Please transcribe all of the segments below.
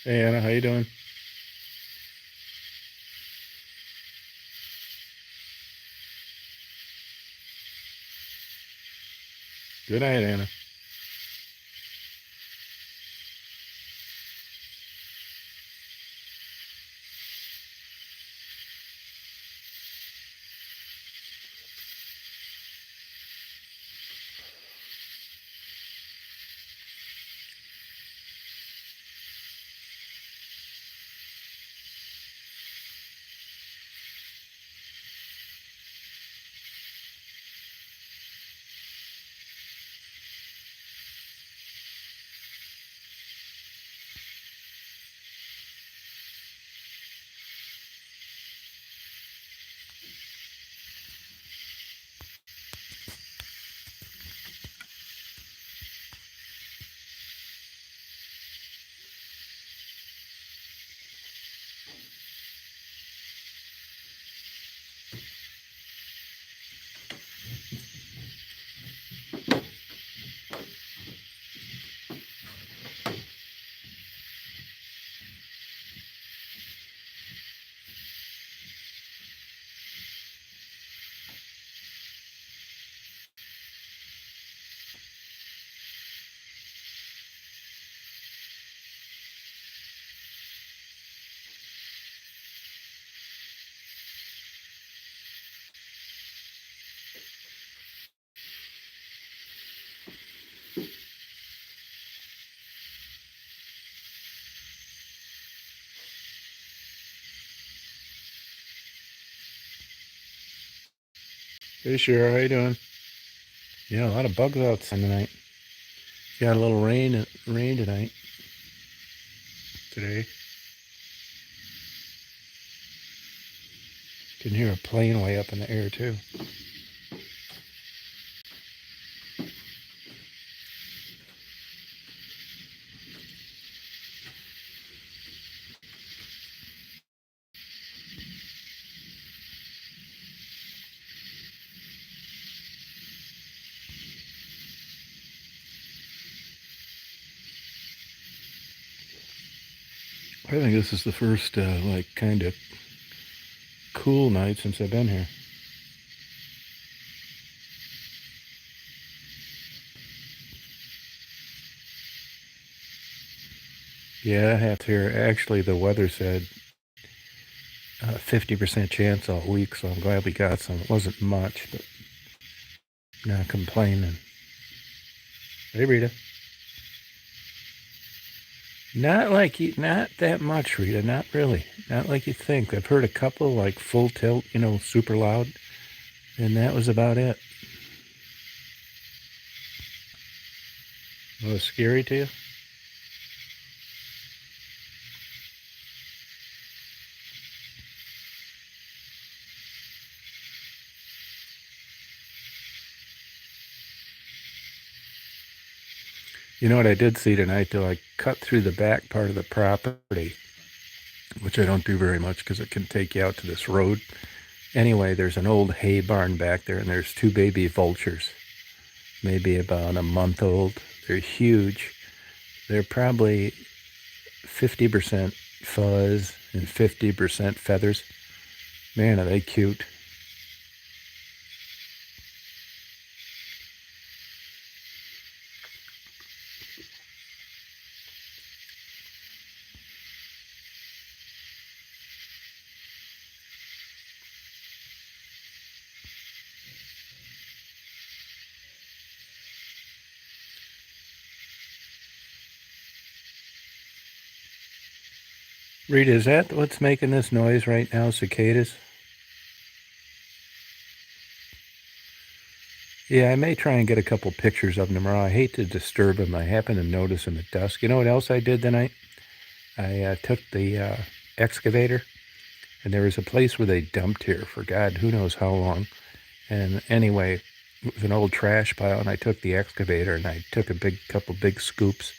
Hey Anna, how you doing? Good night, Anna. Hey Shira, how you doing? Yeah, a lot of bugs outside tonight. Got a little rain tonight. Today. Can hear a plane way up in the air too. I think this is the first, like, kind of cool night since I've been here. Yeah, I have to hear. Actually, the weather said 50% chance all week, so I'm glad we got some. It wasn't much, but not complaining. Hey, Rita. Not that much, Rita. Not really. Not like you think. I've heard a couple like full tilt, super loud, and that was about it. Was it scary to you? You know what I did see tonight, though? I cut through the back part of the property, which I don't do very much because it can take you out to this road. Anyway, there's an old hay barn back there, and there's 2 baby vultures, maybe about a month old. They're huge. They're probably 50% fuzz and 50% feathers. Man, are they cute. Rita, is that what's making this noise right now, cicadas? Yeah, I may try and get a couple pictures of them tomorrow. I hate to disturb them. I happen to notice them at dusk. You know what else I did tonight? I took the excavator, and there was a place where they dumped here for God, who knows how long. And anyway, it was an old trash pile, and I took the excavator and I took a couple big scoops,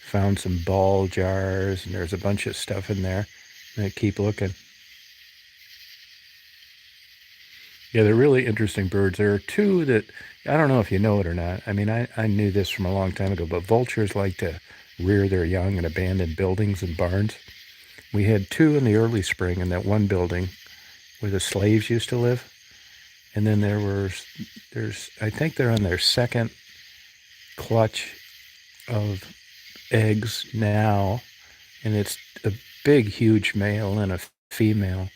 found some ball jars, and there's a bunch of stuff in there. And I keep looking. Yeah, they're really interesting birds. There are 2 that, I don't know if you know it or not. I mean, I knew this from a long time ago, but vultures like to rear their young in abandoned buildings and barns. We had 2 in the early spring in that one building where the slaves used to live. And then I think they're on their second clutch of eggs now, and it's a big, huge male and a female.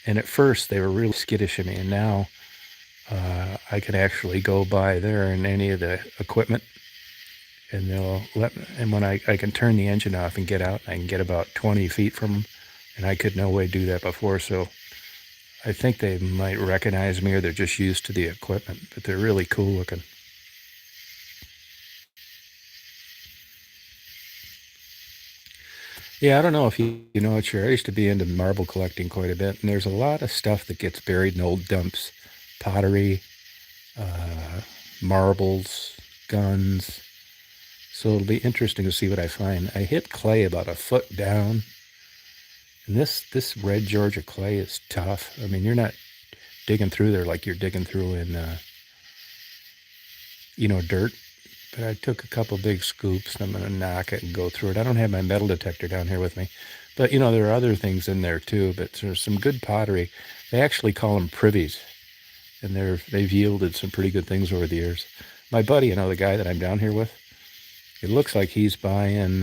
And at first they were really skittish of me, and now I can actually go by there in any of the equipment, and they'll let me, and when I can turn the engine off and get out, I can get about 20 feet from them, and I could no way do that before. So I think they might recognize me, or they're just used to the equipment, but they're really cool looking. Yeah, I don't know if you know it, sure. I used to be into marble collecting quite a bit, and there's a lot of stuff that gets buried in old dumps. Pottery, marbles, guns. So it'll be interesting to see what I find. I hit clay about a foot down, and this red Georgia clay is tough. I mean, you're not digging through there like you're digging through in, dirt. But I took a couple big scoops, and I'm going to knock it and go through it. I don't have my metal detector down here with me. But, there are other things in there, too. But there's some good pottery. They actually call them privies. And they've yielded some pretty good things over the years. My buddy, the guy that I'm down here with, it looks like he's buying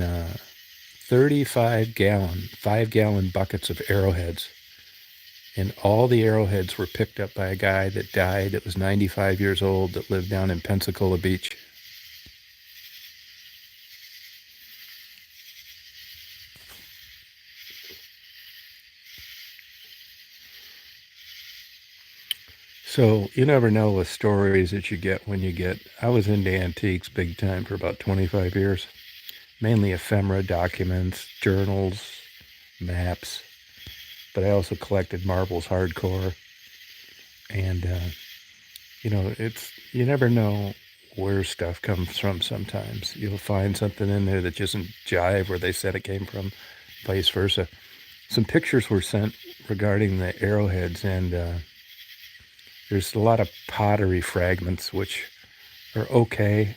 35-gallon, 5-gallon buckets of arrowheads. And all the arrowheads were picked up by a guy that died that was 95 years old that lived down in Pensacola Beach. So you never know the stories that you get when you get. I was into antiques big time for about 25 years, mainly ephemera, documents, journals, maps, but I also collected marbles hardcore. And, you never know where stuff comes from sometimes. You'll find something in there that doesn't jive where they said it came from, vice versa. Some pictures were sent regarding the arrowheads, and there's a lot of pottery fragments, which are okay.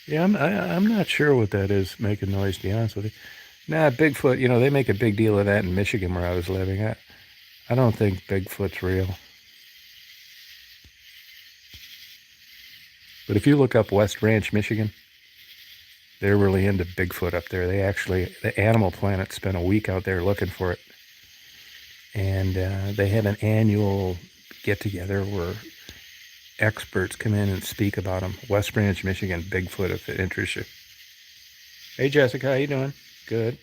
Yeah, I'm not sure what that is making noise, to be honest with you. Nah, Bigfoot, they make a big deal of that in Michigan where I was living. I don't think Bigfoot's real. But if you look up West Ranch, Michigan, they're really into Bigfoot up there. The Animal Planet spent a week out there looking for it. And they have an annual get together where experts come in and speak about them. West Branch, Michigan, Bigfoot, if it interests you. Hey, Jessica, how you doing? Good.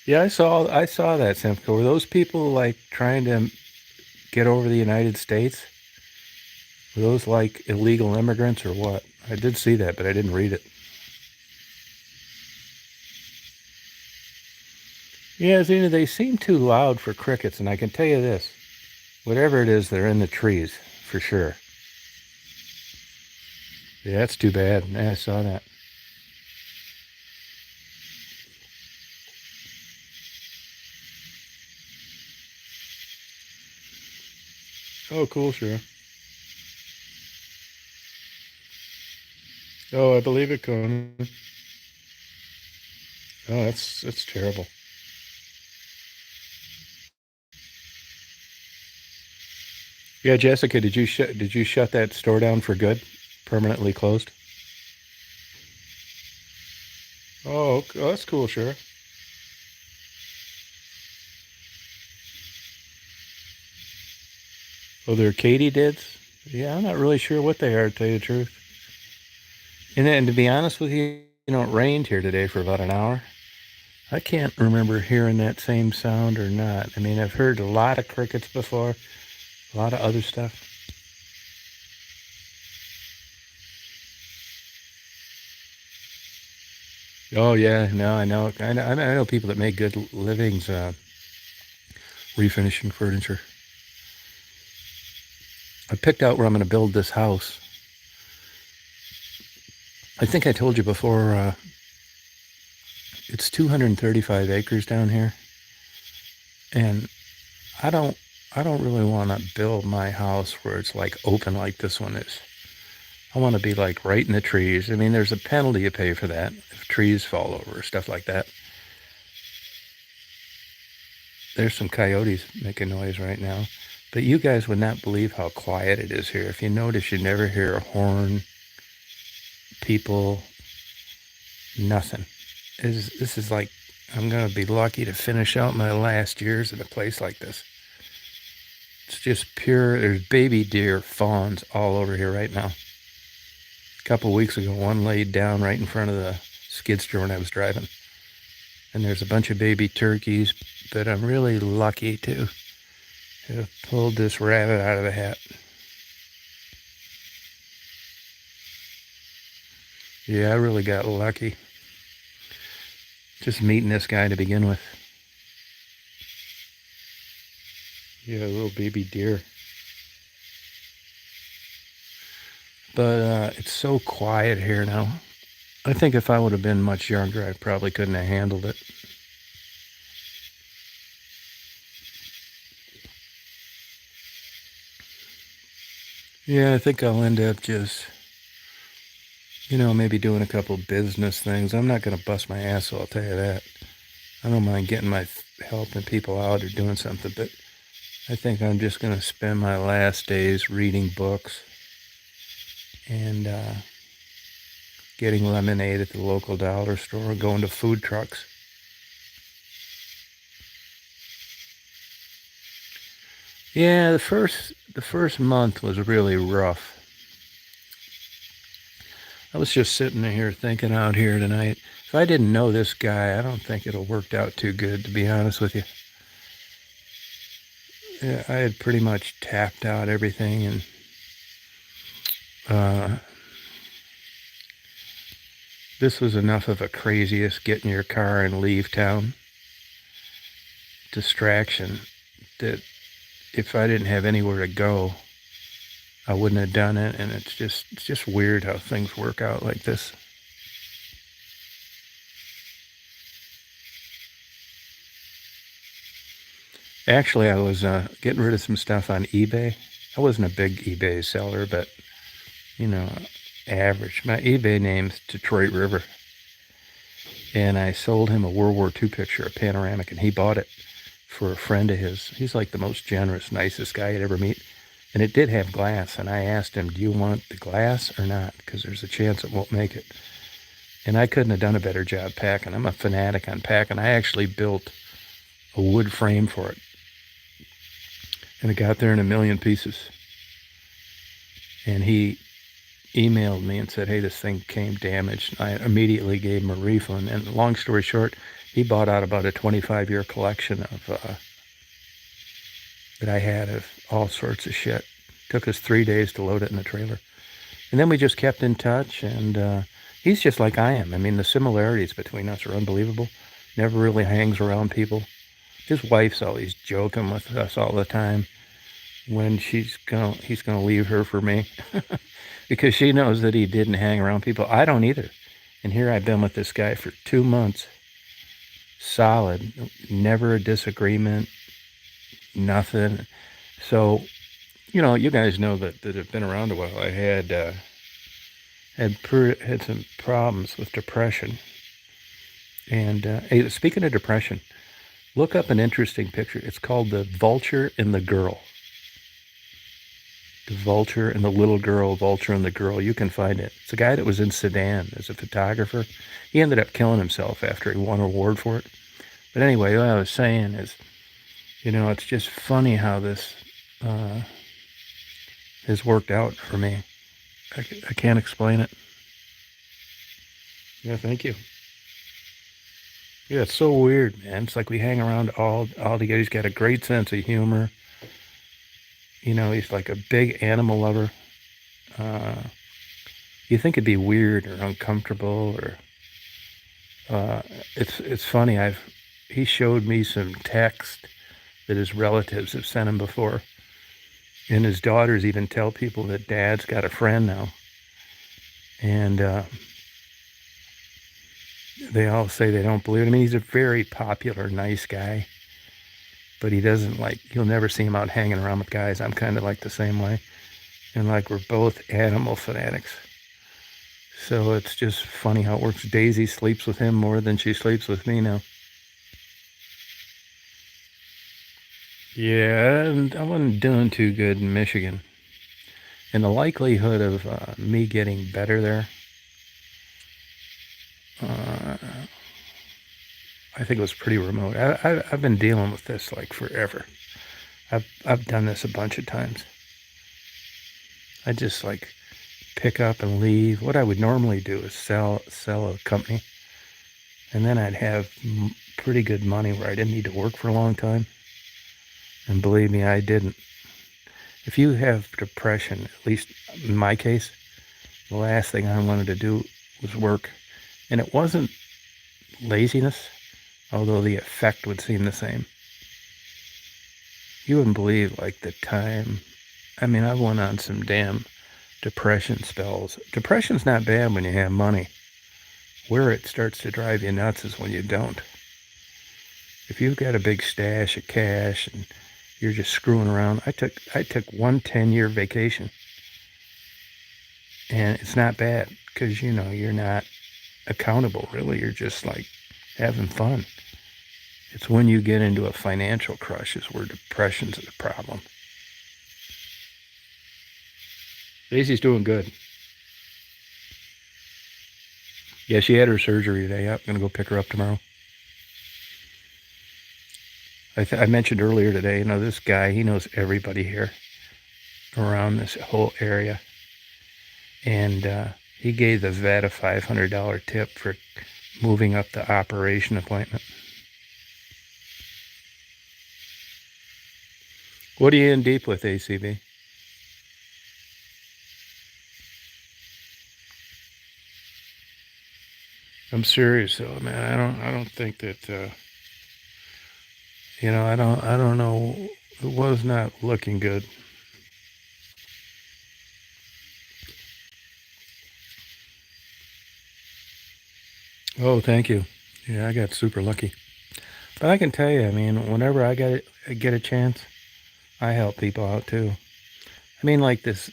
Yeah, I saw that, Simcoe. Were those people like trying to get over the United States? Were those like illegal immigrants or what? I did see that, but I didn't read it. Yeah, Zena, they seem too loud for crickets, and I can tell you this: whatever it is, they're in the trees for sure. Yeah, that's too bad. Yeah, I saw that. Oh, cool, sure. Oh, I believe it, Conan. Oh, that's terrible. Yeah, Jessica, did you shut that store down for good? Permanently closed? Oh, oh, that's cool, sure. Oh, they're katydids? Yeah, I'm not really sure what they are, to tell you the truth. And to be honest with you, it rained here today for about an hour. I can't remember hearing that same sound or not. I mean, I've heard a lot of crickets before, a lot of other stuff. Oh yeah, no, I know. I know people that make good livings refinishing furniture. I picked out where I'm going to build this house. I think I told you before. It's 235 acres down here, and I don't I don't really want to build my house where it's like open like this one is. I want to be like right in the trees. I mean, there's a penalty you pay for that if trees fall over, stuff like that. There's some coyotes making noise right now. But you guys would not believe how quiet it is here. If you notice, you never hear a horn, people, nothing. This is like, I'm going to be lucky to finish out my last years in a place like this. It's just pure, there's baby deer, fawns all over here right now. A couple of weeks ago, one laid down right in front of the skid steer when I was driving. And there's a bunch of baby turkeys, but I'm really lucky to have pulled this rabbit out of the hat. Yeah, I really got lucky. Just meeting this guy to begin with. Yeah, a little baby deer. But it's so quiet here now. I think if I would have been much younger, I probably couldn't have handled it. Yeah, I think I'll end up just, maybe doing a couple business things. I'm not going to bust my ass, so I'll tell you that. I don't mind getting my helping people out or doing something, but I think I'm just going to spend my last days reading books and getting lemonade at the local dollar store, going to food trucks. Yeah, the first month was really rough. I was just sitting here thinking out here tonight. If I didn't know this guy, I don't think it'll worked out too good, to be honest with you. Yeah, I had pretty much tapped out everything, and uh, this was enough of a craziest get in your car and leave town distraction that if I didn't have anywhere to go, I wouldn't have done it. And it's just weird how things work out like this. Actually, I was getting rid of some stuff on eBay, I wasn't a big eBay seller, but, you know, average. My eBay name's Detroit River. And I sold him a World War II picture, a panoramic, and he bought it for a friend of his. He's like the most generous, nicest guy I'd ever meet. And it did have glass. And I asked him, do you want the glass or not? Because there's a chance it won't make it. And I couldn't have done a better job packing. I'm a fanatic on packing. I actually built a wood frame for it. And it got there in 1,000,000 pieces. And he emailed me and said, hey, this thing came damaged. I immediately gave him a refund. And long story short, he bought out about a 25-year collection of that I had of all sorts of shit. Took us 3 days to load it in the trailer. And then we just kept in touch, and he's just like I am. I mean, the similarities between us are unbelievable. Never really hangs around people. His wife's always joking with us all the time when he's gonna leave her for me. Because she knows that he didn't hang around people. I don't either. And here I've been with this guy for 2 months. Solid. Never a disagreement. Nothing. So, you know, you guys know that have been around a while. I had some problems with depression. And hey, speaking of depression, look up an interesting picture. It's called The Vulture and the Girl. The Vulture and the Little Girl, Vulture and the Girl. You can find it. It's a guy that was in Sudan as a photographer. He ended up killing himself after he won an award for it. But anyway, what I was saying is, you know, it's just funny how this has worked out for me. I can't explain it. Yeah, thank you. Yeah, it's so weird, man. It's like we hang around all together. He's got a great sense of humor. You know, he's like a big animal lover. You think it'd be weird or uncomfortable, or it's funny. He showed me some text that his relatives have sent him before, and his daughters even tell people that Dad's got a friend now, and they all say they don't believe it. I mean, he's a very popular, nice guy. But he doesn't you'll never see him out hanging around with guys. I'm kind of like the same way. And like we're both animal fanatics. So it's just funny how it works. Daisy sleeps with him more than she sleeps with me now. Yeah, and I wasn't doing too good in Michigan. And the likelihood of me getting better there, I think it was pretty remote. I've been dealing with this like forever. I've done this a bunch of times. I just like pick up and leave. What I would normally do is sell a company, and then I'd have pretty good money where I didn't need to work for a long time. And believe me, I didn't. If you have depression, at least in my case, the last thing I wanted to do was work. And it wasn't laziness, although the effect would seem the same. You wouldn't believe like the time. I mean, I went on some damn depression spells. Depression's not bad when you have money. Where it starts to drive you nuts is when you don't. If you've got a big stash of cash and you're just screwing around. I took one 10-year vacation. And it's not bad because, you know, you're not accountable, really. You're just like having fun. It's when you get into a financial crush is where depression's the problem. Daisy's doing good. Yeah, she had her surgery today. I'm going to go pick her up tomorrow. I mentioned earlier today, you know, this guy, he knows everybody here around this whole area. And he gave the vet a $500 tip for moving up the operation appointment. What are you in deep with, ACB? I'm serious though, man. I don't think that you know, I don't know. It was not looking good. Oh, thank you. Yeah, I got super lucky. But I can tell you, I mean, whenever I get a chance, I help people out too. I mean, like this,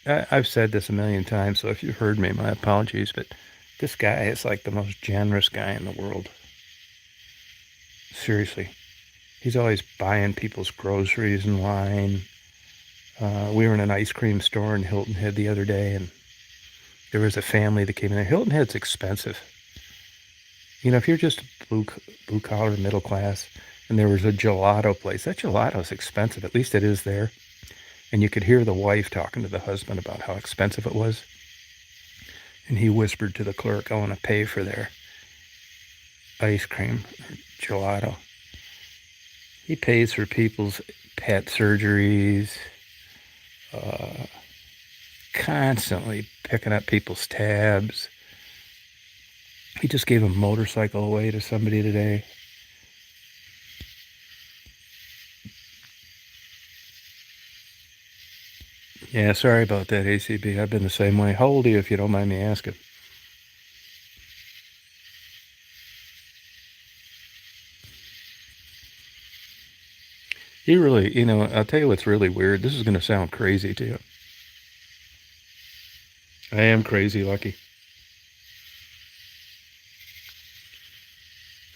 I've said this a million times, so if you've heard me, my apologies, but this guy is like the most generous guy in the world. Seriously. He's always buying people's groceries in line. We were in an ice cream store in Hilton Head the other day, and there was a family that came in there. Hilton Head's expensive. You know, if you're just blue collar, middle class, and there was a gelato place, that gelato's expensive. At least it is there. And you could hear the wife talking to the husband about how expensive it was. And he whispered to the clerk, I want to pay for their ice cream or gelato. He pays for people's pet surgeries, constantly picking up people's tabs. He just gave a motorcycle away to somebody today. Yeah, sorry about that, ACB. I've been the same way. How old are you, if you don't mind me asking? He really, you know, I'll tell you what's really weird. This is going to sound crazy to you. I am crazy lucky.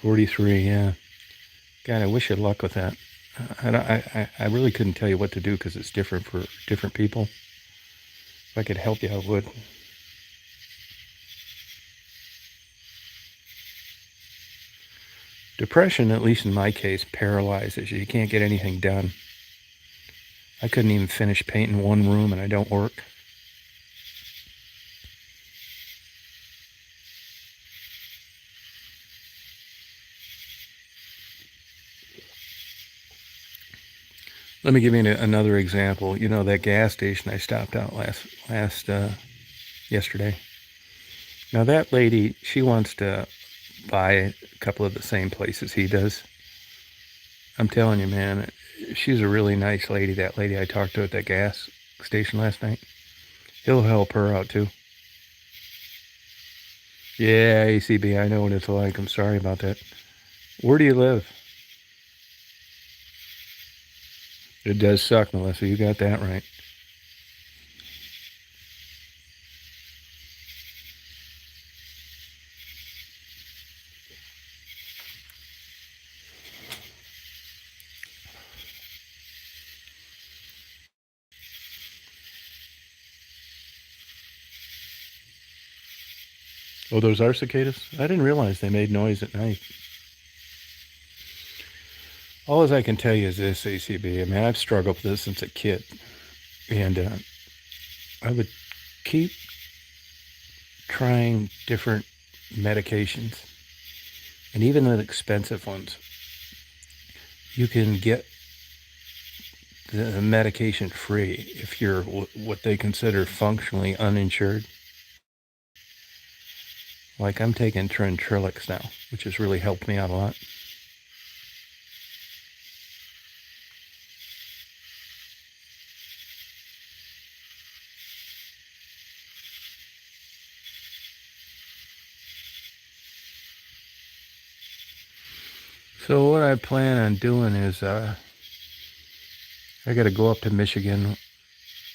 43, yeah. God, I wish you luck with that. I really couldn't tell you what to do because it's different for different people. If I could help you, I would. Depression, at least in my case, paralyzes you. You can't get anything done. I couldn't even finish painting one room, and I don't work. Let me give you another example. You know, that gas station I stopped out yesterday. Now that lady, she wants to buy a couple of the same places he does. I'm telling you, man, she's a really nice lady, that lady I talked to at that gas station last night. He'll help her out too. Yeah, ACB, I know what it's like. I'm sorry about that. Where do you live? It does suck, Melissa. You got that right. Oh, those are cicadas? I didn't realize they made noise at night. All as I can tell you is this, ACB. I mean, I've struggled with this since a kid. And I would keep trying different medications. And even the expensive ones. You can get the medication free if you're what they consider functionally uninsured. Like I'm taking Trintrilix now, which has really helped me out a lot. So what I plan on doing is I got to go up to Michigan.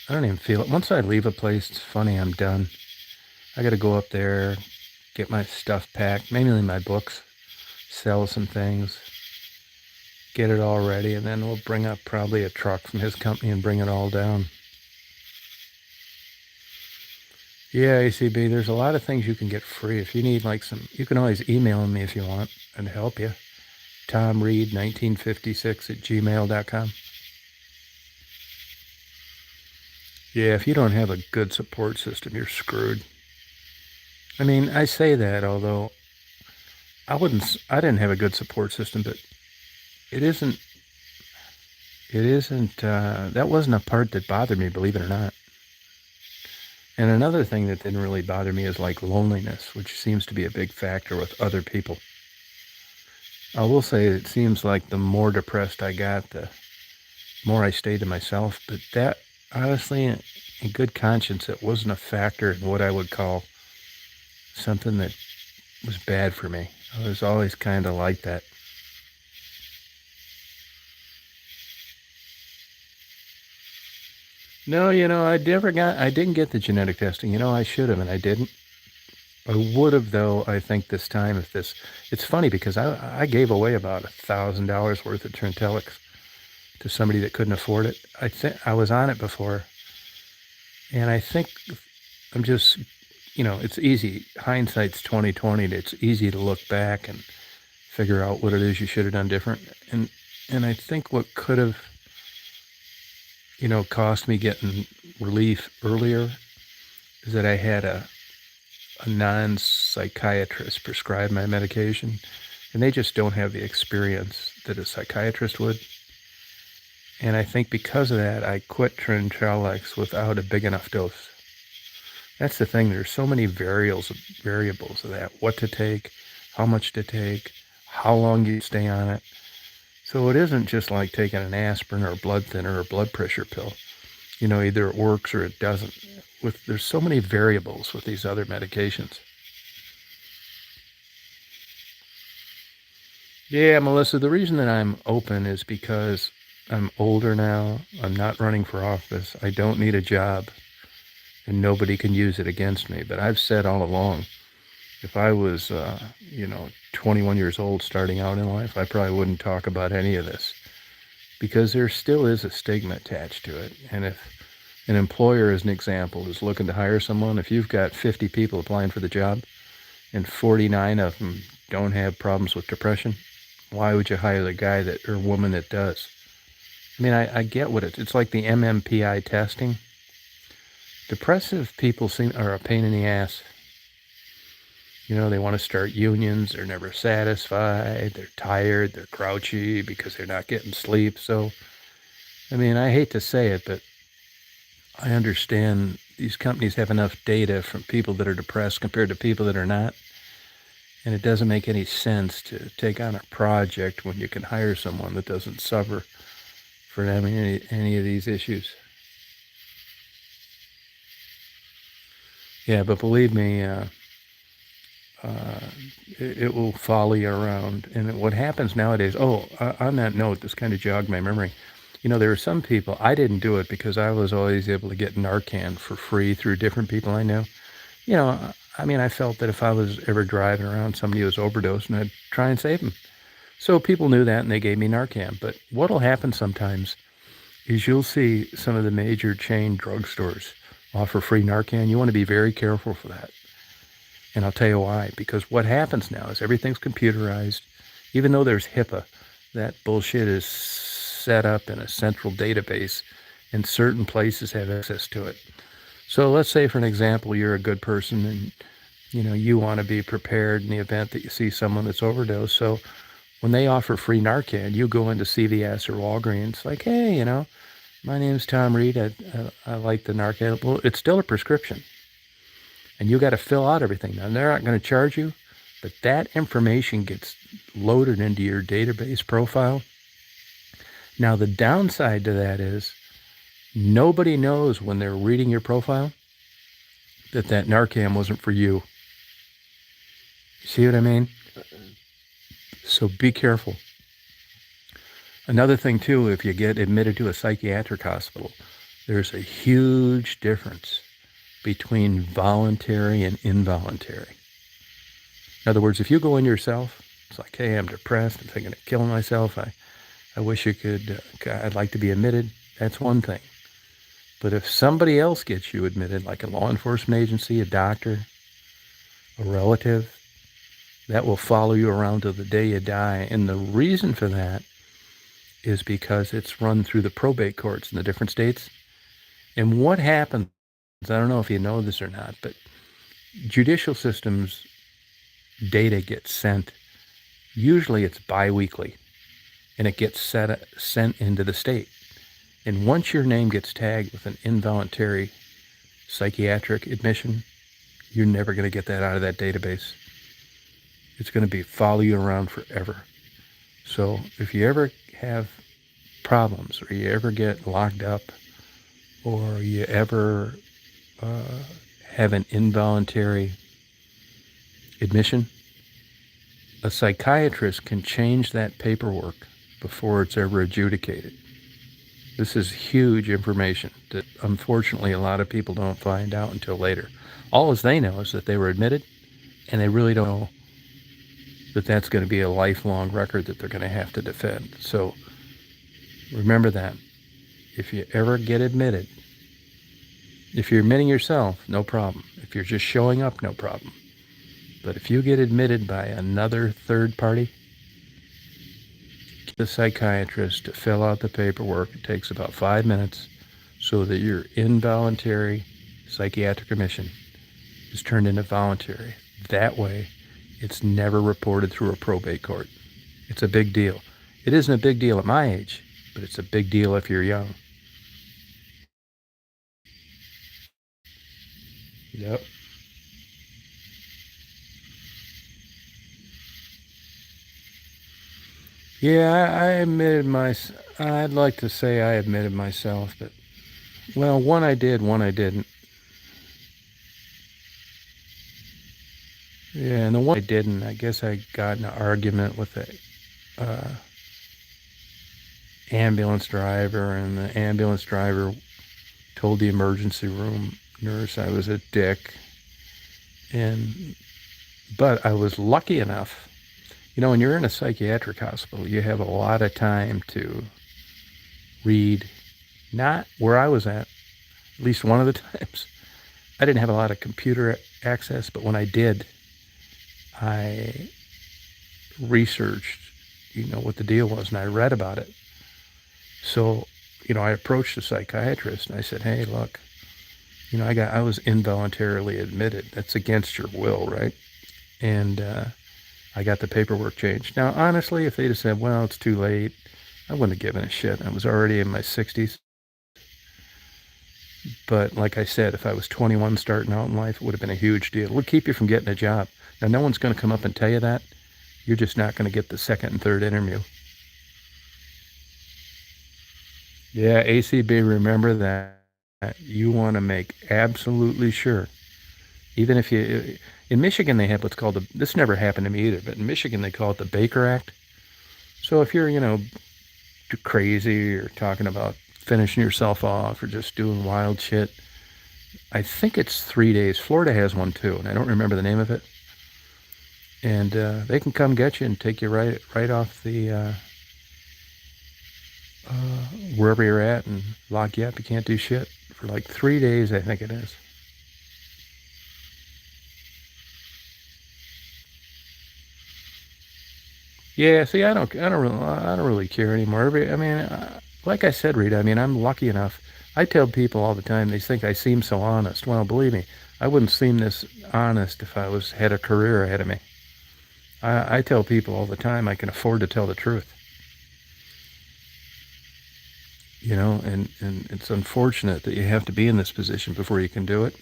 I don't even feel it. Once I leave a place, it's funny, I'm done. I got to go up there, get my stuff packed, mainly my books, sell some things, get it all ready, and then we'll bring up probably a truck from his company and bring it all down. Yeah, ACB, there's a lot of things you can get free. If you need like some, you can always email me if you want and help you. TomReed1956 @gmail.com. Yeah, if you don't have a good support system, you're screwed. I mean, I say that, although I didn't have a good support system, but it isn't, that wasn't a part that bothered me, believe it or not. And another thing that didn't really bother me is like loneliness, which seems to be a big factor with other people. I will say it seems like the more depressed I got, the more I stayed to myself. But that, honestly, in good conscience, it wasn't a factor in what I would call something that was bad for me. I was always kind of like that. No, I didn't get the genetic testing. I should have, and I didn't. I would have, though, I think this time if this, it's funny because I gave away about $1,000 worth of Trintellix to somebody that couldn't afford it. I think I was on it before, and I think I'm just, it's easy. Hindsight's 2020. It's easy to look back and figure out what it is you should have done different. And I think what could have, cost me getting relief earlier is that I had a non-psychiatrist prescribe my medication, and they just don't have the experience that a psychiatrist would. And I think because of that, I quit Trintellix without a big enough dose. That's the thing. There's so many variables of that. What to take, how much to take, how long you stay on it. So it isn't just like taking an aspirin or a blood thinner or a blood pressure pill. Either it works or it doesn't. There's so many variables with these other medications. Yeah, Melissa, the reason that I'm open is because I'm older now. I'm not running for office. I don't need a job, and nobody can use it against me. But I've said all along, if I was, 21 years old starting out in life, I probably wouldn't talk about any of this because there still is a stigma attached to it. And if an employer, as an example, is looking to hire someone, if you've got 50 people applying for the job and 49 of them don't have problems with depression, why would you hire the guy or woman that does? I mean, I get what it's like the MMPI testing. Depressive people are a pain in the ass. They want to start unions. They're never satisfied. They're tired. They're grouchy because they're not getting sleep. So, I mean, I hate to say it, but I understand these companies have enough data from people that are depressed compared to people that are not. And it doesn't make any sense to take on a project when you can hire someone that doesn't suffer for having any of these issues. Yeah, but believe me, it will follow you around. And what happens nowadays, on that note, this kind of jogged my memory. There are some people, I didn't do it because I was always able to get Narcan for free through different people I knew. I mean, I felt that if I was ever driving around somebody who was overdosing, I'd try and save them. So people knew that and they gave me Narcan. But what'll happen sometimes is you'll see some of the major chain drugstores offer free Narcan. You want to be very careful for that. And I'll tell you why. Because what happens now is everything's computerized. Even though there's HIPAA, that bullshit is set up in a central database and certain places have access to it. So let's say, for an example, you're a good person and you want to be prepared in the event that you see someone that's overdosed. So when they offer free Narcan, you go into CVS or Walgreens like, hey, my name's Tom Reed. I like the Narcan. Well, it's still a prescription. And you got to fill out everything. Now, they're not going to charge you, but that information gets loaded into your database profile. Now, the downside to that is nobody knows when they're reading your profile that Narcan wasn't for you. See what I mean? So be careful. Another thing, too, if you get admitted to a psychiatric hospital, there's a huge difference between voluntary and involuntary. In other words, if you go in yourself, it's like, hey, I'm depressed, I'm thinking of killing myself, I wish you could, I'd like to be admitted, that's one thing. But if somebody else gets you admitted, like a law enforcement agency, a doctor, a relative, that will follow you around till the day you die. And the reason for that is because it's run through the probate courts in the different states. And what happens, I don't know if you know this or not, but judicial systems data gets sent. Usually it's biweekly, and it gets sent into the state. And once your name gets tagged with an involuntary psychiatric admission, you're never going to get that out of that database. It's going to follow you around forever. So if you ever have problems, or you ever get locked up, or you ever have an involuntary admission, a psychiatrist can change that paperwork before it's ever adjudicated. This is huge information that unfortunately a lot of people don't find out until later. All as they know is that they were admitted, and they really don't know that that's going to be a lifelong record that they're going to have to defend. So remember that. If you ever get admitted, if you're admitting yourself, no problem. If you're just showing up, no problem. But if you get admitted by another third party, get the psychiatrist to fill out the paperwork. It takes about 5 minutes so that your involuntary psychiatric admission is turned into voluntary. That way, it's never reported through a probate court. It's a big deal. It isn't a big deal at my age, but it's a big deal if you're young. Yep. Yeah, I'd like to say I admitted myself, but, well, one I did, one I didn't. Yeah, and the one I didn't, I guess I got in an argument with a ambulance driver, and the ambulance driver told the emergency room nurse I was a dick. But I was lucky enough, when you're in a psychiatric hospital, you have a lot of time to read. Not where I was at least one of the times. I didn't have a lot of computer access, but when I did, I researched, what the deal was, and I read about it. So, I approached the psychiatrist and I said, hey, look, I was involuntarily admitted. That's against your will, right? And I got the paperwork changed. Now, honestly, if they'd have said, well, it's too late, I wouldn't have given a shit. I was already in my 60s. But like I said, if I was 21 starting out in life, it would have been a huge deal. It would keep you from getting a job. Now, no one's going to come up and tell you that. You're just not going to get the second and third interview. Yeah, ACB, remember that. You want to make absolutely sure. Even if in Michigan, they have what's called this never happened to me either, but in Michigan, they call it the Baker Act. So if you're, crazy or talking about finishing yourself off or just doing wild shit, I think it's 3 days. Florida has one too, and I don't remember the name of it. And they can come get you and take you right off the wherever you're at and lock you up. You can't do shit for like 3 days, I think it is. Yeah, see, I don't really care anymore. Like I said, Rita, I'm lucky enough. I tell people all the time, they think I seem so honest. Well, believe me, I wouldn't seem this honest if I had a career ahead of me. I tell people all the time I can afford to tell the truth. And it's unfortunate that you have to be in this position before you can do it.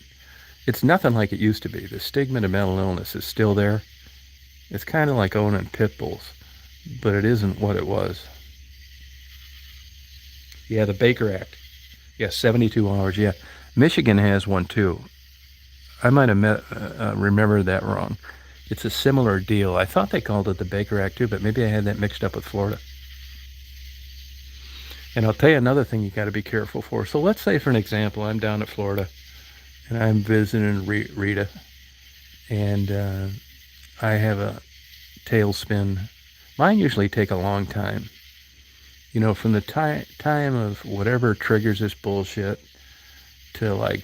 It's nothing like it used to be. The stigma to mental illness is still there. It's kind of like owning pit bulls, but it isn't what it was. Yeah, the Baker Act. Yeah, 72 hours. Yeah, Michigan has one too. I might have remembered that wrong. It's a similar deal. I thought they called it the Baker Act too, but maybe I had that mixed up with Florida. And I'll tell you another thing you got to be careful for. So let's say, for an example, I'm down at Florida, and I'm visiting Rita, and I have a tailspin. Mine usually take a long time. From the time of whatever triggers this bullshit to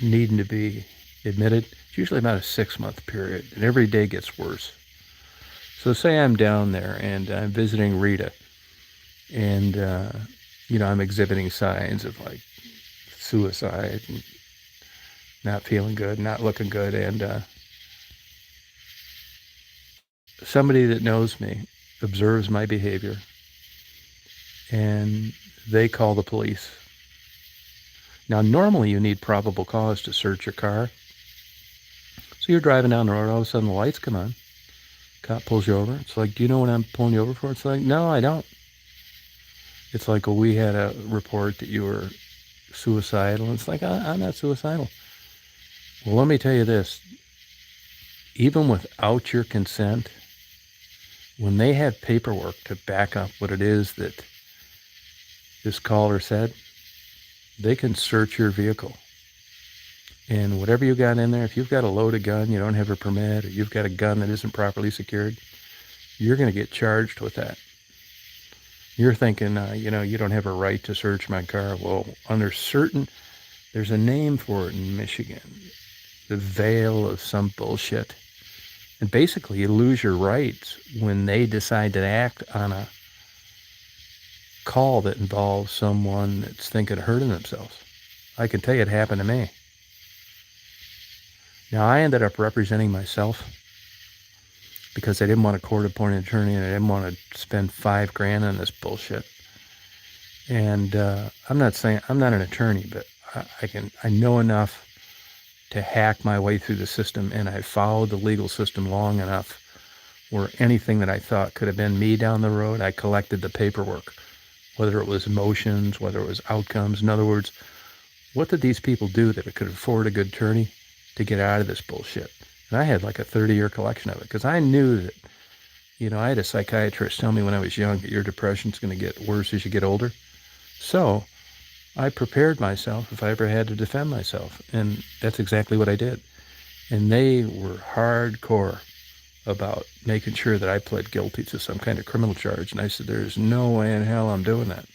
needing to be admitted, it's usually about a 6-month period, and every day gets worse. So say I'm down there and I'm visiting Rita, and I'm exhibiting signs of suicide and not feeling good, not looking good, and somebody that knows me observes my behavior, and they call the police. Now, normally you need probable cause to search your car. So you're driving down the road, all of a sudden the lights come on. Cop pulls you over. It's like, do you know what I'm pulling you over for? It's like, no, I don't. It's like, well, we had a report that you were suicidal. It's like, I'm not suicidal. Well, let me tell you this. Even without your consent, when they have paperwork to back up what it is that this caller said, they can search your vehicle. And whatever you got in there, if you've got a loaded gun, you don't have a permit, or you've got a gun that isn't properly secured, you're going to get charged with that. You're thinking, you don't have a right to search my car. Well, under certain, there's a name for it in Michigan, the veil of some bullshit. And basically, you lose your rights when they decide to act on a call that involves someone that's thinking of hurting themselves. I can tell you it happened to me. Now, I ended up representing myself because I didn't want a court-appointed attorney and I didn't want to spend $5,000 on this bullshit. And I'm not saying I'm not an attorney, but I know enough to hack my way through the system, and I followed the legal system long enough where anything that I thought could have been me down the road, I collected the paperwork, whether it was motions, whether it was outcomes. In other words, what did these people do that could afford a good attorney to get out of this bullshit? And I had like a 30-year collection of it because I knew that, I had a psychiatrist tell me when I was young that your depression's going to get worse as you get older. So I prepared myself if I ever had to defend myself. And that's exactly what I did. And they were hardcore about making sure that I pled guilty to some kind of criminal charge. And I said, there's no way in hell I'm doing that.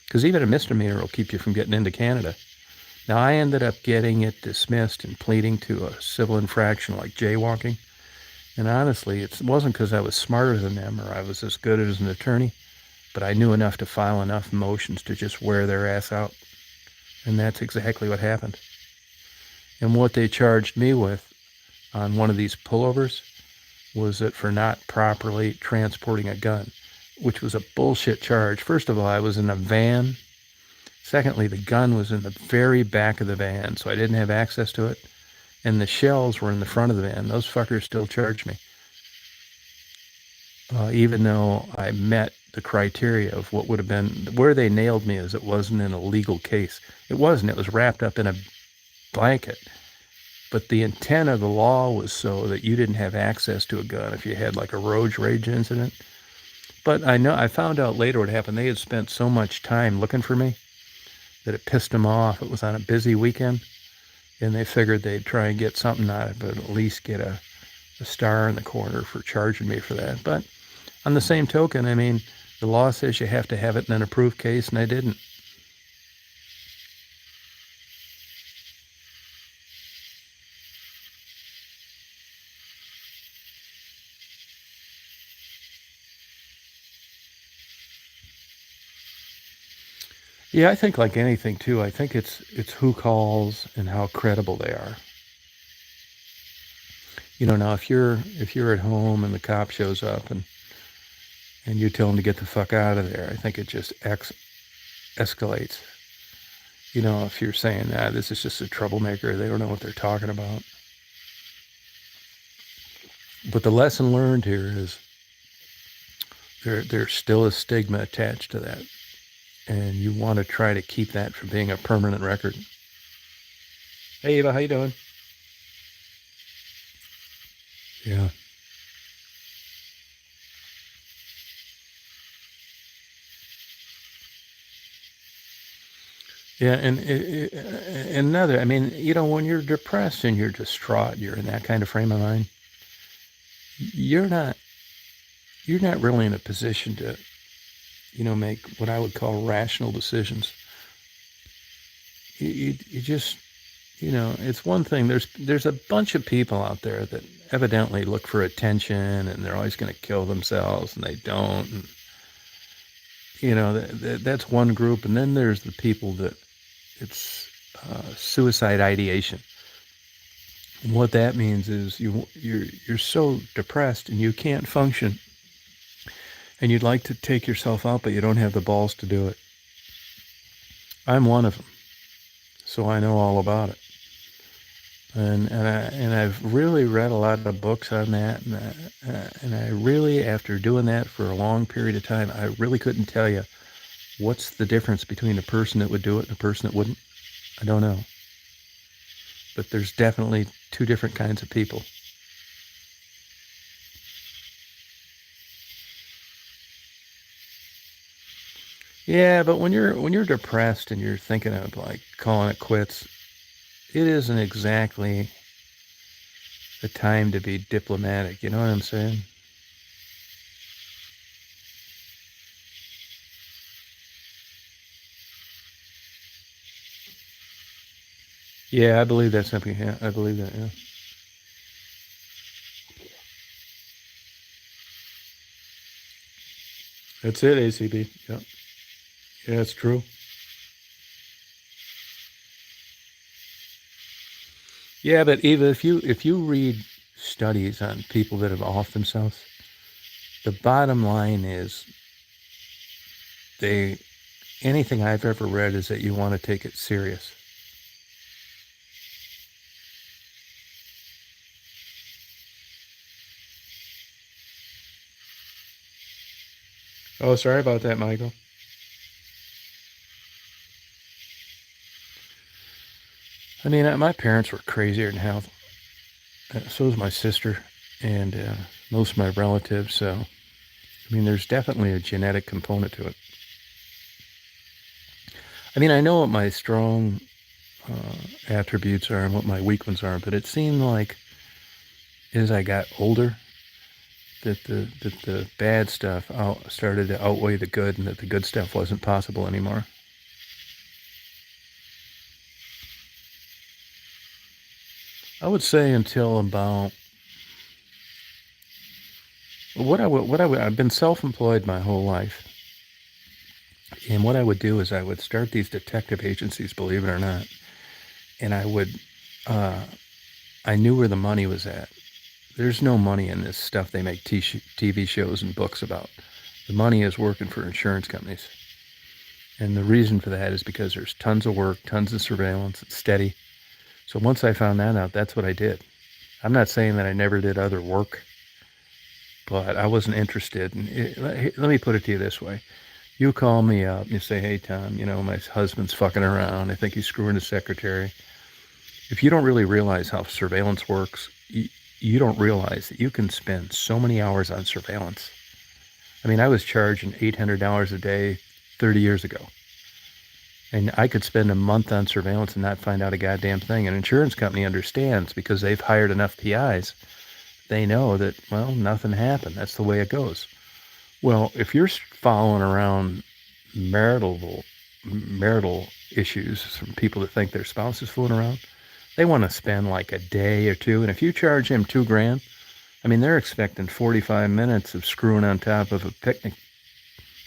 Because even a misdemeanor will keep you from getting into Canada. Now, I ended up getting it dismissed and pleading to a civil infraction like jaywalking. And honestly, it wasn't because I was smarter than them or I was as good as an attorney, but I knew enough to file enough motions to just wear their ass out. And that's exactly what happened. And what they charged me with on one of these pullovers was that for not properly transporting a gun, which was a bullshit charge. First of all, I was in a van. Secondly, the gun was in the very back of the van, so I didn't have access to it. And the shells were in the front of the van. Those fuckers still charged me. Even though I met the criteria of what would have been, where they nailed me is it wasn't an illegal case. It wasn't. It was wrapped up in a blanket. But the intent of the law was so that you didn't have access to a gun if you had like a road rage incident. But I found out later what happened. They had spent so much time looking for me that it pissed them off. It was on a busy weekend, and they figured they'd try and get something out of it, at least get a star in the corner for charging me for that. But on the same token, the law says you have to have it in an approved case, and I didn't. Yeah, I think like anything too, I think it's who calls and how credible they are. Now if you're at home and the cop shows up and you tell him to get the fuck out of there, I think it just escalates. If you're saying, this is just a troublemaker, they don't know what they're talking about. But the lesson learned here is there's still a stigma attached to that. And you want to try to keep that from being a permanent record. Hey, Eva, how you doing? Yeah. Yeah, and another, when you're depressed and you're distraught, you're in that kind of frame of mind, you're not really in a position to, make what I would call rational decisions. You just, it's one thing. There's a bunch of people out there that evidently look for attention and they're always going to kill themselves and they don't. And, that's one group. And then there's the people that it's suicide ideation. And what that means is you're so depressed and you can't function. And you'd like to take yourself out, but you don't have the balls to do it. I'm one of them, so I know all about it. And I've really read a lot of books on that, and I really, after doing that for a long period of time, I really couldn't tell you what's the difference between a person that would do it and a person that wouldn't. I don't know. But there's definitely two different kinds of people. Yeah, but when you're depressed and you're thinking of like calling it quits, it isn't exactly the time to be diplomatic. You know what I'm saying? Yeah, I believe that's something. Yeah, I believe that. Yeah, that's it. ACB. Yeah, yeah, it's true. Yeah, but Eva, if you read studies on people that have off themselves, the bottom line is they anything I've ever read is that you want to take it serious. Oh, sorry about that, Michael. I mean, my parents were crazier than hell. So was my sister and most of my relatives. So, I mean, there's definitely a genetic component to it. I mean, I know what my strong attributes are and what my weak ones are, but it seemed like as I got older that the bad stuff started to outweigh the good, and that the good stuff wasn't possible anymore. I would say until about I've been self-employed my whole life, and what I would do is I would start these detective agencies, believe it or not, and uh, I knew where the money was at. There's no money in this stuff they make TV shows and books about. The money is working for insurance companies. And the reason for that is because there's tons of work, tons of surveillance, it's steady. So once I found that out, that's what I did. I'm not saying that I never did other work, but I wasn't interested in it. Let me put it to you this way. You call me up and you say, hey, Tom, my husband's fucking around. I think he's screwing his secretary. If you don't really realize how surveillance works, you don't realize that you can spend so many hours on surveillance. I mean, I was charging $800 a day 30 years ago. And I could spend a month on surveillance and not find out a goddamn thing. An insurance company understands because they've hired enough PIs. They know that, well, nothing happened. That's the way it goes. Well, if you're following around marital marital issues from people that think their spouse is fooling around, they want to spend like a day or two. And if you charge them $2,000, I mean, they're expecting 45 minutes of screwing on top of a picnic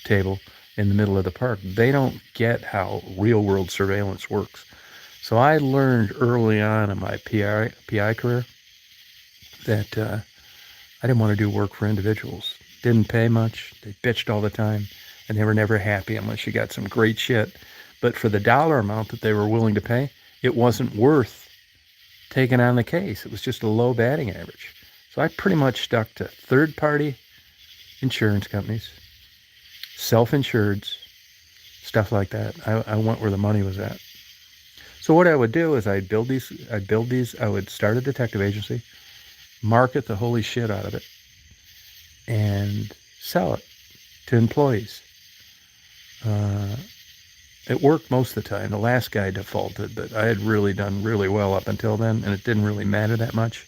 table in the middle of the park. They don't get how real world surveillance works. So I learned early on in my PI career that I didn't want to do work for individuals. Didn't pay much. They bitched all the time, and they were never happy unless you got some great shit. But for the dollar amount that they were willing to pay, it wasn't worth taking on the case. It was just a low batting average. So I pretty much stuck to third-party insurance companies, self-insureds, stuff like that. I went where the money was at. So what I would do is I'd build these, I would start a detective agency, market the holy shit out of it, and sell it to employees. It worked most of the time. The last guy defaulted, but I had really done really well up until then, and it didn't really matter that much.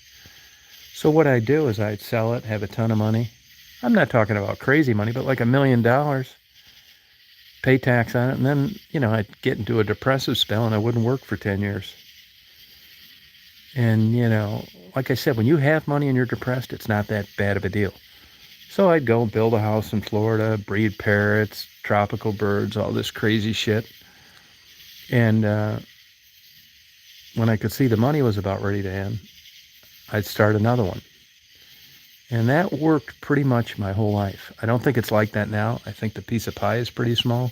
So what I'd do is I'd sell it, have a ton of money. I'm not talking about crazy money, but like $1 million, pay tax on it, and then, I'd get into a depressive spell and I wouldn't work for 10 years. And, like I said, when you have money and you're depressed, it's not that bad of a deal. So I'd go build a house in Florida, breed parrots, tropical birds, all this crazy shit. And when I could see the money was about ready to end, I'd start another one. And that worked pretty much my whole life. I don't think it's like that now. I think the piece of pie is pretty small.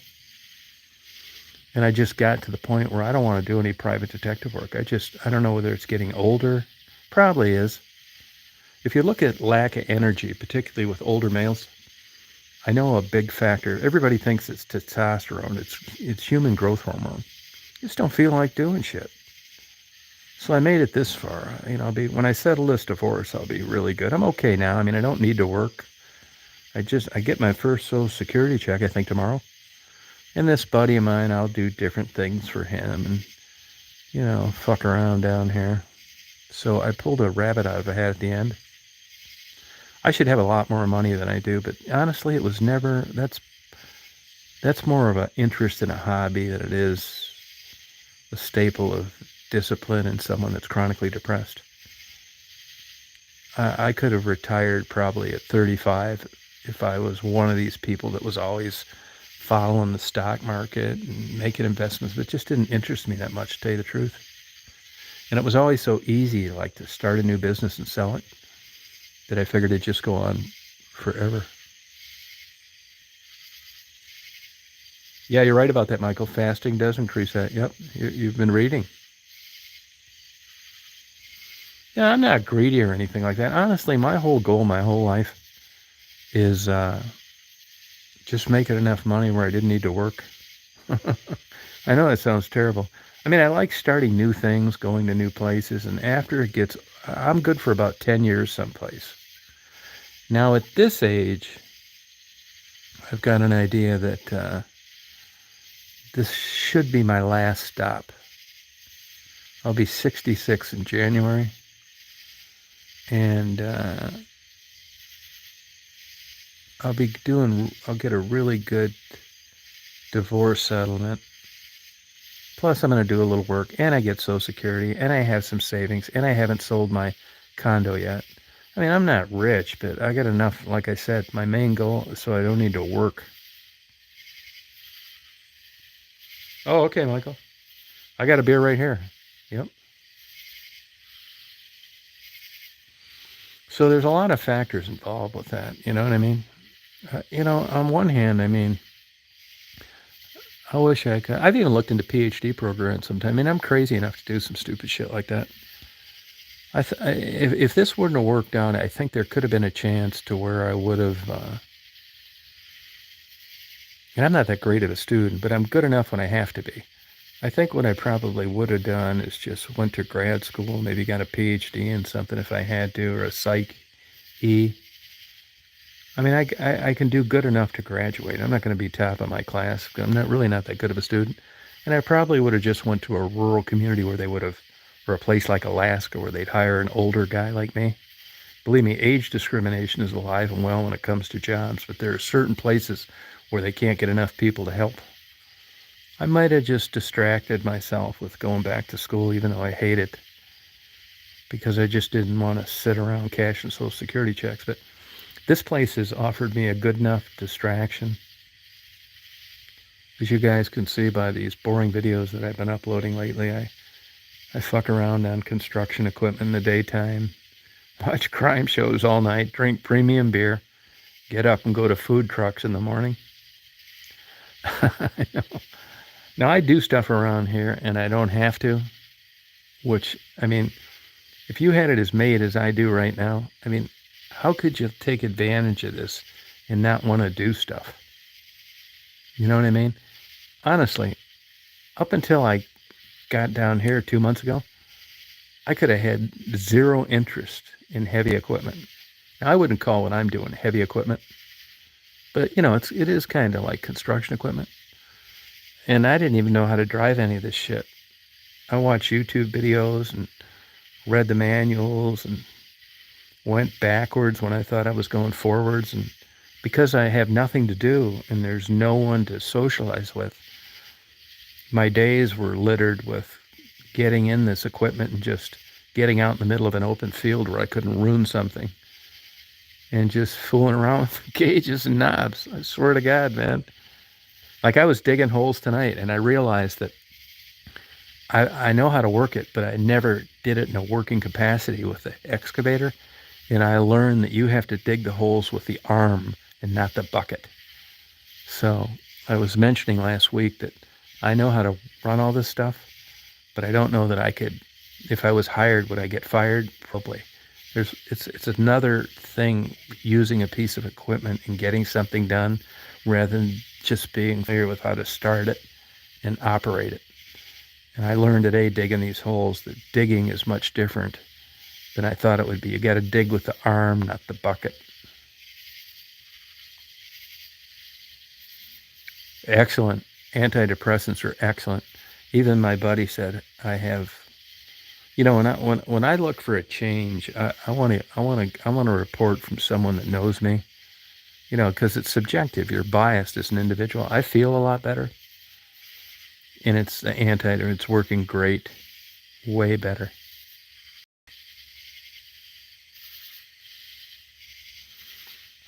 And I just got to the point where I don't want to do any private detective work. I don't know whether it's getting older. Probably is. If you look at lack of energy, particularly with older males, I know a big factor. Everybody thinks it's testosterone. It's human growth hormone. Just don't feel like doing shit. So I made it this far. When I settle this divorce, I'll be really good. I'm okay now. I mean, I don't need to work. I get my first Social Security check, I think, tomorrow. And this buddy of mine, I'll do different things for him and, you know, fuck around down here. So I pulled a rabbit out of a hat at the end. I should have a lot more money than I do, but honestly, it was never, that's more of an interest in a hobby than it is a staple of discipline in someone that's chronically depressed. I could have retired probably at 35 if I was one of these people that was always following the stock market and making investments, but it just didn't interest me that much, to tell you the truth. And it was always so easy, like, to start a new business and sell it, that I figured it'd just go on forever. Yeah, you're right about that, Michael. Fasting does increase that. Yep, you've been reading. Yeah, I'm not greedy or anything like that. Honestly, my whole goal, my whole life, is just making enough money where I didn't need to work. I know that sounds terrible. I mean, I like starting new things, going to new places, and after it gets, I'm good for about 10 years someplace. Now, at this age, I've got an idea that this should be my last stop. I'll be 66 in January, and I'll get a really good divorce settlement. Plus, I'm going to do a little work, and I get Social Security, and I have some savings, and I haven't sold my condo yet. I mean, I'm not rich, but I got enough, like I said, my main goal is so I don't need to work. Oh, okay, Michael. I got a beer right here. Yep. So there's a lot of factors involved with that, you know what I mean? You know, on one hand, I mean, I wish I could. I've even looked into PhD programs sometime. I mean, I'm crazy enough to do some stupid shit like that. If this wouldn't have worked out, I think there could have been a chance to where I would have. And I'm not that great of a student, but I'm good enough when I have to be. I think what I probably would have done is just went to grad school, maybe got a PhD in something if I had to, or a Psych E. I mean, I can do good enough to graduate. I'm not going to be top of my class. I'm really not that good of a student. And I probably would have just went to a rural community where they would have, or a place like Alaska where they'd hire an older guy like me. Believe me, age discrimination is alive and well when it comes to jobs, but there are certain places where they can't get enough people to help. I might have just distracted myself with going back to school, even though I hate it, because I just didn't want to sit around cashing Social Security checks. But this place has offered me a good enough distraction. As you guys can see by these boring videos that I've been uploading lately, I fuck around on construction equipment in the daytime, watch crime shows all night, drink premium beer, get up and go to food trucks in the morning. I know. Now, I do stuff around here, and I don't have to, which, I mean, if you had it as made as I do right now, I mean, how could you take advantage of this and not want to do stuff? You know what I mean? Honestly, up until I got down here 2 months ago, I could have had zero interest in heavy equipment. Now, I wouldn't call what I'm doing heavy equipment, but, you know, it is kind of like construction equipment. And I didn't even know how to drive any of this shit. I watched YouTube videos and read the manuals and went backwards when I thought I was going forwards. And because I have nothing to do and there's no one to socialize with, my days were littered with getting in this equipment and just getting out in the middle of an open field where I couldn't ruin something and just fooling around with gauges and knobs. I swear to God, man. Like, I was digging holes tonight, and I realized that I know how to work it, but I never did it in a working capacity with the excavator. And I learned that you have to dig the holes with the arm and not the bucket. So I was mentioning last week that I know how to run all this stuff, but I don't know that I could, if I was hired, would I get fired? Probably. It's another thing, using a piece of equipment and getting something done rather than just being familiar with how to start it and operate it. And I learned today, digging these holes, that digging is much different than I thought it would be. You got to dig with the arm, not the bucket. Excellent. Antidepressants are excellent. Even my buddy said I have. You know, when I look for a change, I want a report from someone that knows me. You know, because it's subjective. You're biased as an individual. I feel a lot better, and it's the it's working great, way better.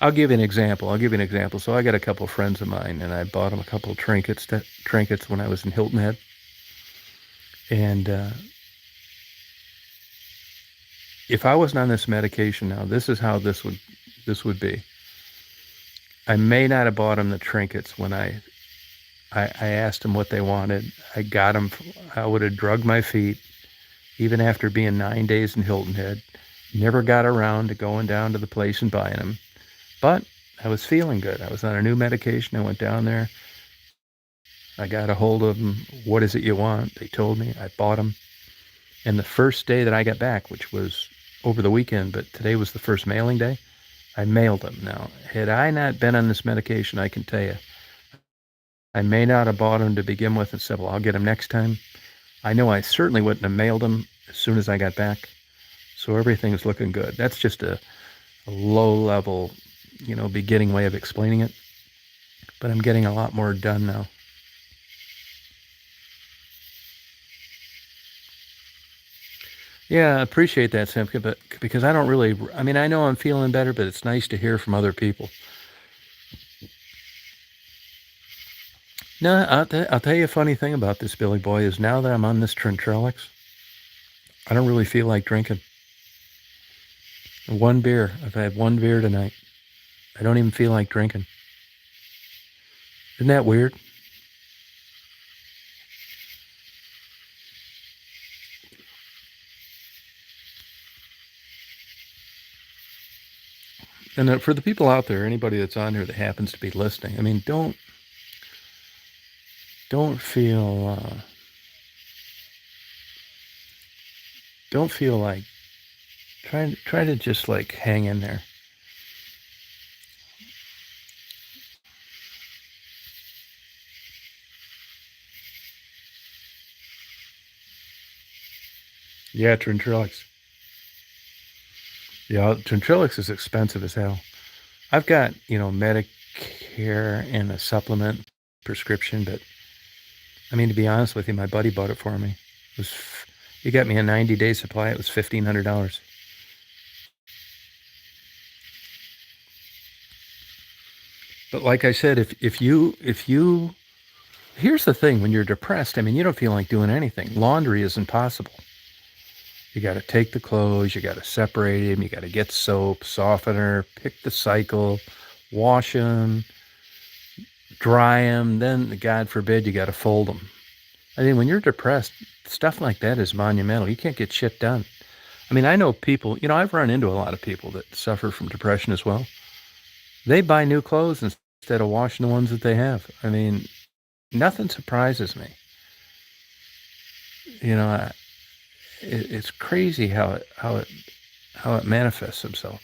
I'll give you an example. So I got a couple of friends of mine, and I bought them a couple of trinkets when I was in Hilton Head, and if I wasn't on this medication now, this is how this would be. I may not have bought them the trinkets when I asked them what they wanted. I got them. I would have drugged my feet, even after being 9 days in Hilton Head. Never got around to going down to the place and buying them. But I was feeling good. I was on a new medication. I went down there. I got a hold of them. What is it you want? They told me. I bought them. And the first day that I got back, which was over the weekend, but today was the first mailing day, I mailed them. Now, had I not been on this medication, I can tell you, I may not have bought them to begin with and said, well, I'll get them next time. I know I certainly wouldn't have mailed them as soon as I got back. So everything's looking good. That's just a low level, beginning way of explaining it. But I'm getting a lot more done now. Yeah, I appreciate that, Simka, but because I don't really, I know I'm feeling better, but it's nice to hear from other people. No, I'll tell you a funny thing about this, Billy Boy, is now that I'm on this Trintrellix, I don't really feel like drinking. One beer. I've had one beer tonight. I don't even feel like drinking. Isn't that weird? And for the people out there, anybody that's on here that happens to be listening, don't feel like try to just like hang in there. Yeah, Trintrellix. Yeah, Trintrellix is expensive as hell. I've got, Medicare and a supplement prescription, but to be honest with you, my buddy bought it for me. He got me a 90-day supply. It was $1,500. But like I said, if you here's the thing, when you're depressed, you don't feel like doing anything. Laundry is impossible. You got to take the clothes, you got to separate them, you got to get soap, softener, pick the cycle, wash them, dry them, then, God forbid, you got to fold them. When you're depressed, stuff like that is monumental. You can't get shit done. I know people, I've run into a lot of people that suffer from depression as well. They buy new clothes instead of washing the ones that they have. Nothing surprises me. It's crazy how it manifests itself.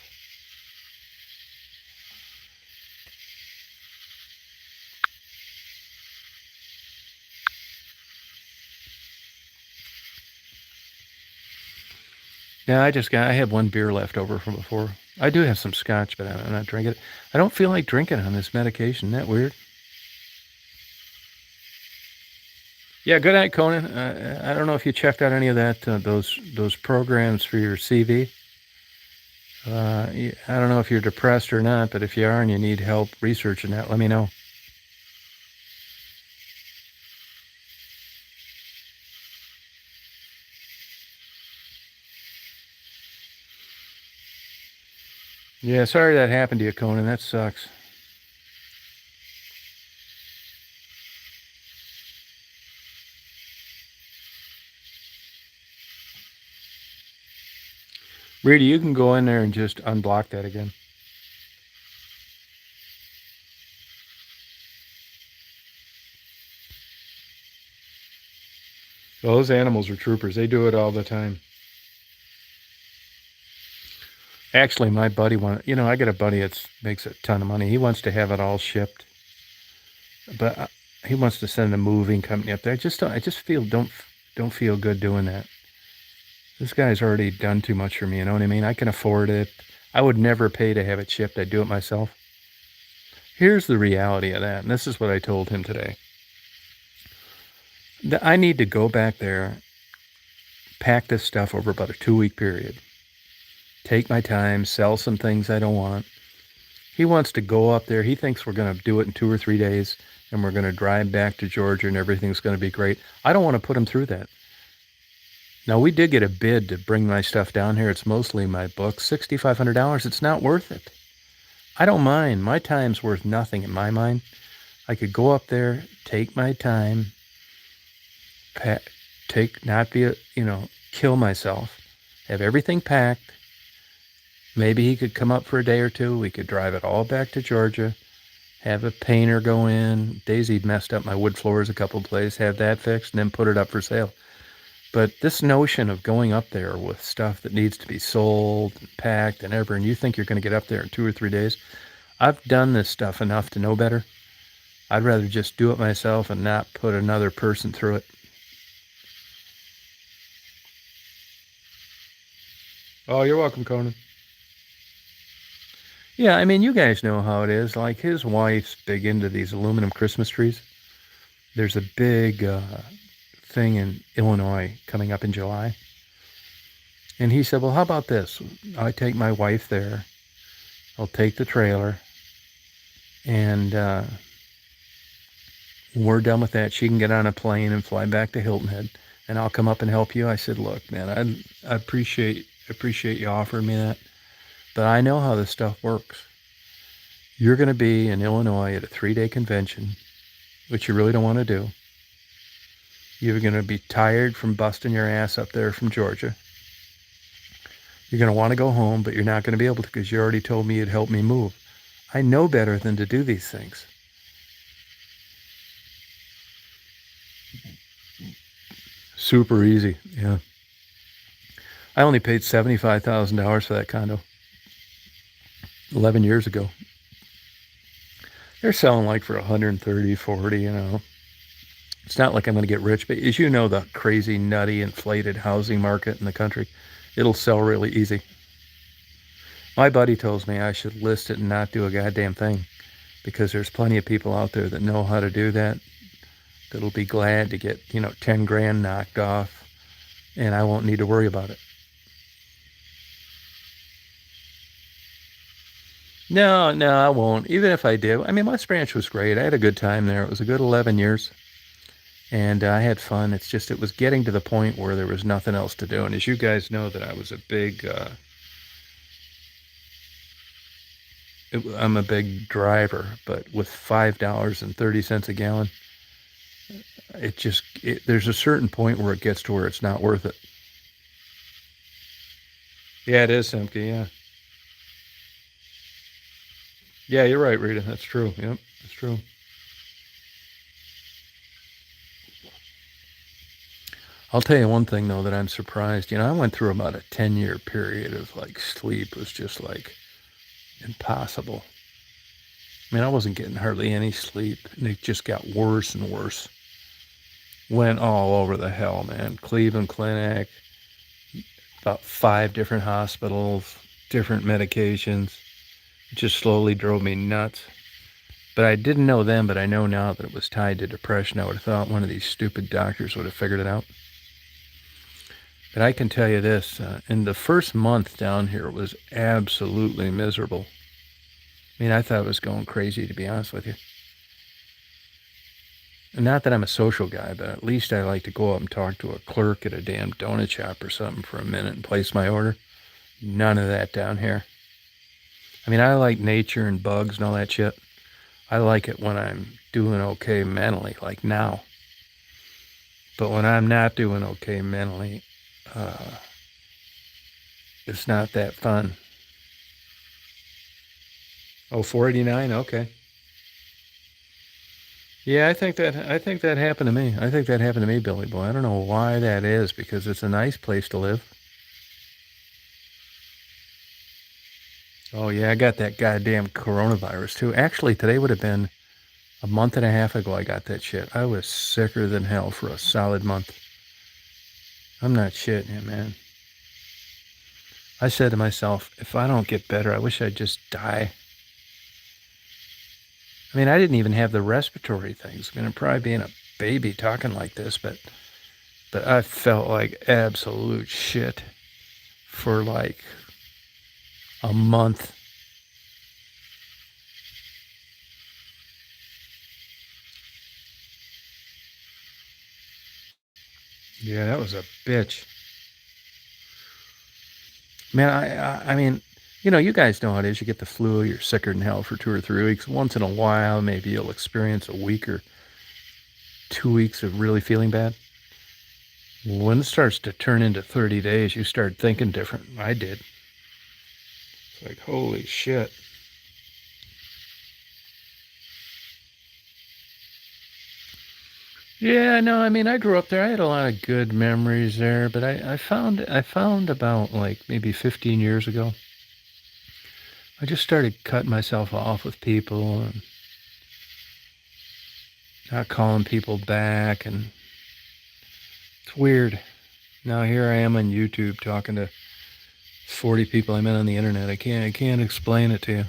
Yeah, I have one beer left over from before. I do have some scotch, but I'm not drinking it. I don't feel like drinking on this medication. Isn't that weird? Yeah, good night, Conan. I don't know if you checked out any of that, those programs for your CV. I don't know if you're depressed or not, but if you are and you need help researching that, let me know. Yeah, sorry that happened to you, Conan. That sucks. Rita, you can go in there and just unblock that again. Those animals are troopers. They do it all the time. Actually, my buddy I got a buddy that makes a ton of money. He wants to have it all shipped. But he wants to send a moving company up there. I just feel don't feel good doing that. This guy's already done too much for me, you know what I mean? I can afford it. I would never pay to have it shipped. I'd do it myself. Here's the reality of that, and this is what I told him today. I need to go back there, pack this stuff over about a 2-week period. Take my time, sell some things I don't want. He wants to go up there. He thinks we're going to do it in 2 or 3 days, and we're going to drive back to Georgia, and everything's going to be great. I don't want to put him through that. Now, we did get a bid to bring my stuff down here. It's mostly my books, $6,500. It's not worth it. I don't mind. My time's worth nothing in my mind. I could go up there, take my time, kill myself, have everything packed. Maybe he could come up for a day or two. We could drive it all back to Georgia, have a painter go in. Daisy messed up my wood floors a couple places, have that fixed, and then put it up for sale. But this notion of going up there with stuff that needs to be sold and packed and and you think you're going to get up there in 2 or 3 days, I've done this stuff enough to know better. I'd rather just do it myself and not put another person through it. Oh, you're welcome, Conan. Yeah, I mean, you guys know how it is. Like, his wife's big into these aluminum Christmas trees. There's a big thing in Illinois coming up in July. And he said, well, how about this? I take my wife there. I'll take the trailer. And when we're done with that, she can get on a plane and fly back to Hilton Head. And I'll come up and help you. I said, look, man, I appreciate you offering me that. But I know how this stuff works. You're going to be in Illinois at a 3-day convention, which you really don't want to do. You're going to be tired from busting your ass up there from Georgia. You're going to want to go home, but you're not going to be able to because you already told me you'd help me move. I know better than to do these things. Super easy, yeah. I only paid $75,000 for that condo 11 years ago. They're selling like for 130, 40, you know. It's not like I'm going to get rich, but as you know, the crazy, nutty, inflated housing market in the country, it'll sell really easy. My buddy tells me I should list it and not do a goddamn thing because there's plenty of people out there that know how to do that, that'll be glad to get, 10 grand knocked off, and I won't need to worry about it. No, I won't. Even if I did. I mean, West Branch was great. I had a good time there. It was a good 11 years. And I had fun. It's just, it was getting to the point where there was nothing else to do. And as you guys know, that I was a big, I'm a big driver, but with $5.30 a gallon, there's a certain point where it gets to where it's not worth it. Yeah, it is empty. Yeah. Yeah, you're right, Rita. That's true. Yep, that's true. I'll tell you one thing, though, that I'm surprised. I went through about a 10-year period of, like, sleep was just, like, impossible. I mean, I wasn't getting hardly any sleep, and it just got worse and worse. Went all over the hell, man. Cleveland Clinic, about 5 different hospitals, different medications. It just slowly drove me nuts. But I didn't know then, but I know now that it was tied to depression. I would have thought one of these stupid doctors would have figured it out. But I can tell you this, in the first month down here, it was absolutely miserable. I mean, I thought it was going crazy, to be honest with you. And not that I'm a social guy, but at least I like to go up and talk to a clerk at a damn donut shop or something for a minute and place my order. None of that down here. I mean, I like nature and bugs and all that shit. I like it when I'm doing okay mentally, like now. But when I'm not doing okay mentally, it's not that fun. Oh, 489? Okay. Yeah, I think that happened to me. I think that happened to me, Billy Boy. I don't know why that is, because it's a nice place to live. Oh yeah, I got that goddamn coronavirus too. Actually, today would have been A month and a half ago I got that shit. I was sicker than hell for a solid month. I'm not shitting you, man. I said to myself, if I don't get better, I wish I'd just die. I mean, I didn't even have the respiratory things. I'm probably being a baby talking like this, but I felt like absolute shit for like a month. Yeah, that was a bitch. Man, I mean, you know, you guys know how it is. You get the flu, you're sicker than hell for 2 or 3 weeks. Once in a while, maybe you'll experience a week or 2 weeks of really feeling bad. When it starts to turn into 30 days, you start thinking different. I did. It's like, holy shit. Yeah, no, I mean, I grew up there. I had a lot of good memories there, but I found about like maybe 15 years ago, I just started cutting myself off with people and not calling people back, and it's weird. Now here I am on YouTube talking to 40 people I met on the internet. I can't explain it to you.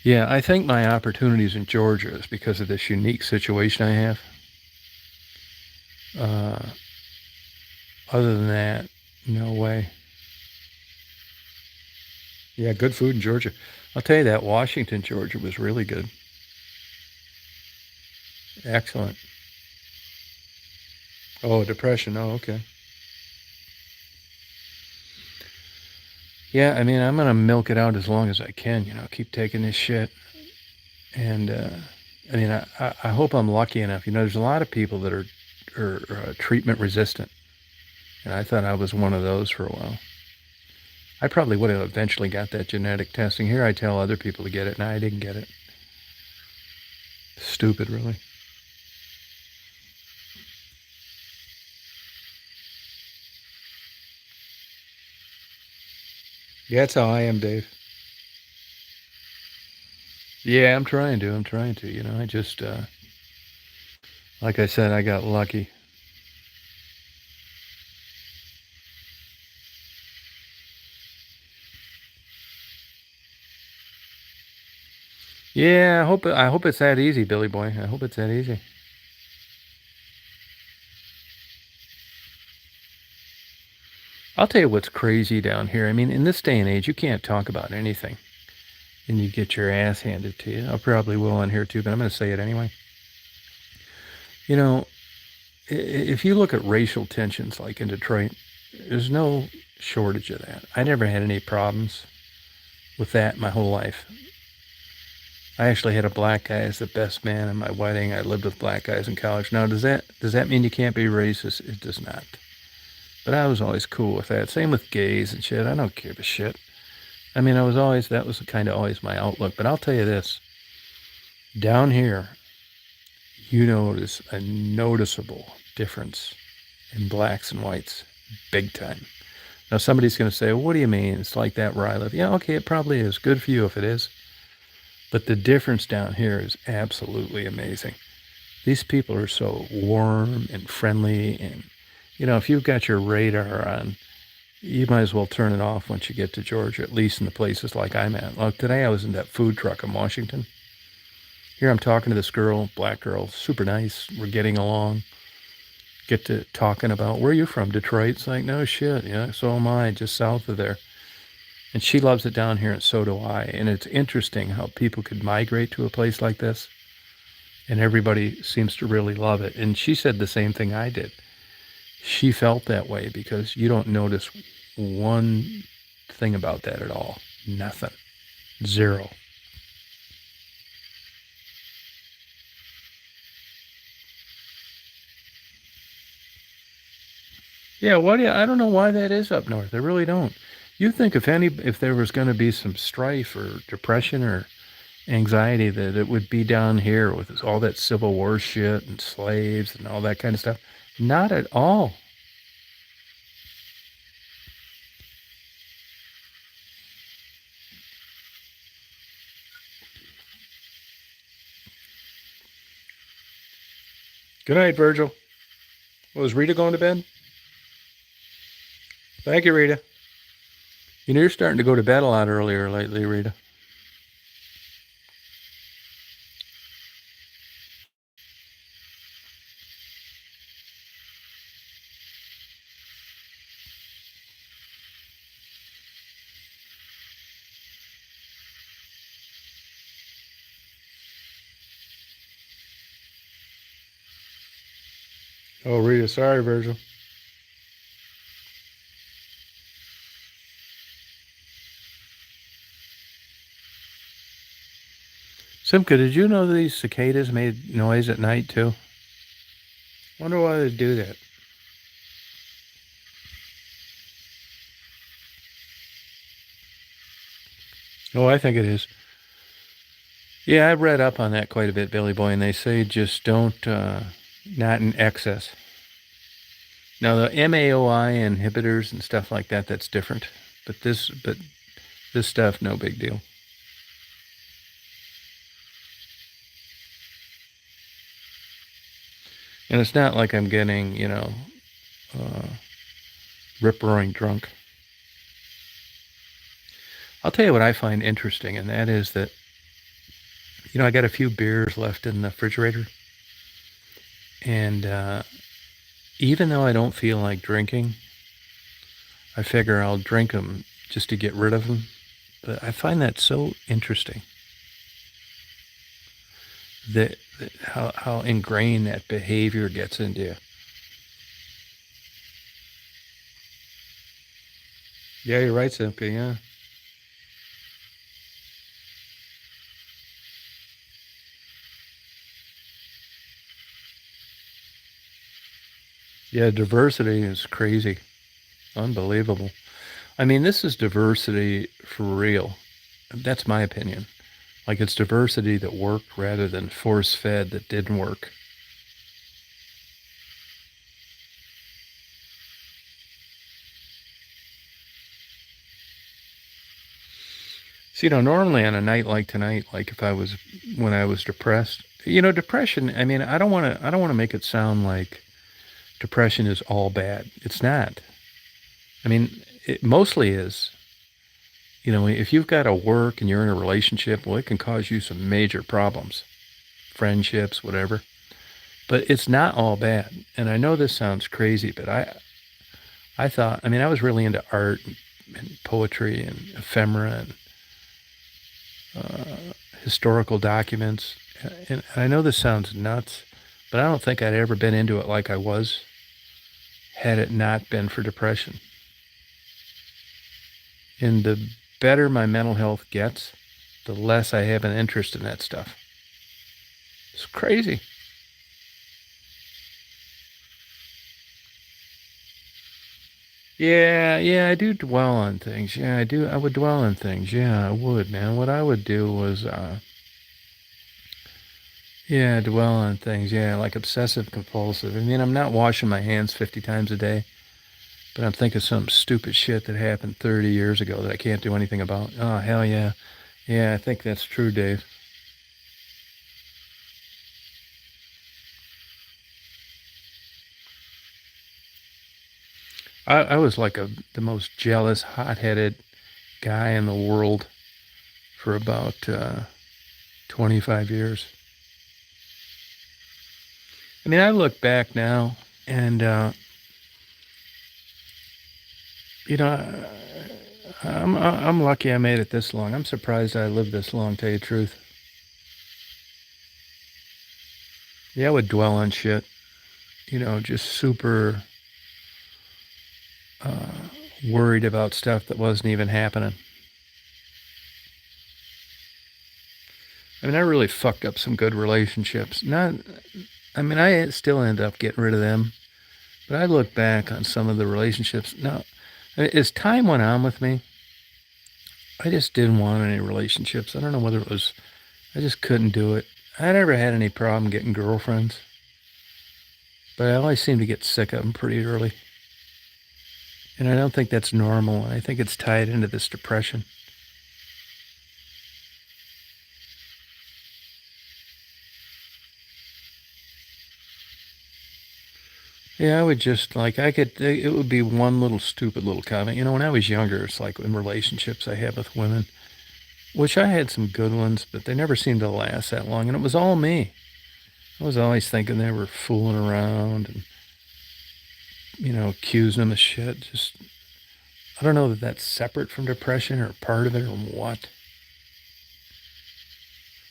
Yeah, I think my opportunities in Georgia is because of this unique situation I have. Other than that, no way. Yeah, good food in Georgia. I'll tell you that Washington, Georgia was really good. Excellent. Oh, depression. Oh, okay. Yeah, I mean, I'm gonna milk it out as long as I can. You know, keep taking this shit, and I mean, I hope I'm lucky enough. You know, there's a lot of people that are treatment resistant, and I thought I was one of those for a while. I probably would have eventually got that genetic testing. Here I tell other people to get it, and I didn't get it. Stupid, really. Yeah, that's how I am, Dave. Yeah, I'm trying to. I'm trying to. You know, I just, like I said, I got lucky. Yeah, I hope it's that easy, Billy boy. I hope it's that easy. I'll tell you what's crazy down here. I mean, in this day and age, you can't talk about anything, and you get your ass handed to you. I probably will on here too, but I'm going to say it anyway. You know, if you look at racial tensions like in Detroit, there's no shortage of that. I never had any problems with that my whole life. I actually had a black guy as the best man in my wedding. I lived with black guys in college. Now, does that mean you can't be racist? It does not. But I was always cool with that. Same with gays and shit. I don't give a shit. I mean, that was kind of always my outlook. But I'll tell you this, down here, you notice a noticeable difference in blacks and whites, big time. Now, somebody's going to say, well, what do you mean? It's like that where I live. Yeah, okay, it probably is. Good for you if it is. But the difference down here is absolutely amazing. These people are so warm and friendly. And, you know, if you've got your radar on, you might as well turn it off once you get to Georgia, at least in the places like I'm at. Like today, I was in that food truck in Washington. Here I'm talking to this girl, black girl, super nice. We're getting along. Get to talking about, where are you from? Detroit? It's like, no shit. Yeah, so am I, just south of there. And she loves it down here, and so do I. And it's interesting how people could migrate to a place like this, and everybody seems to really love it. And she said the same thing I did. She felt that way because you don't notice one thing about that at all. Nothing. Zero. Yeah, I don't know why that is up north. I really don't. You think if there was going to be some strife or depression or anxiety, that it would be down here with all that Civil War shit and slaves and all that kind of stuff. Not at all. Good night, Virgil. Well, is Rita going to bed? Thank you, Rita. You know, you're starting to go to bed a lot earlier lately, Rita. Oh, Rita, sorry, Virgil. Simka, did you know these cicadas made noise at night too? Wonder why they do that. Oh, I think it is. Yeah, I've read up on that quite a bit, Billy Boy, and they say just don't, not in excess. Now, the MAOI inhibitors and stuff like that, that's different. But this stuff, no big deal. And it's not like I'm getting, rip-roaring drunk. I'll tell you what I find interesting, and that is that, I got a few beers left in the refrigerator. And even though I don't feel like drinking, I figure I'll drink them just to get rid of them. But I find that so interesting. That how ingrained that behavior gets into you. Yeah, you're right, Simka, yeah. Yeah, diversity is crazy. Unbelievable. I mean, this is diversity for real. That's my opinion. Like it's diversity that worked rather than force fed that didn't work. So, normally on a night like tonight, like if I was when I was depressed, depression, I mean, I don't want to make it sound like depression is all bad. It's not. I mean, it mostly is. If you've got to work and you're in a relationship, well, it can cause you some major problems, friendships, whatever. But it's not all bad. And I know this sounds crazy, but I thought, I mean, I was really into art and poetry and ephemera and historical documents. And I know this sounds nuts, but I don't think I'd ever been into it like I was had it not been for depression. And the better my mental health gets, the less I have an interest in that stuff. It's crazy. Yeah, I do dwell on things. Yeah, I do. I would dwell on things. Yeah, I would, man. What I would do was, yeah, dwell on things. Yeah, like obsessive compulsive. I mean, I'm not washing my hands 50 times a day, but I'm thinking some stupid shit that happened 30 years ago that I can't do anything about. Oh, hell yeah. Yeah, I think that's true, Dave. I was like the most jealous, hot-headed guy in the world for about 25 years. I mean, I look back now and, you know, I'm lucky I made it this long. I'm surprised I lived this long, tell you the truth. Yeah, I would dwell on shit, just super worried about stuff that wasn't even happening. I mean, I really fucked up some good relationships. I mean, I still end up getting rid of them, but I look back on some of the relationships. Now, as time went on with me, I just didn't want any relationships. I don't know whether it was, I just couldn't do it. I never had any problem getting girlfriends, but I always seemed to get sick of them pretty early. And I don't think that's normal. I think it's tied into this depression. Yeah, I would just like I could. It would be one little stupid little comment. You know, when I was younger, it's like in relationships I had with women, which I had some good ones, but they never seemed to last that long, and it was all me. I was always thinking they were fooling around and accusing them of shit. Just I don't know that that's separate from depression or part of it or what.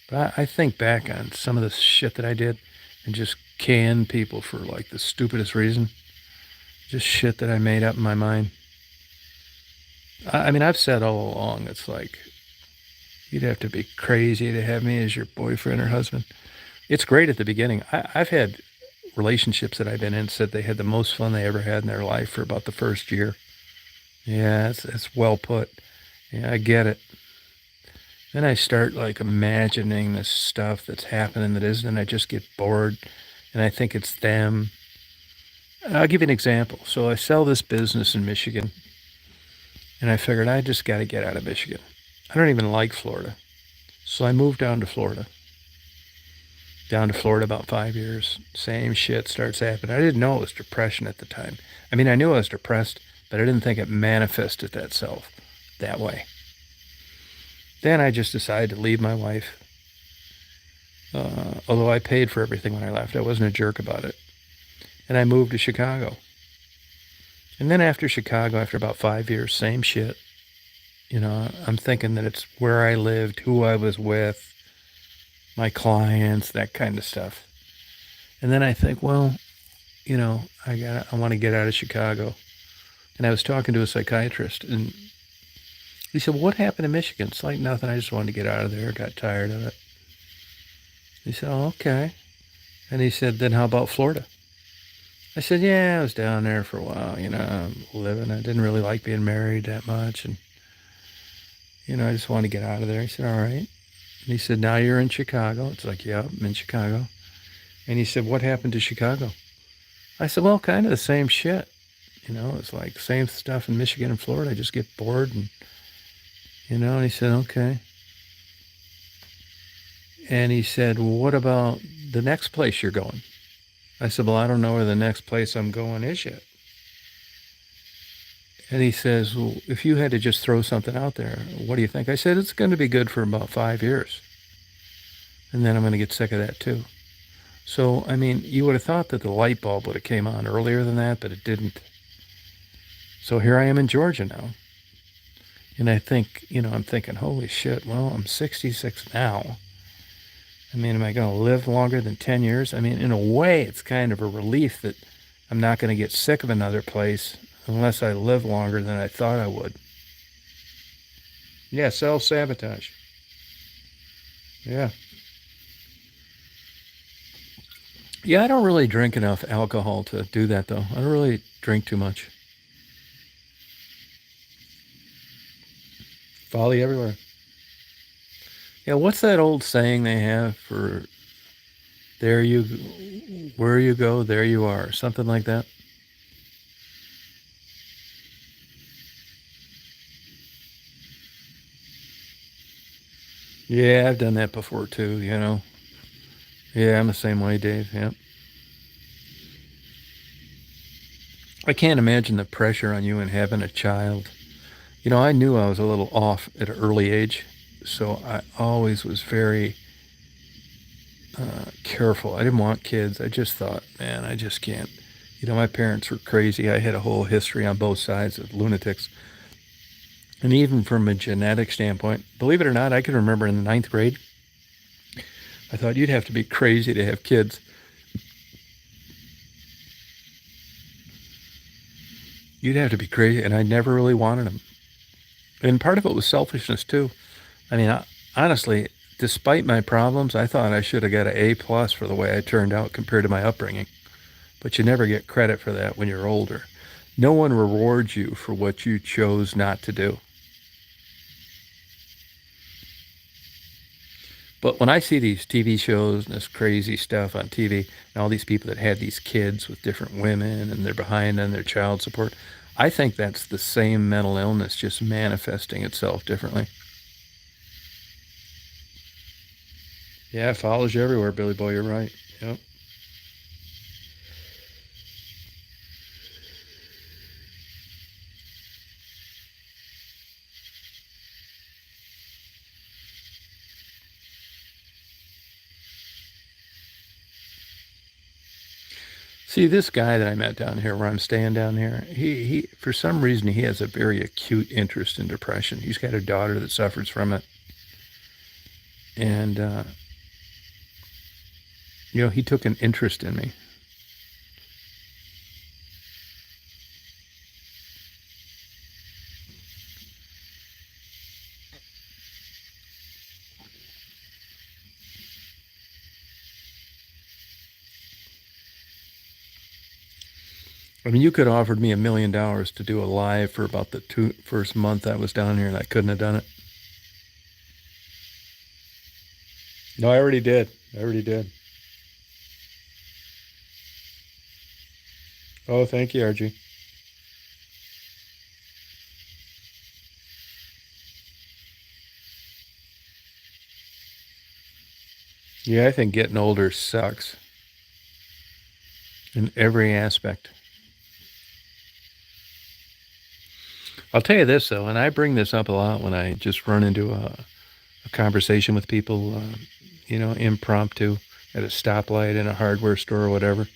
But I think back on some of the shit that I did and just can people for like the stupidest reason. Just shit that I made up in my mind. I mean, I've said all along, it's like, you'd have to be crazy to have me as your boyfriend or husband. It's great at the beginning. I've had relationships that I've been in said they had the most fun they ever had in their life for about the first year. Yeah, it's well put. Yeah, I get it. Then I start like imagining this stuff that's happening that isn't, and I just get bored and I think it's them. I'll give you an example. So I sell this business in Michigan, and I figured I just got to get out of Michigan. I don't even like Florida. So I moved down to Florida. Down to Florida about 5 years. Same shit starts happening. I didn't know it was depression at the time. I mean, I knew I was depressed, but I didn't think it manifested itself that way. Then I just decided to leave my wife. Although I paid for everything when I left, I wasn't a jerk about it. And I moved to Chicago. And then after Chicago, after about 5 years, same shit. I'm thinking that it's where I lived, who I was with, my clients, that kind of stuff. And then I think, well, I want to get out of Chicago. And I was talking to a psychiatrist, and he said, well, what happened in Michigan? It's like nothing. I just wanted to get out of there. Got tired of it. He said, oh, okay. And he said, then how about Florida? I said, yeah, I was down there for a while, living. I didn't really like being married that much. And, I just wanted to get out of there. He said, all right. And he said, now you're in Chicago. It's like, yeah, I'm in Chicago. And he said, what happened to Chicago? I said, well, kind of the same shit. It's like same stuff in Michigan and Florida. I just get bored and he said, okay. And he said, well, what about the next place you're going? I said, well, I don't know where the next place I'm going is yet. And he says, well, if you had to just throw something out there, what do you think? I said, it's going to be good for about 5 years. And then I'm going to get sick of that too. So, I mean, you would have thought that the light bulb would have came on earlier than that, but it didn't. So here I am in Georgia now. And I think, I'm thinking, holy shit, well, I'm 66 now. I mean, am I going to live longer than 10 years? I mean, in a way, it's kind of a relief that I'm not going to get sick of another place unless I live longer than I thought I would. Yeah, self-sabotage. Yeah. Yeah, I don't really drink enough alcohol to do that, though. I don't really drink too much. Folly everywhere. Yeah, what's that old saying they have for where you go, there you are, something like that? Yeah, I've done that before too. Yeah, I'm the same way, Dave. Yeah. I can't imagine the pressure on you in having a child. I knew I was a little off at an early age, so I always was very careful. I didn't want kids. I just thought, man, I just can't. My parents were crazy. I had a whole history on both sides of lunatics. And even from a genetic standpoint, believe it or not, I can remember in the ninth grade, I thought you'd have to be crazy to have kids. You'd have to be crazy, and I never really wanted them. And part of it was selfishness too. I mean, honestly, despite my problems, I thought I should have got an A+ for the way I turned out compared to my upbringing. But you never get credit for that when you're older. No one rewards you for what you chose not to do. But when I see these TV shows and this crazy stuff on TV and all these people that had these kids with different women and they're behind on their child support, I think that's the same mental illness just manifesting itself differently. Yeah, it follows you everywhere, Billy Boy. You're right. Yep. See, this guy that I met down here, where I'm staying down here, he for some reason he has a very acute interest in depression. He's got a daughter that suffers from it, and he took an interest in me. I mean, you could have offered me $1 million to do a live for about the first month I was down here, and I couldn't have done it. No, I already did. I already did. Oh, thank you, Archie. Yeah, I think getting older sucks in every aspect. I'll tell you this, though, and I bring this up a lot when I just run into a conversation with people, impromptu at a stoplight in a hardware store or whatever.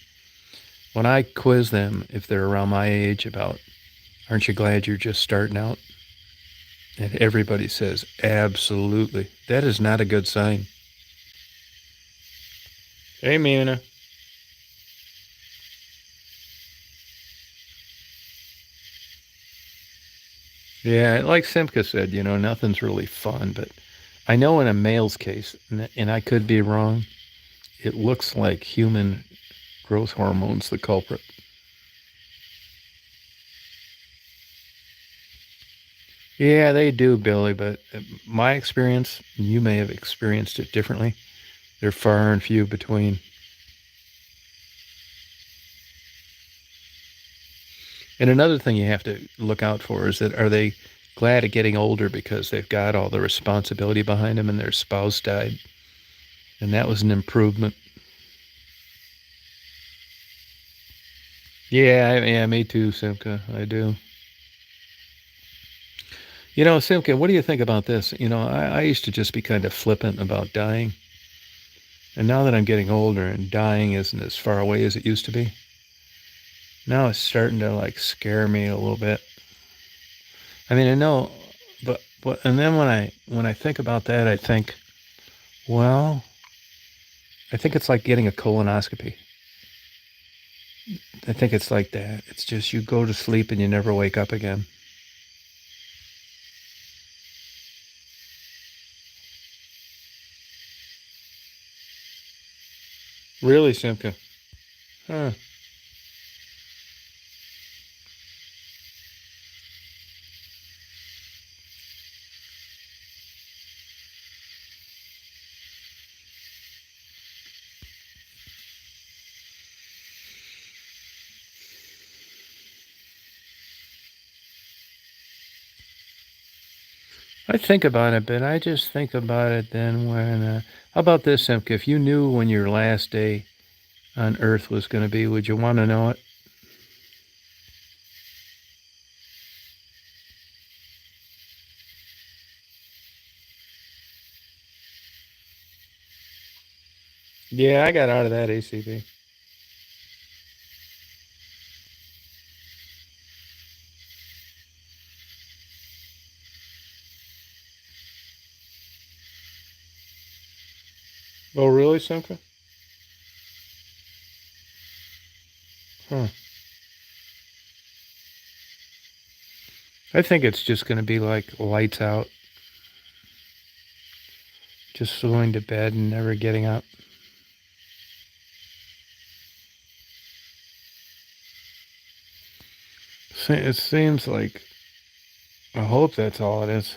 When I quiz them, if they're around my age, about, aren't you glad you're just starting out? And everybody says, absolutely. That is not a good sign. Hey, Mina. Yeah, like Simca said, nothing's really fun, but I know in a male's case, and I could be wrong, it looks like human growth hormone's the culprit. Yeah, they do, Billy, but my experience, you may have experienced it differently. They're far and few between. And another thing you have to look out for is that, are they glad at getting older because they've got all the responsibility behind them and their spouse died? And that was an improvement. Yeah, me too, Simca. I do. Simca, what do you think about this? I used to just be kind of flippant about dying. And now that I'm getting older and dying isn't as far away as it used to be, now it's starting to like scare me a little bit. I mean, I know, but and then when I think about that, I think, well, I think it's like getting a colonoscopy. I think it's like that. It's just you go to sleep and you never wake up again. Really, Simca? Huh. I think about it, but I just think about it then when. How about this, Simca? If you knew when your last day on Earth was going to be, would you want to know it? Yeah, I got out of that ACB. Oh, really, Simca? Huh. I think it's just going to be like lights out, just going to bed and never getting up. It seems like, I hope that's all it is.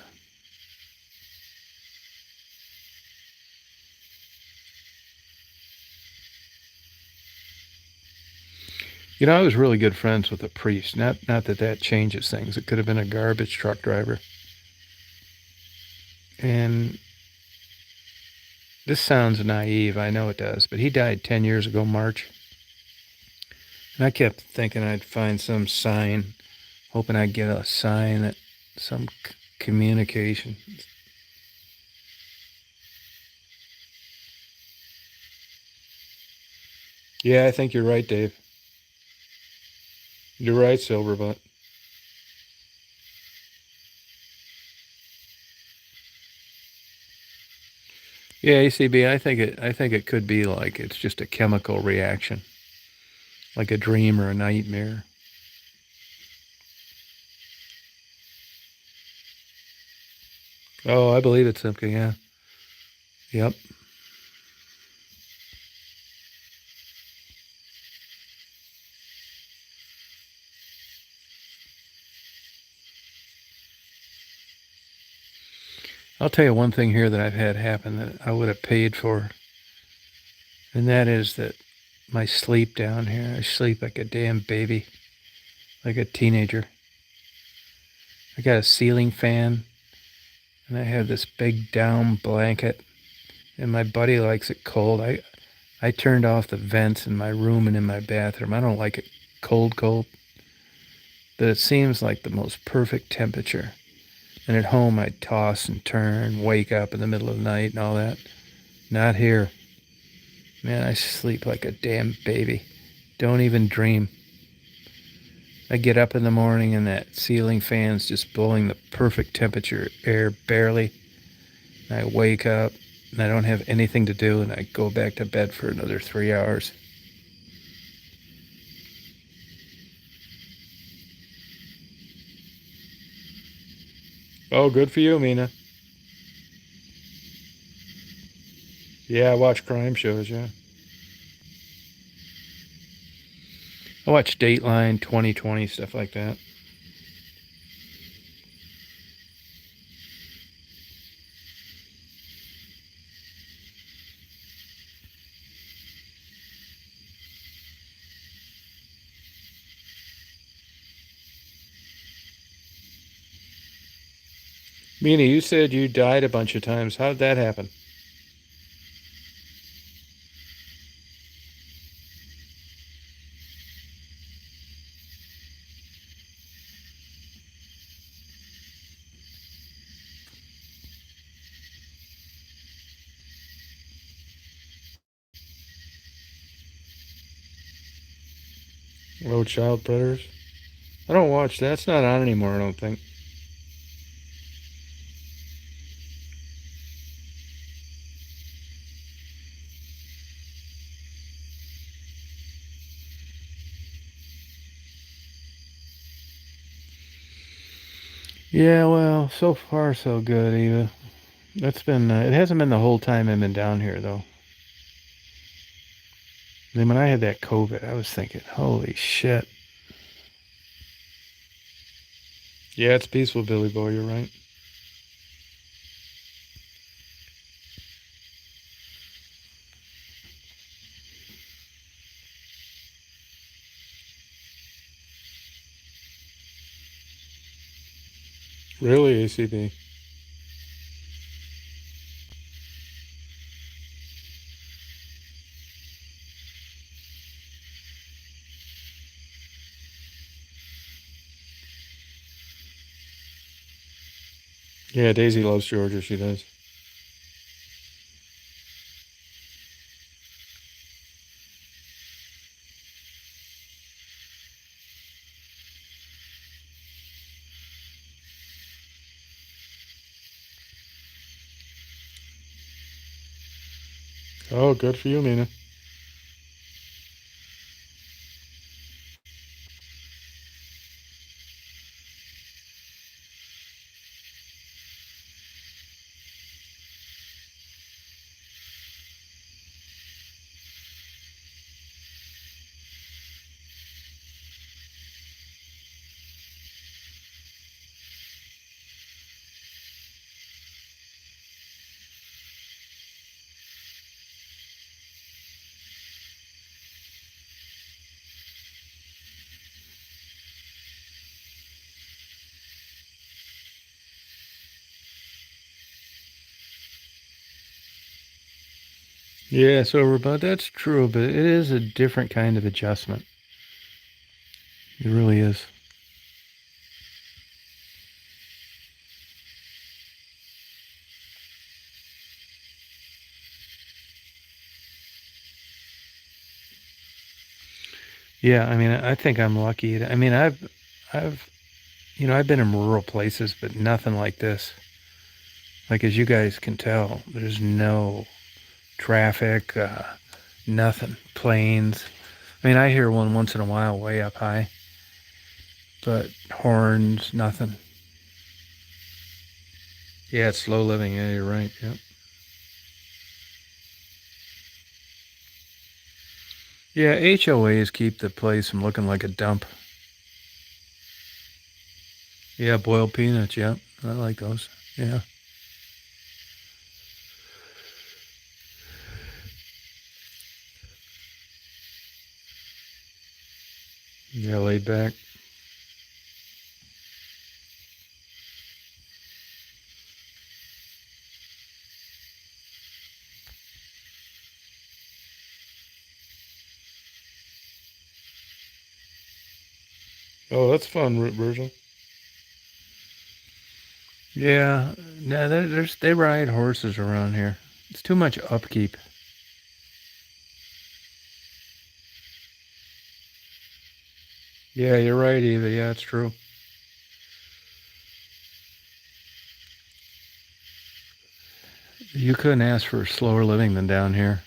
I was really good friends with a priest. Not that that changes things. It could have been a garbage truck driver. And this sounds naive, I know it does, but he died 10 years ago, March. And I kept thinking I'd find some sign, hoping I'd get a sign that some communication. Yeah, I think you're right, Dave. You're right, Silverbutt. Yeah, ACB. I think it could be like it's just a chemical reaction, like a dream or a nightmare. Oh, I believe it, Simka. Yeah. Yep. I'll tell you one thing here that I've had happen that I would have paid for, and that is that my sleep down here. I sleep like a damn baby, like a teenager. I got a ceiling fan, and I have this big down blanket, and my buddy likes it cold. I turned off the vents in my room and in my bathroom. I don't like it cold, cold, but it seems like the most perfect temperature. And at home, I'd toss and turn, wake up in the middle of the night and all that. Not here. Man, I sleep like a damn baby. Don't even dream. I get up in the morning and that ceiling fan's just blowing the perfect temperature air barely. And I wake up and I don't have anything to do and I go back to bed for another 3 hours. Oh, good for you, Mina. Yeah, I watch crime shows, yeah. I watch Dateline, 2020, stuff like that. Mina, you said you died a bunch of times. How did that happen? Oh, child predators? I don't watch that. It's not on anymore, I don't think. Yeah, well, so far so good, Eva. That's been, it hasn't been the whole time I've been down here, though. Then when I had that COVID, I was thinking, holy shit. Yeah, it's peaceful, Billy Boy, you're right. Really, ACB? Yeah, Daisy loves Georgia, she does. Oh, good for you, Mina. Yeah, so, but that's true, but it is a different kind of adjustment. It really is. Yeah, I mean, I think I'm lucky. I mean, I've, I've been in rural places, but nothing like this. Like, as you guys can tell, there's no traffic, nothing, planes. I mean, I hear one once in a while way up high, but horns, nothing. Yeah, it's slow living. Yeah, you're right. Yep. Yeah, HOAs keep the place from looking like a dump. Yeah, boiled peanuts. Yep, I like those. Yeah. Yeah, laid back. Oh, that's fun, Virgil. Yeah, no, they ride horses around here. It's too much upkeep. Yeah, you're right, Eva. Yeah, it's true. You couldn't ask for slower living than down here.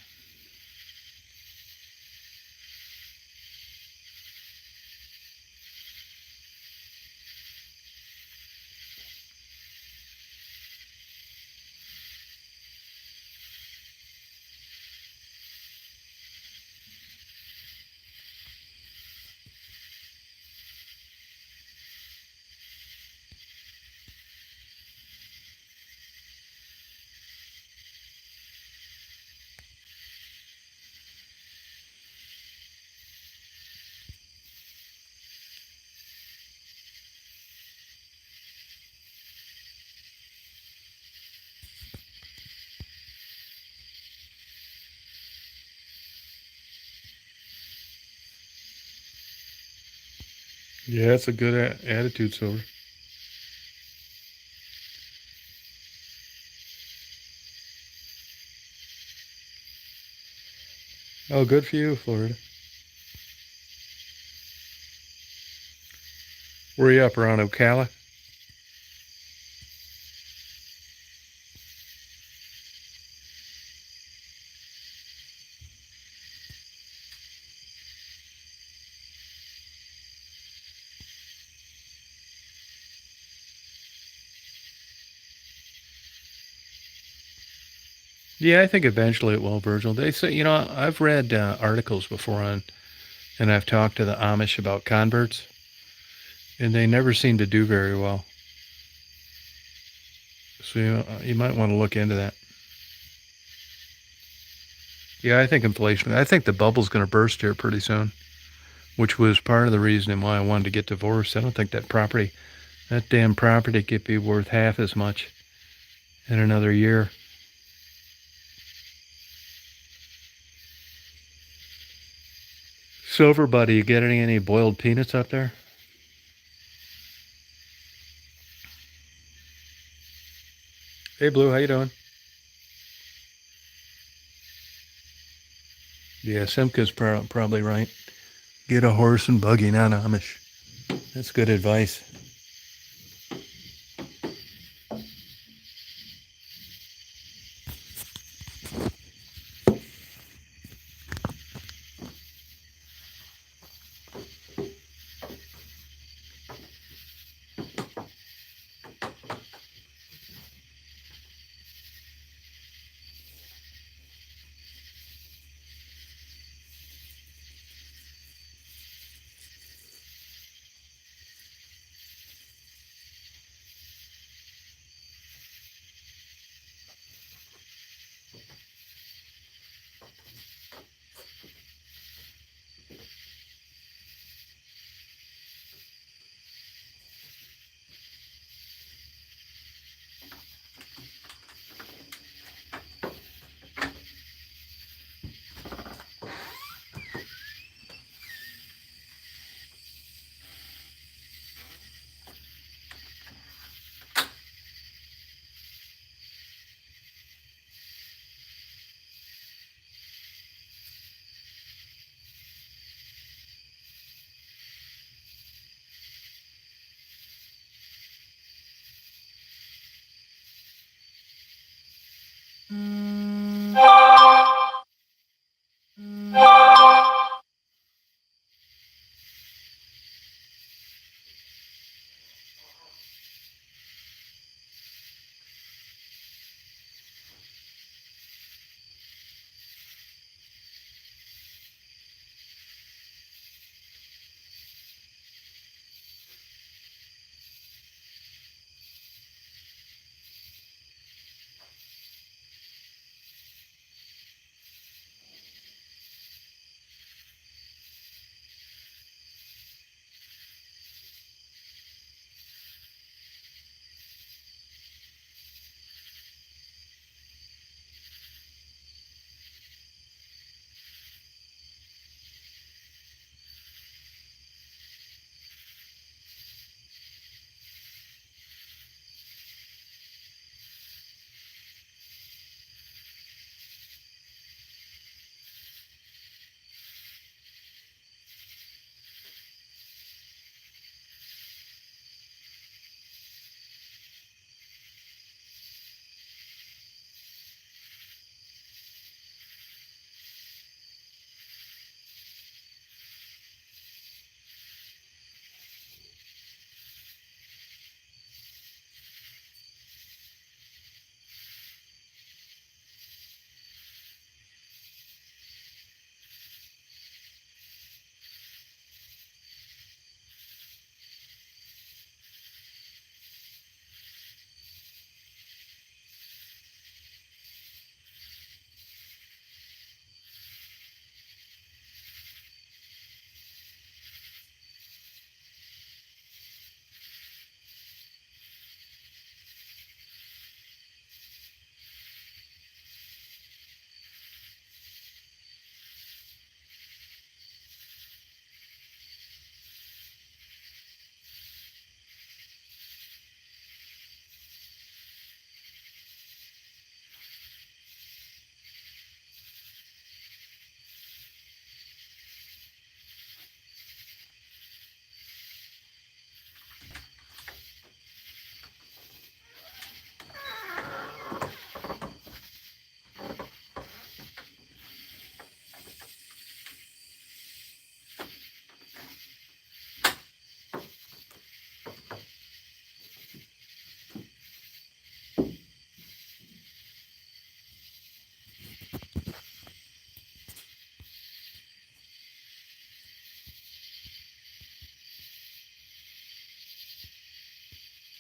Yeah, that's a good attitude, Silver. Oh, good for you, Florida. Where are you up around Ocala? Yeah, I think eventually it will, Virgil. They say, I've read articles before and I've talked to the Amish about converts, and they never seem to do very well. So you might want to look into that. Yeah, I think inflation. I think the bubble's going to burst here pretty soon, which was part of the reason why I wanted to get divorced. I don't think that damn property could be worth half as much in another year. Silver buddy, you get any boiled peanuts up there? Hey, Blue, how you doing? Yeah, Simca's probably right. Get a horse and buggy, not Amish. That's good advice.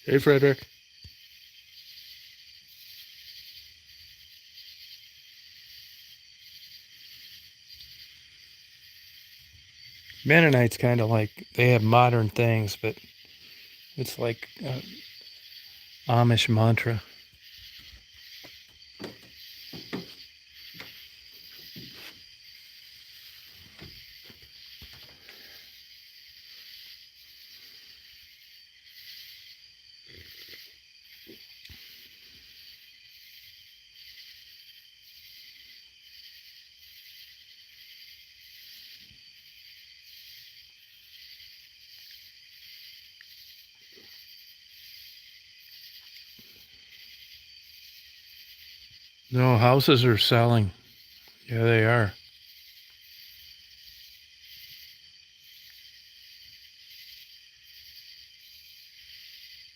Hey, Frederick. Mennonites kind of like, they have modern things, but it's like Amish mantra. No, houses are selling. Yeah, they are.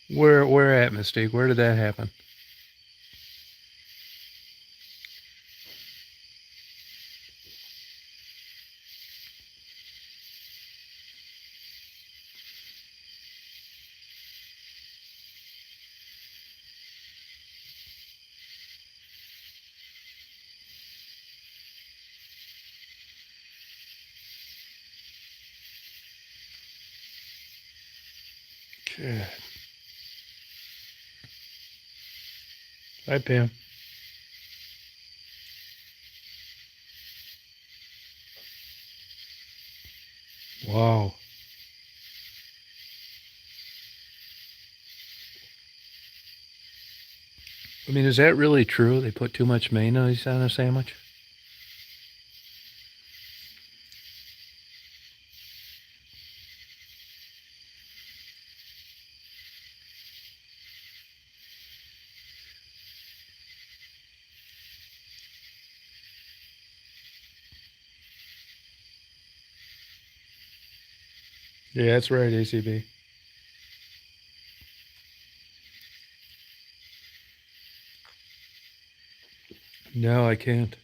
Where at, Mystique? Where did that happen? Good. Hi, Pam. Wow. I mean, is that really true? They put too much mayonnaise on a sandwich? Yeah, that's right, ACB. No, I can't.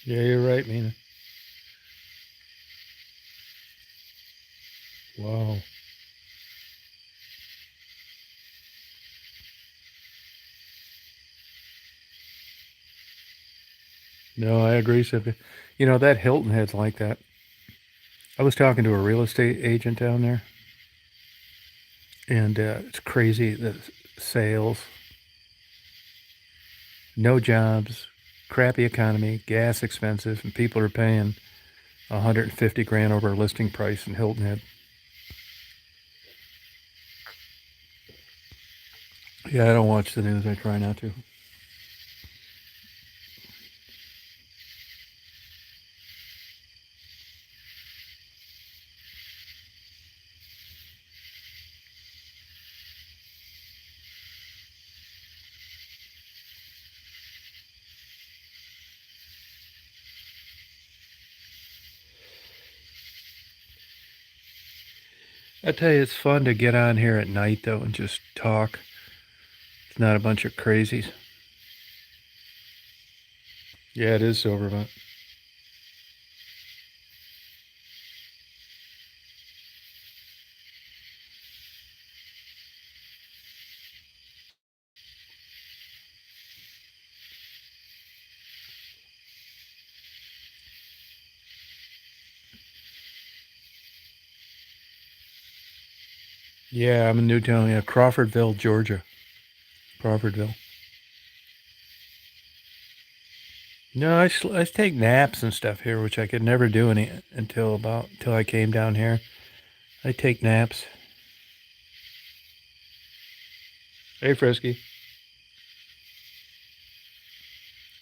Yeah, you're right, Mina. Wow. No, I agree, Sophie. You know, that Hilton Head's like that. I was talking to a real estate agent down there, and it's crazy. The sales, no jobs, crappy economy, gas expensive, and people are paying 150 grand over a listing price in Hilton Head. Yeah, I don't watch the news. I try not to. I tell you, it's fun to get on here at night though and just talk. It's not a bunch of crazies. Yeah, it is sober, but yeah, I'm in Newtown. Yeah, Crawfordville, Georgia. Crawfordville. No, I take naps and stuff here, which I could never do until I came down here. I take naps. Hey, Frisky.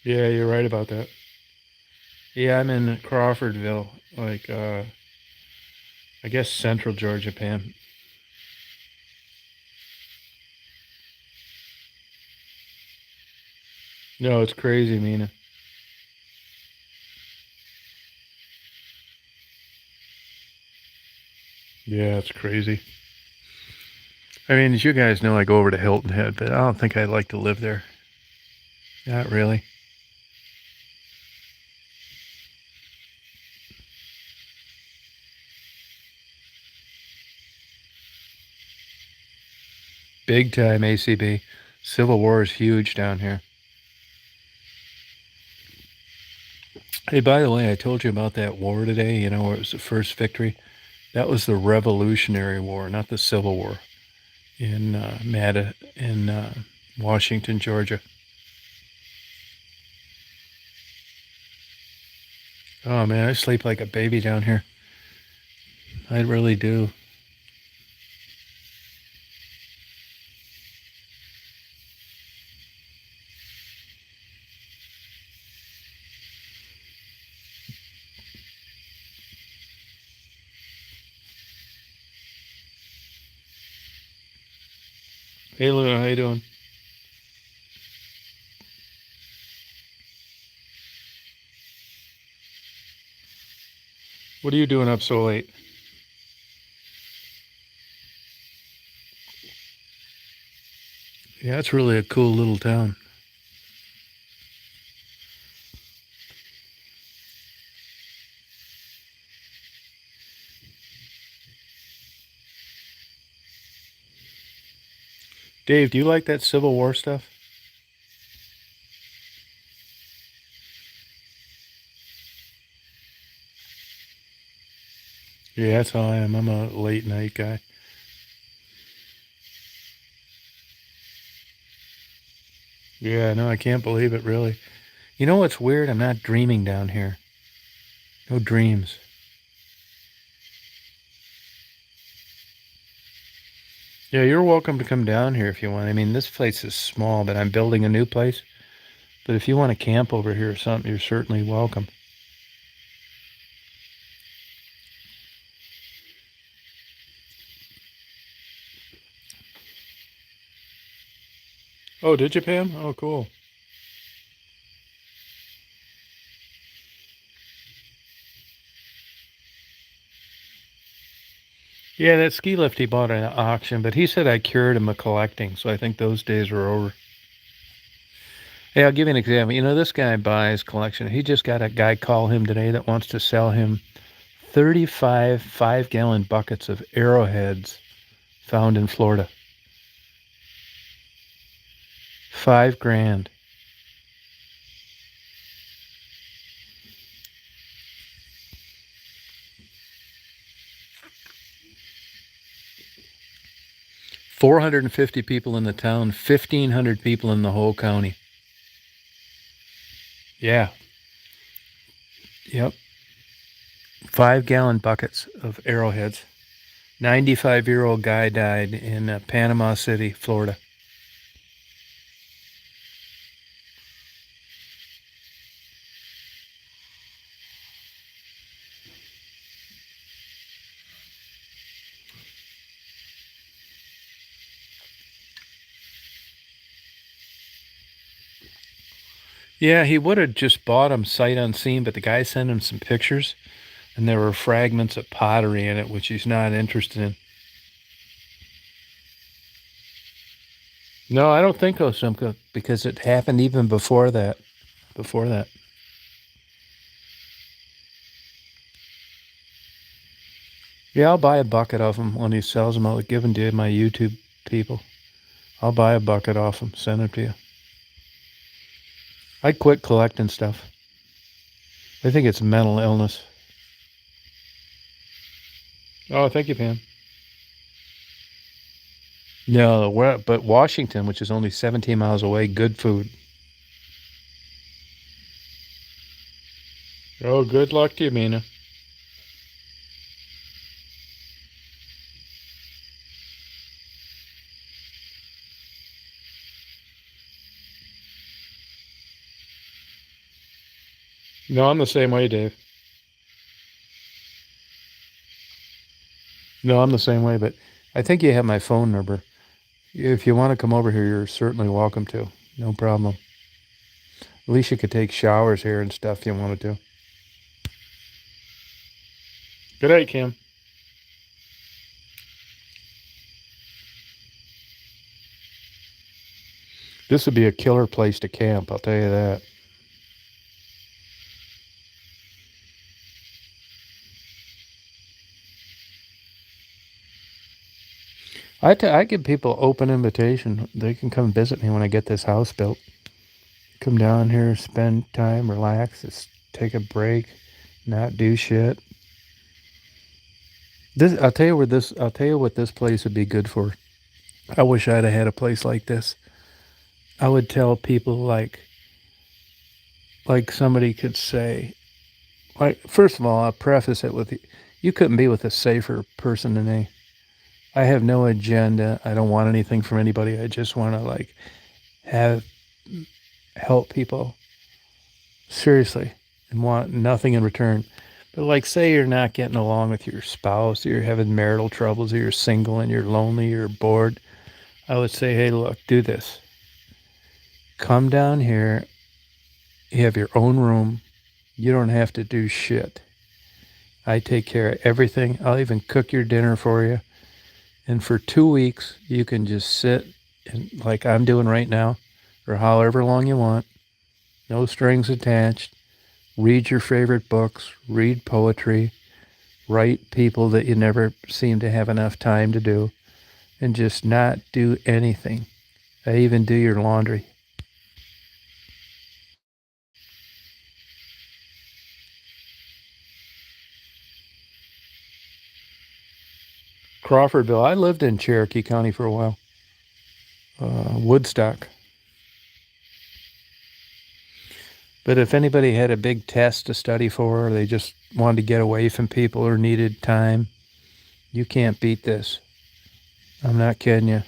Yeah, you're right about that. Yeah, I'm in Crawfordville, like I guess central Georgia, Pam. No, it's crazy, Mina. Yeah, it's crazy. I mean, as you guys know, I go over to Hilton Head, but I don't think I'd like to live there. Not really. Big time ACB. Civil War is huge down here. Hey, by the way, I told you about that war today, you know, where it was the first victory. That was the Revolutionary War, not the Civil War in Washington, Georgia. Oh man, I sleep like a baby down here. I really do. Hey, Luna, how you doing? What are you doing up so late? Yeah, it's really a cool little town. Dave, do you like that Civil War stuff? Yeah, that's how I am. I'm a late night guy. Yeah, no, I can't believe it, really. You know what's weird? I'm not dreaming down here. No dreams. Yeah, you're welcome to come down here if you want. I mean, this place is small, but I'm building a new place. But if you want to camp over here or something, you're certainly welcome. Oh, did you, Pam? Oh, cool. Yeah, that ski lift he bought at an auction, but he said I cured him of collecting, so I think those days are over. Hey, I'll give you an example. You know, this guy buys collection. He just got a guy call him today that wants to sell him 35 5-gallon buckets of arrowheads found in Florida. 5 grand. 450 people in the town, 1,500 people in the whole county. Yeah. Yep. 5-gallon buckets of arrowheads. 95-year-old guy died in Panama City, Florida. Yeah, he would have just bought them sight unseen, but the guy sent him some pictures, and there were fragments of pottery in it, which he's not interested in. No, I don't think so, Simca, because it happened even before that. Before that. Yeah, I'll buy a bucket of them when he sells them. I'll give them to my YouTube people. I'll buy a bucket off him, send it to you. I quit collecting stuff. I think it's mental illness. Oh, thank you, Pam. No, but Washington, which is only 17 miles away, good food. Oh, good luck to you, Mina. No, I'm the same way, Dave. No, I'm the same way, but I think you have my phone number. If you want to come over here, you're certainly welcome to. No problem. At least you could take showers here and stuff if you wanted to. Good night, Kim. This would be a killer place to camp, I'll tell you that. I give people open invitation. They can come visit me when I get this house built. Come down here, spend time, relax, just take a break, not do shit. This I'll tell you where this I'll tell you what this place would be good for. I wish I'd have had a place like this. I would tell people like somebody could say, like, first of all, I'll preface it with you couldn't be with a safer person than me. I have no agenda. I don't want anything from anybody. I just want to like have help people seriously and want nothing in return. But like say you're not getting along with your spouse, or you're having marital troubles, or you're single and you're lonely, you're bored, I would say, hey, look, do this. Come down here. You have your own room. You don't have to do shit. I take care of everything. I'll even cook your dinner for you. And for 2 weeks, you can just sit and like I'm doing right now, or however long you want. No strings attached. Read your favorite books. Read poetry. Write people that you never seem to have enough time to do. And just not do anything. I even do your laundry. Crawfordville. I lived in Cherokee County for a while. Woodstock. But if anybody had a big test to study for, or they just wanted to get away from people or needed time, you can't beat this. I'm not kidding you.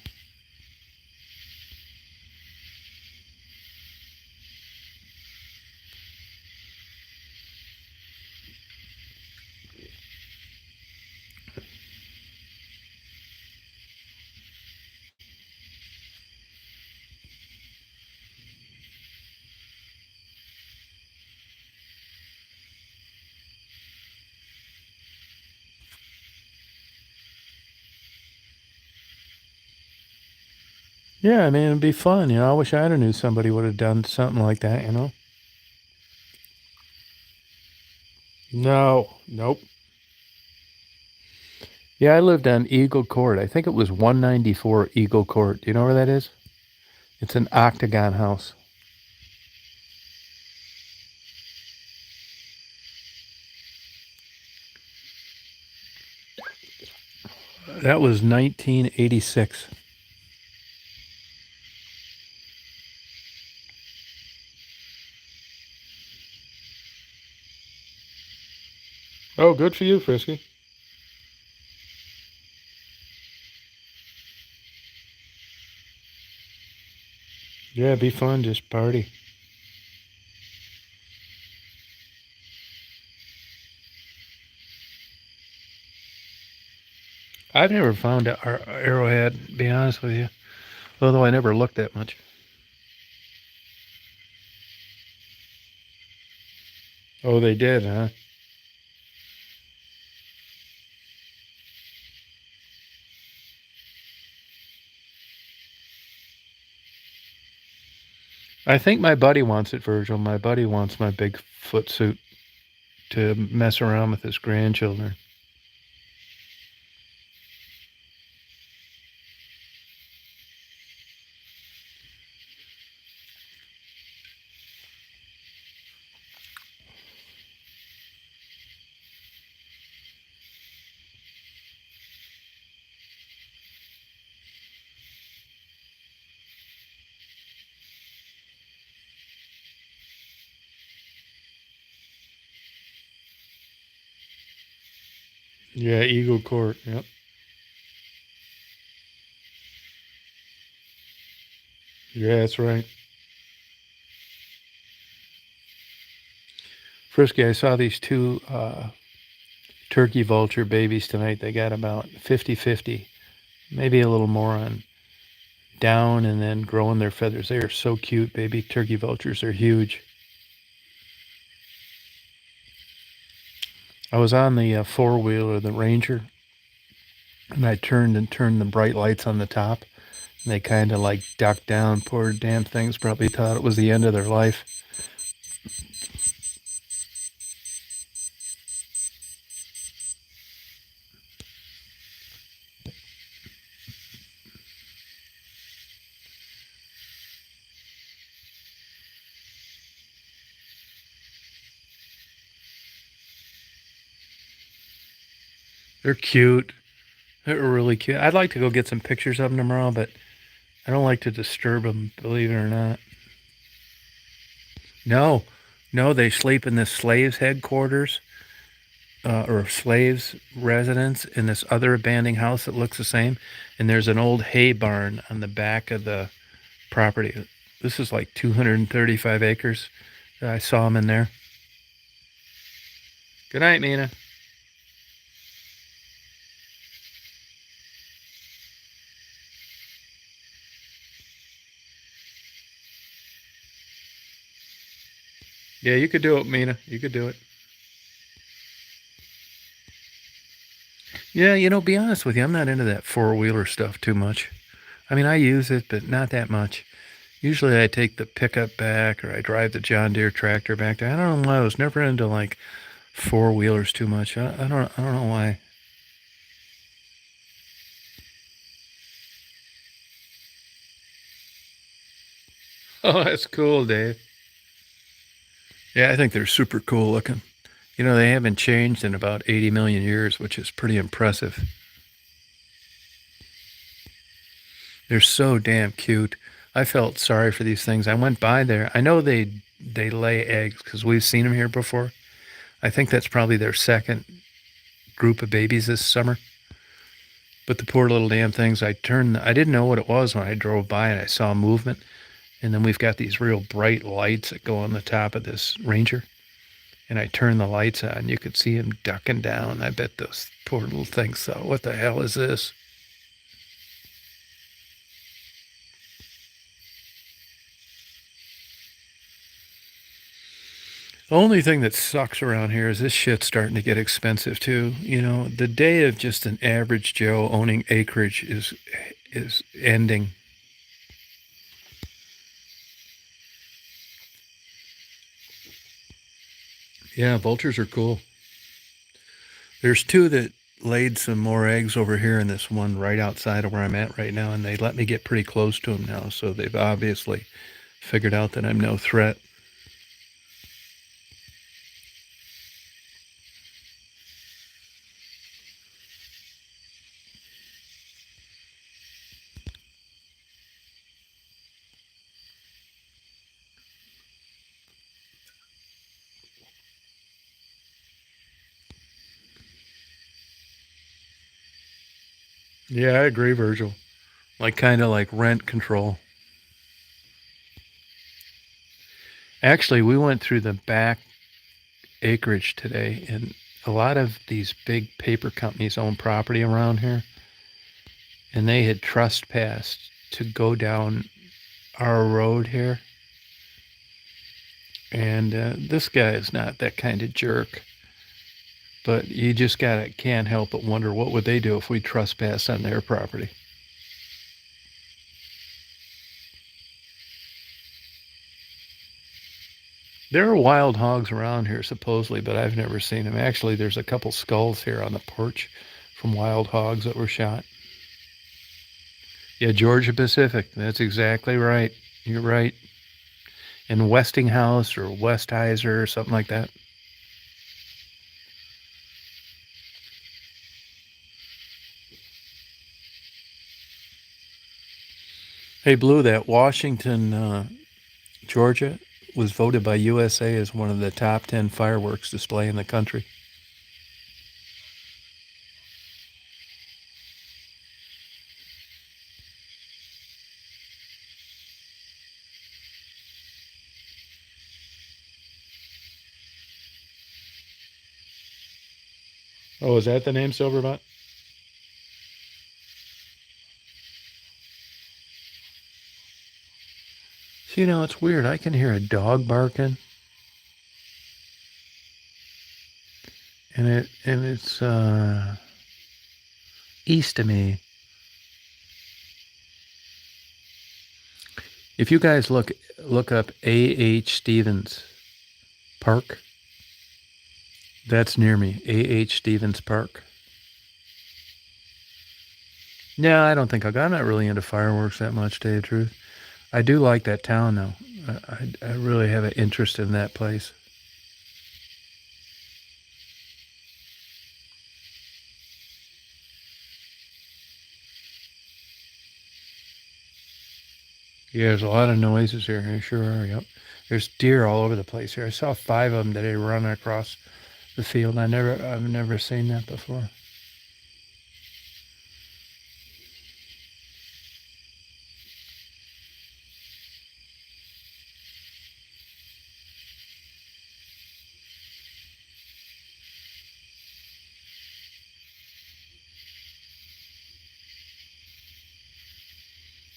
Yeah, I mean, it'd be fun. I wish I'd have knew somebody would have done something like that. No, nope. Yeah, I lived on Eagle Court. I think it was 194 Eagle Court. Do you know where that is? It's an octagon house. That was 1986. Oh, good for you, Frisky. Yeah, it'd be fun. Just party. I've never found an arrowhead, to be honest with you. Although I never looked that much. Oh, they did, huh? I think my buddy wants it, Virgil. My buddy wants my Bigfoot suit to mess around with his grandchildren. Yeah, Eagle Court. Yep. Yeah, that's right. Frisky, I saw these two turkey vulture babies tonight. They got about 50-50, maybe a little more on down and then growing their feathers. They are so cute, baby turkey vultures. Are huge. I was on the four-wheeler, the Ranger, and I turned the bright lights on the top. And they kind of like ducked down. Poor damn things probably thought it was the end of their life. They're cute. They're really cute. I'd like to go get some pictures of them tomorrow, but I don't like to disturb them, believe it or not. No, no, they sleep in the slaves' headquarters or slaves' residence in this other abandoned house that looks the same. And there's an old hay barn on the back of the property. This is like 235 acres. I saw them in there. Good night, Mina. Yeah, you could do it, Mina. You could do it. Yeah, be honest with you, I'm not into that four-wheeler stuff too much. I mean, I use it, but not that much. Usually I take the pickup back or I drive the John Deere tractor back there. I don't know why I was never into like four-wheelers too much. I don't know why. Oh, that's cool, Dave. Yeah, I think they're super cool looking. They haven't changed in about 80 million years, which is pretty impressive. They're so damn cute. I felt sorry for these things. I went by there. I know they lay eggs because we've seen them here before. I think that's probably their second group of babies this summer. But the poor little damn things, I didn't know what it was when I drove by and I saw movement. And then we've got these real bright lights that go on the top of this Ranger. And I turned the lights on. You could see him ducking down. I bet those poor little things thought, what the hell is this? The only thing that sucks around here is this shit's starting to get expensive too. The day of just an average Joe owning acreage is ending. Yeah, vultures are cool. There's two that laid some more eggs over here, and this one right outside of where I'm at right now, and they let me get pretty close to them now, so they've obviously figured out that I'm no threat. Yeah, I agree, Virgil. Like kind of like rent control. Actually, we went through the back acreage today, and a lot of these big paper companies own property around here, and they had trespassed to go down our road here. And this guy is not that kind of jerk, but you just can't help but wonder what would they do if we trespassed on their property. There are wild hogs around here supposedly, but I've never seen them. Actually, there's a couple skulls here on the porch from wild hogs that were shot. Yeah, Georgia Pacific. That's exactly right. You're right. In Westinghouse or Westheiser or something like that. Hey, Blue, that Washington, Georgia was voted by USA as one of the top 10 fireworks display in the country. Oh, is that the name, Silverbot? So, it's weird. I can hear a dog barking, and it's east of me. If you guys look up A.H. Stevens Park, that's near me. A.H. Stevens Park. No, I don't think I'm not really into fireworks that much, to tell you the truth. I do like that town, though. I really have an interest in that place. Yeah, there's a lot of noises here. There sure are. Yep. There's deer all over the place here. I saw 5 of them today running across the field. I've never seen that before.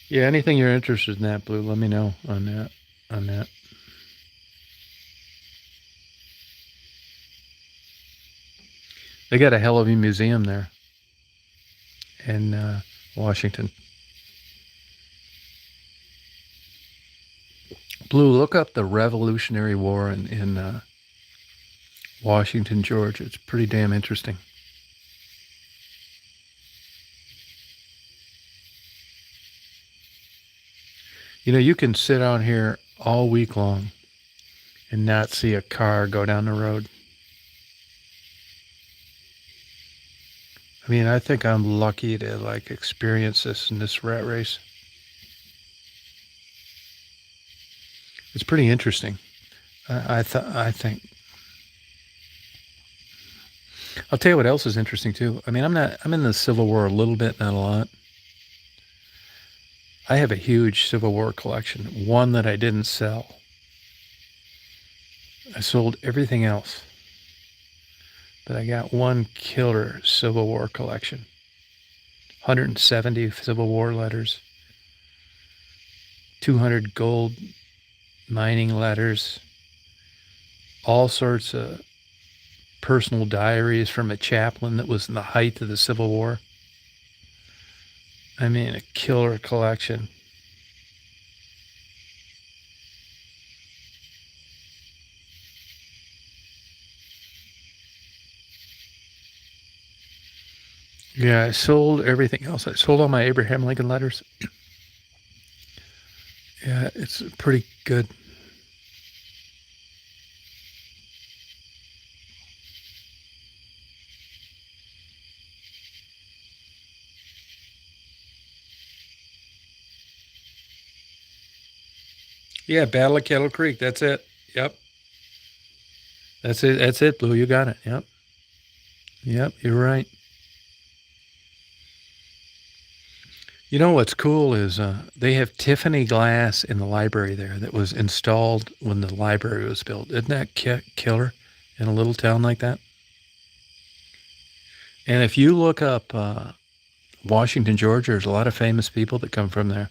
Yeah, anything you're interested in that, Blue, let me know on that. On that. They got a hell of a museum there in Washington. Blue, look up the Revolutionary War in Washington, Georgia. It's pretty damn interesting. You can sit out here all week long and not see a car go down the road. I mean, I think I'm lucky to experience this in this rat race. It's pretty interesting. I think. I'll tell you what else is interesting too. I mean, I'm in the Civil War a little bit, not a lot. I have a huge Civil War collection, one that I didn't sell. I sold everything else. But I got one killer Civil War collection. 170 Civil War letters, 200 gold mining letters, all sorts of personal diaries from a chaplain that was in the height of the Civil War. I mean, a killer collection. Yeah, I sold everything else. I sold all my Abraham Lincoln letters. Yeah, it's pretty good. Yeah, Battle of Kettle Creek. That's it. Yep. That's it. That's it, Blue. You got it. Yep. Yep. You're right. You know what's cool is they have Tiffany glass in the library there that was installed when the library was built. Isn't that killer in a little town like that? And if you look up Washington, Georgia, there's a lot of famous people that come from there.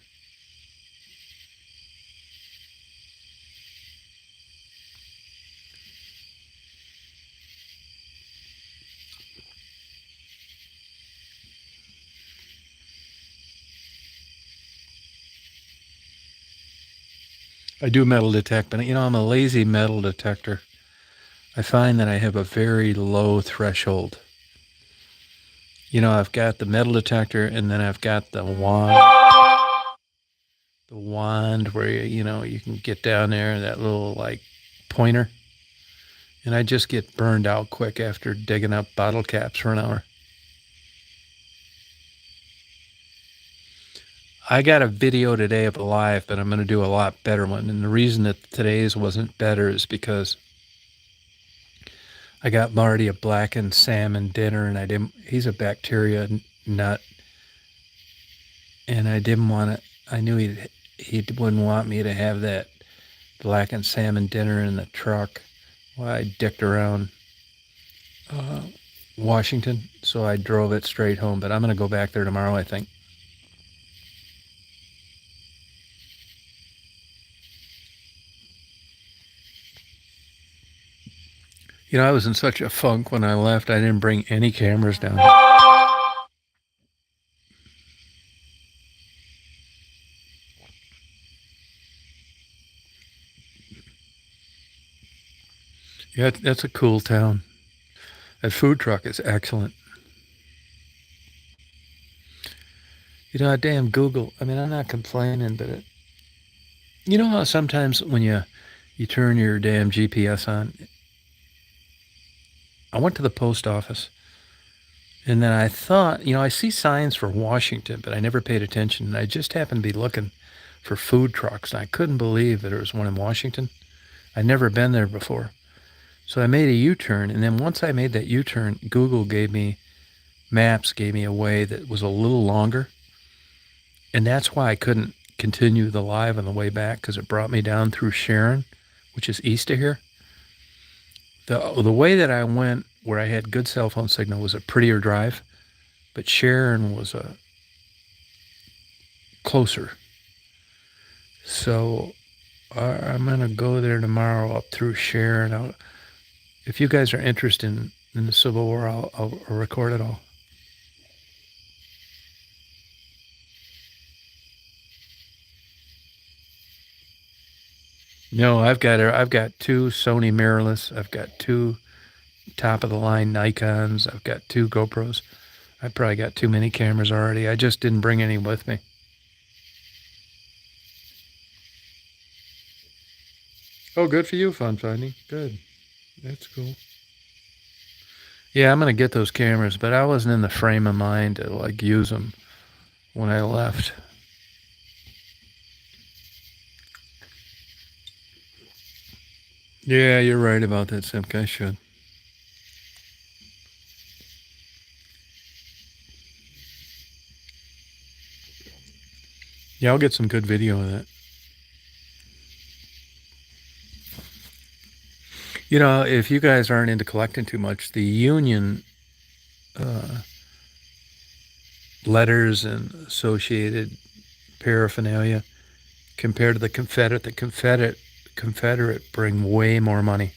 I do metal detect, but I'm a lazy metal detector. I find that I have a very low threshold. I've got the metal detector, and then I've got the wand where you can get down there, that little like pointer, and I just get burned out quick after digging up bottle caps for an hour. I got a video today of a live, but I'm going to do a lot better one. And the reason that today's wasn't better is because I got Marty a blackened salmon dinner, and he's a bacteria nut, and I didn't want to. I knew he wouldn't want me to have that blackened salmon dinner in the truck while I dicked around Washington, so I drove it straight home. But I'm going to go back there tomorrow, I think. I was in such a funk when I left, I didn't bring any cameras down. Yeah, that's a cool town. That food truck is excellent. Damn Google. I mean, I'm not complaining, but how sometimes when you turn your damn GPS on, I went to the post office, and then I thought, I see signs for Washington, but I never paid attention. And I just happened to be looking for food trucks, and I couldn't believe that there was one in Washington. I'd never been there before. So I made a U-turn, and then once I made that U-turn, Google Maps gave me a way that was a little longer, and that's why I couldn't continue the live on the way back, because it brought me down through Sharon, which is east of here. The way that I went, where I had good cell phone signal, was a prettier drive, but Sharon was a closer. So I'm gonna go there tomorrow up through Sharon. If you guys are interested in the Civil War, I'll record it all. No, I've got two Sony mirrorless. I've got two top of the line Nikons. I've got two GoPros. I probably got too many cameras already. I just didn't bring any with me. Oh, good for you, fun finding. Good. That's cool. Yeah, I'm gonna get those cameras, but I wasn't in the frame of mind to like use them when I left. Yeah, you're right about that, Simk. I should. Yeah, I'll get some good video of that. If you guys aren't into collecting too much, the Union letters and associated paraphernalia compared to the Confederate bring way more money.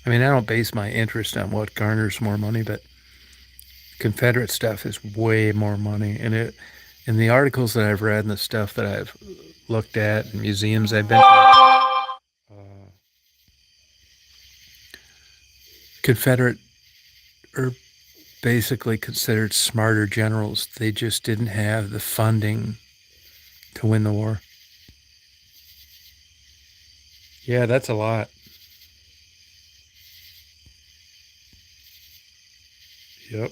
I mean, I don't base my interest on what garners more money, but Confederate stuff is way more money. And in the articles that I've read and the stuff that I've looked at and museums I've been to, Confederate or basically considered smarter generals. They just didn't have the funding to win the war. Yeah, that's a lot. Yep.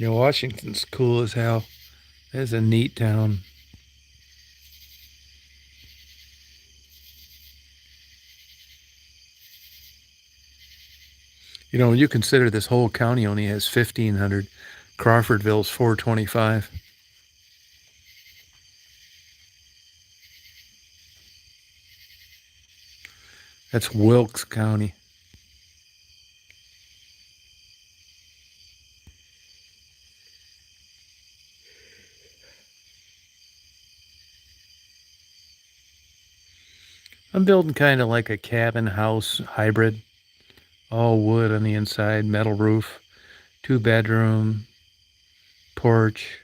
Washington's cool as hell. It's a neat town. When you consider this whole county only has 1,500, Crawfordville's 425. That's Wilkes County. I'm building kind of like a cabin house hybrid. All wood on the inside, metal roof, 2-bedroom, porch,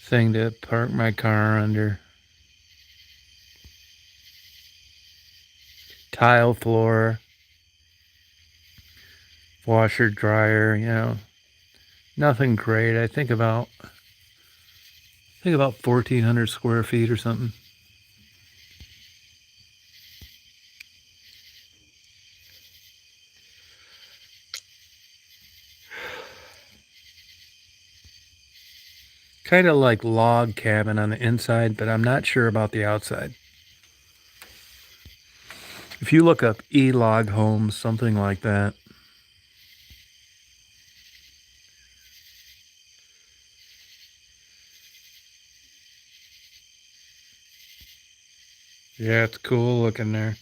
thing to park my car under, tile floor, washer, dryer, nothing great. I think about 1,400 square feet or something. Kind of like log cabin on the inside, but I'm not sure about the outside. If you look up E-log homes, something like that. Yeah, it's cool looking there.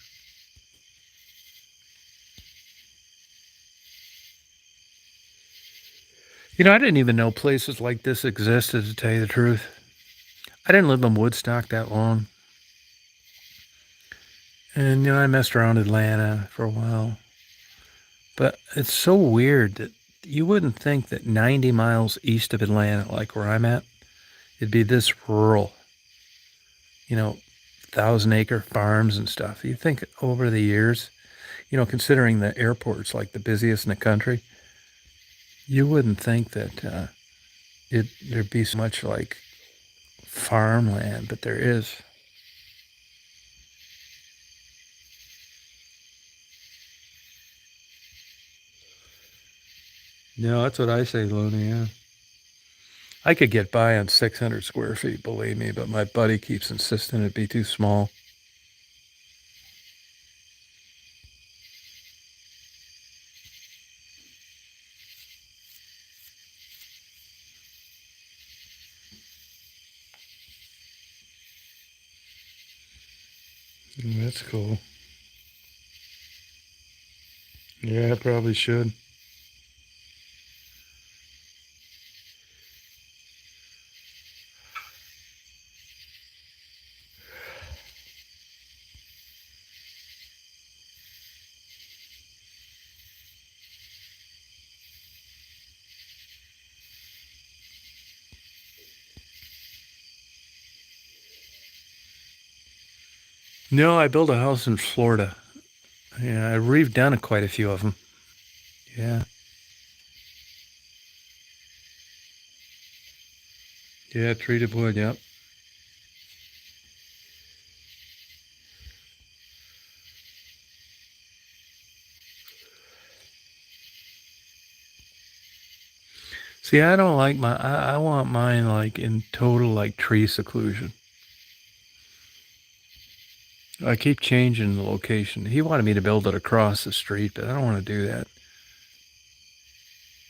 I didn't even know places like this existed, to tell you the truth. I didn't live in Woodstock that long. And, I messed around Atlanta for a while. But it's so weird that you wouldn't think that 90 miles east of Atlanta, like where I'm at, it'd be this rural, 1,000-acre farms and stuff. You think over the years, considering the airport's like the busiest in the country, you wouldn't think that there'd be so much like farmland, but there is. No, that's what I say, Looney. Yeah, I could get by on 600 square feet, believe me, but my buddy keeps insisting it'd be too small. That's cool. Yeah, I probably should. No, I built a house in Florida. Yeah, we've done quite a few of them. Yeah. Yeah, treated wood, yep. See, I don't like I want mine like in total like tree seclusion. I keep changing the location. He wanted me to build it across the street, but I don't want to do that.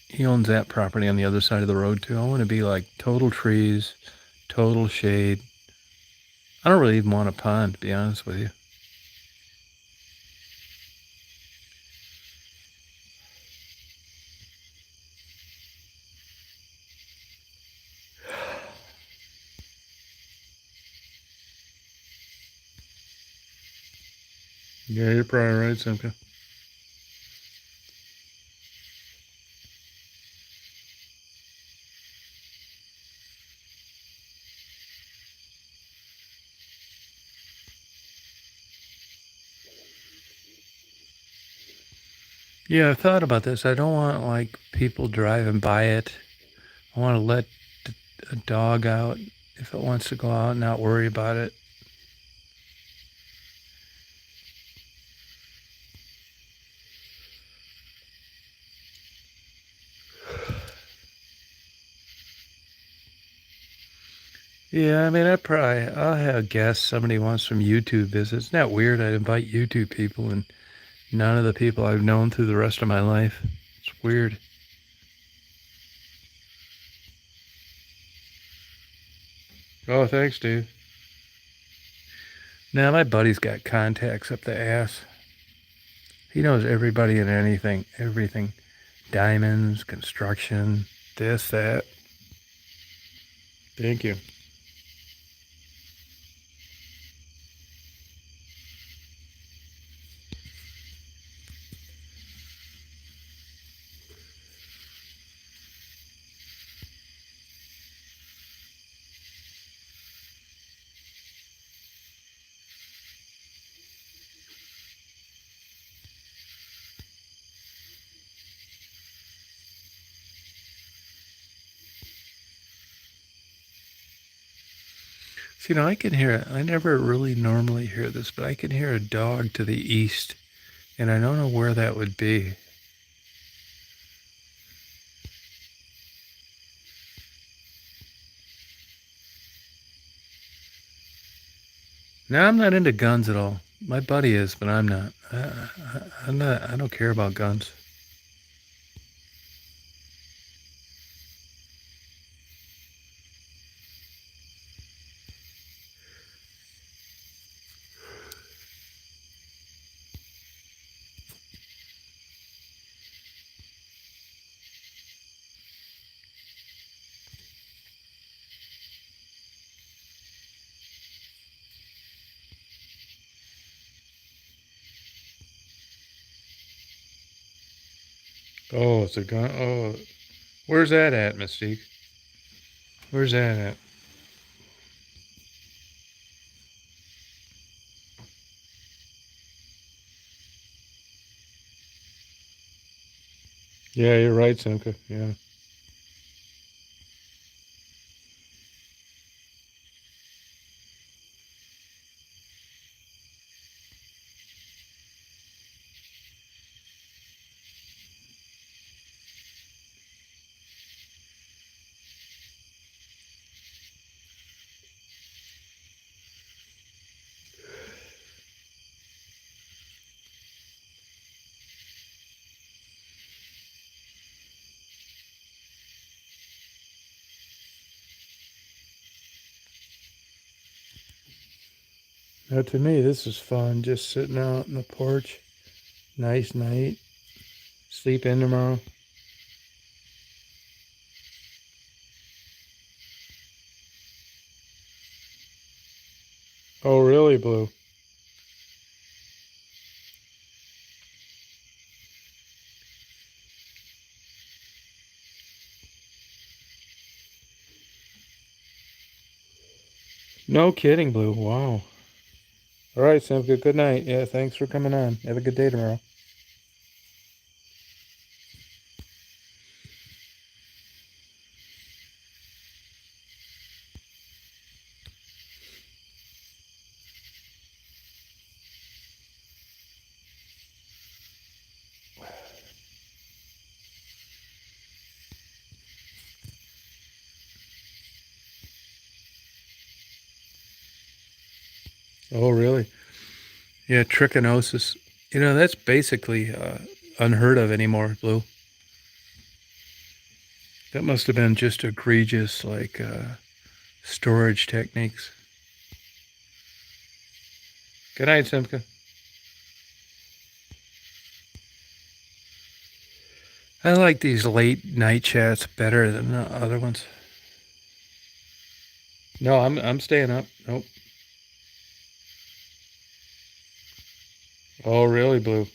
He owns that property on the other side of the road too. I want to be like total trees, total shade. I don't really even want a pond, to be honest with you. Yeah, you're probably right, Simka. Yeah, I've thought about this. I don't want like people driving by it. I want to let a dog out if it wants to go out and not worry about it. Yeah, I mean, I'll have guests. Somebody wants some YouTube visits. Isn't that weird? I invite YouTube people and none of the people I've known through the rest of my life. It's weird. Oh, thanks, dude. Now, my buddy's got contacts up the ass. He knows everybody and anything, everything. Diamonds, construction, this, that. Thank you. So, I can hear, I never really normally hear this, but I can hear a dog to the east, and I don't know where that would be. Now, I'm not into guns at all. My buddy is, but I'm not. I'm not. I don't care about guns. Oh, it's a gun. Oh, where's that at, Mystique? Where's that at? Yeah, you're right, Simka. Yeah. Now, to me, this is fun. Just sitting out on the porch. Nice night. Sleep in tomorrow. Oh, really, Blue? No kidding, Blue. Wow. All right, Simka. Good night. Yeah, thanks for coming on. Have a good day tomorrow. Oh, really? Yeah, trichinosis. That's basically unheard of anymore, Blue. That must have been just egregious, like storage techniques. Good night, Simka. I like these late night chats better than the other ones. No, I'm staying up. Nope. Oh, really, Blue?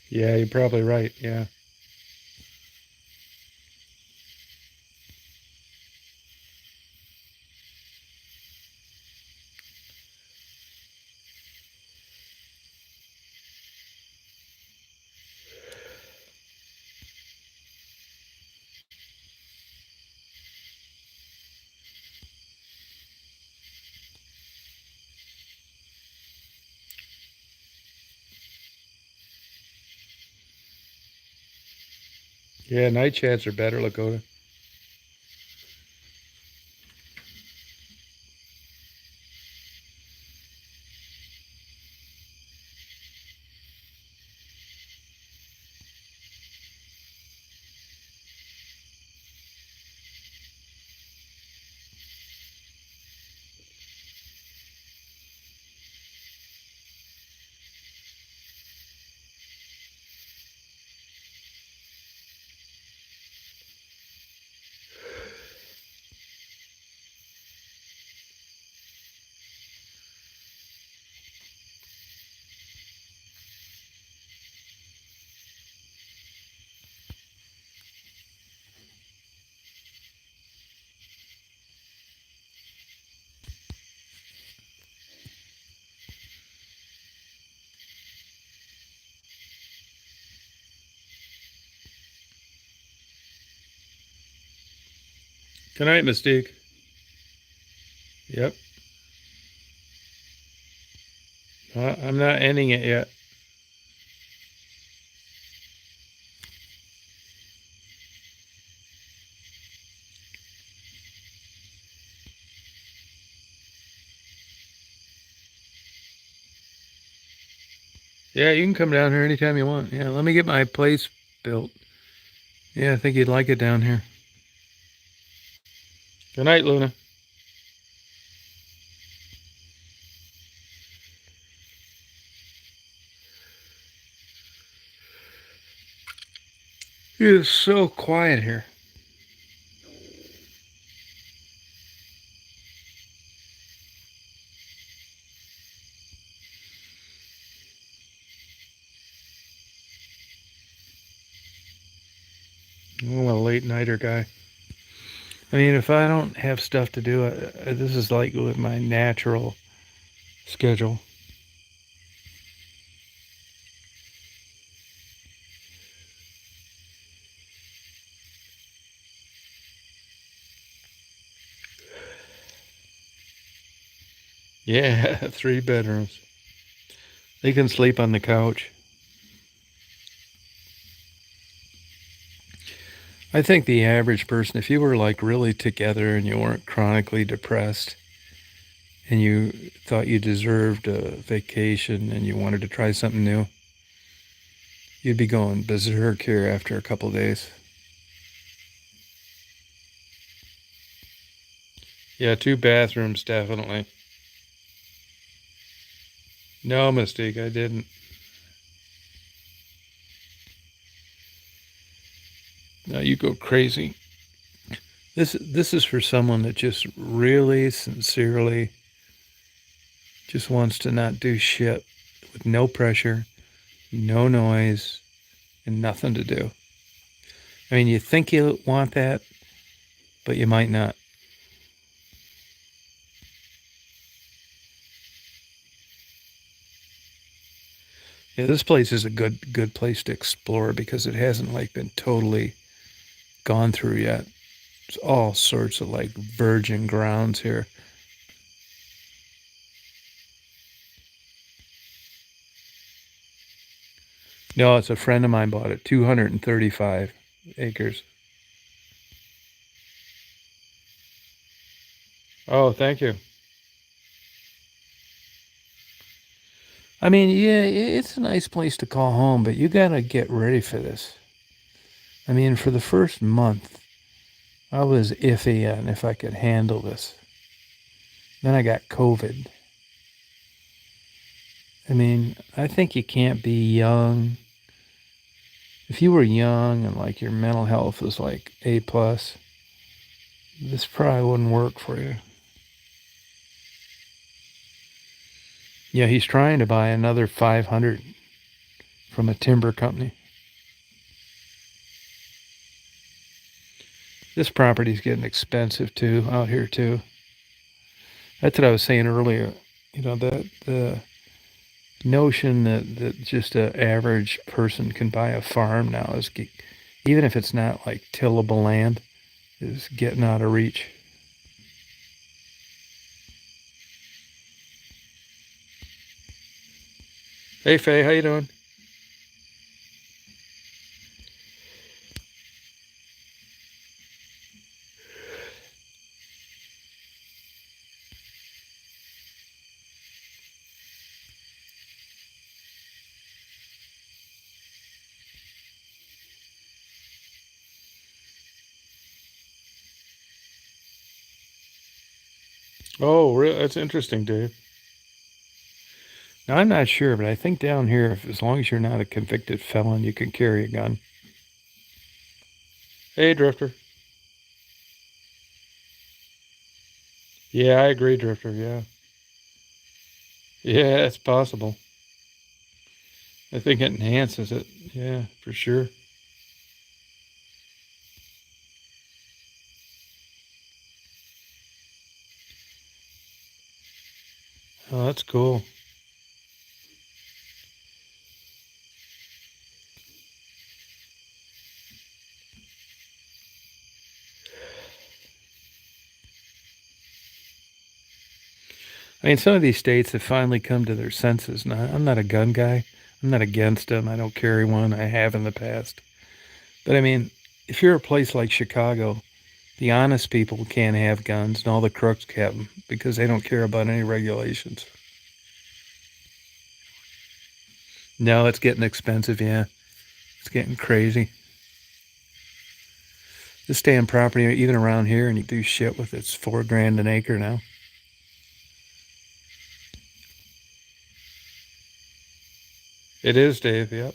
Yeah, you're probably right. Yeah. Yeah, night chats are better, Lakota. Good night, Mystique. Yep. I'm not ending it yet. Yeah, you can come down here anytime you want. Yeah, let me get my place built. Yeah, I think you'd like it down here. Good night, Luna. It is so quiet here. I'm a late nighter guy. I mean, if I don't have stuff to do, this is like with my natural schedule. Yeah, 3 bedrooms. They can sleep on the couch. I think the average person, if you were like really together and you weren't chronically depressed and you thought you deserved a vacation and you wanted to try something new, you'd be going berserk here after a couple of days. Yeah, 2 bathrooms, definitely. No, Mystique, I didn't. No, you go crazy. This is for someone that just really sincerely just wants to not do shit with no pressure, no noise, and nothing to do. I mean, you think you want that, but you might not. Yeah, this place is a good place to explore because it hasn't like been totally gone through yet. There's all sorts of like virgin grounds here. No, it's a friend of mine bought it. 235 acres. Oh, thank you. I mean, yeah, it's a nice place to call home, but you gotta get ready for this. I mean, for the first month, I was iffy on if I could handle this. Then I got COVID. I mean, I think you can't be young. If you were young and like your mental health was like A plus, this probably wouldn't work for you. Yeah, he's trying to buy another 500 from a timber company. This property's getting expensive too out here too. That's what I was saying earlier. You know, the notion that just an average person can buy a farm now is, even if it's not like tillable land, is getting out of reach. Hey Faye, how you doing? Oh, really? That's interesting, Dave. Now, I'm not sure, but I think down here, if, as long as you're not a convicted felon, you can carry a gun. Hey, Drifter. Yeah, I agree, Drifter. Yeah. Yeah, it's possible. I think it enhances it. Yeah, for sure. Oh, that's cool. I mean, some of these states have finally come to their senses. Now, I'm not a gun guy. I'm not against them. I don't carry one. I have in the past. But I mean, if you're a place like Chicago, the honest people can't have guns and all the crooks have them because they don't care about any regulations. No, it's getting expensive. Yeah, it's getting crazy. This damn property, even around here, and you do shit with it, it's $4 grand an acre now. It is, Dave. Yep.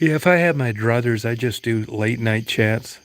Yeah, if I had my druthers, I just do late night chats.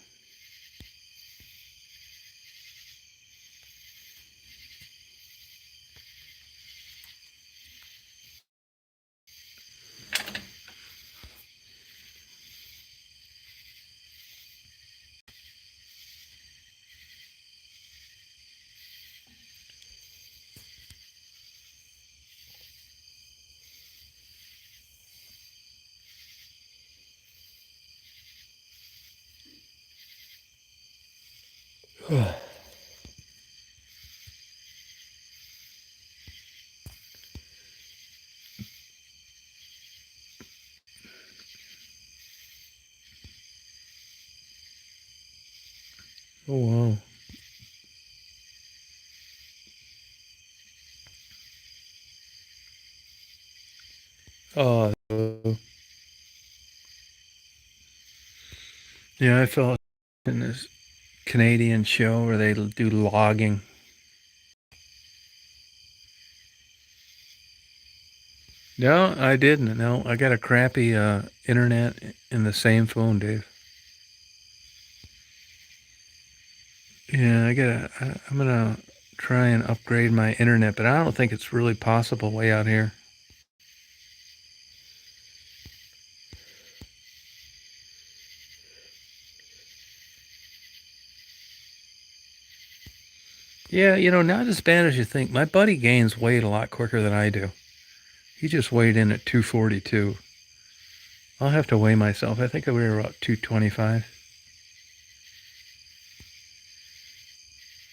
Oh wow. Oh, yeah. I felt in this Canadian show where they do logging. No, I didn't. No, I got a crappy internet in the same phone, Dave. Yeah, I'm gonna try and upgrade my internet, but I don't think it's really possible way out here. Yeah, not as bad as you think. My buddy gains weight a lot quicker than I do. He just weighed in at 242. I'll have to weigh myself. I think we were about 225.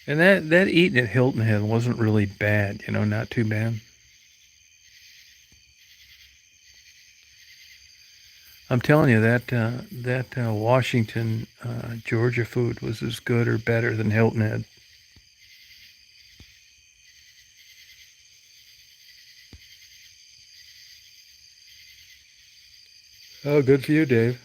And that eating at Hilton Head wasn't really bad, not too bad. I'm telling you that Washington, Georgia food was as good or better than Hilton Head. Oh, good for you, Dave.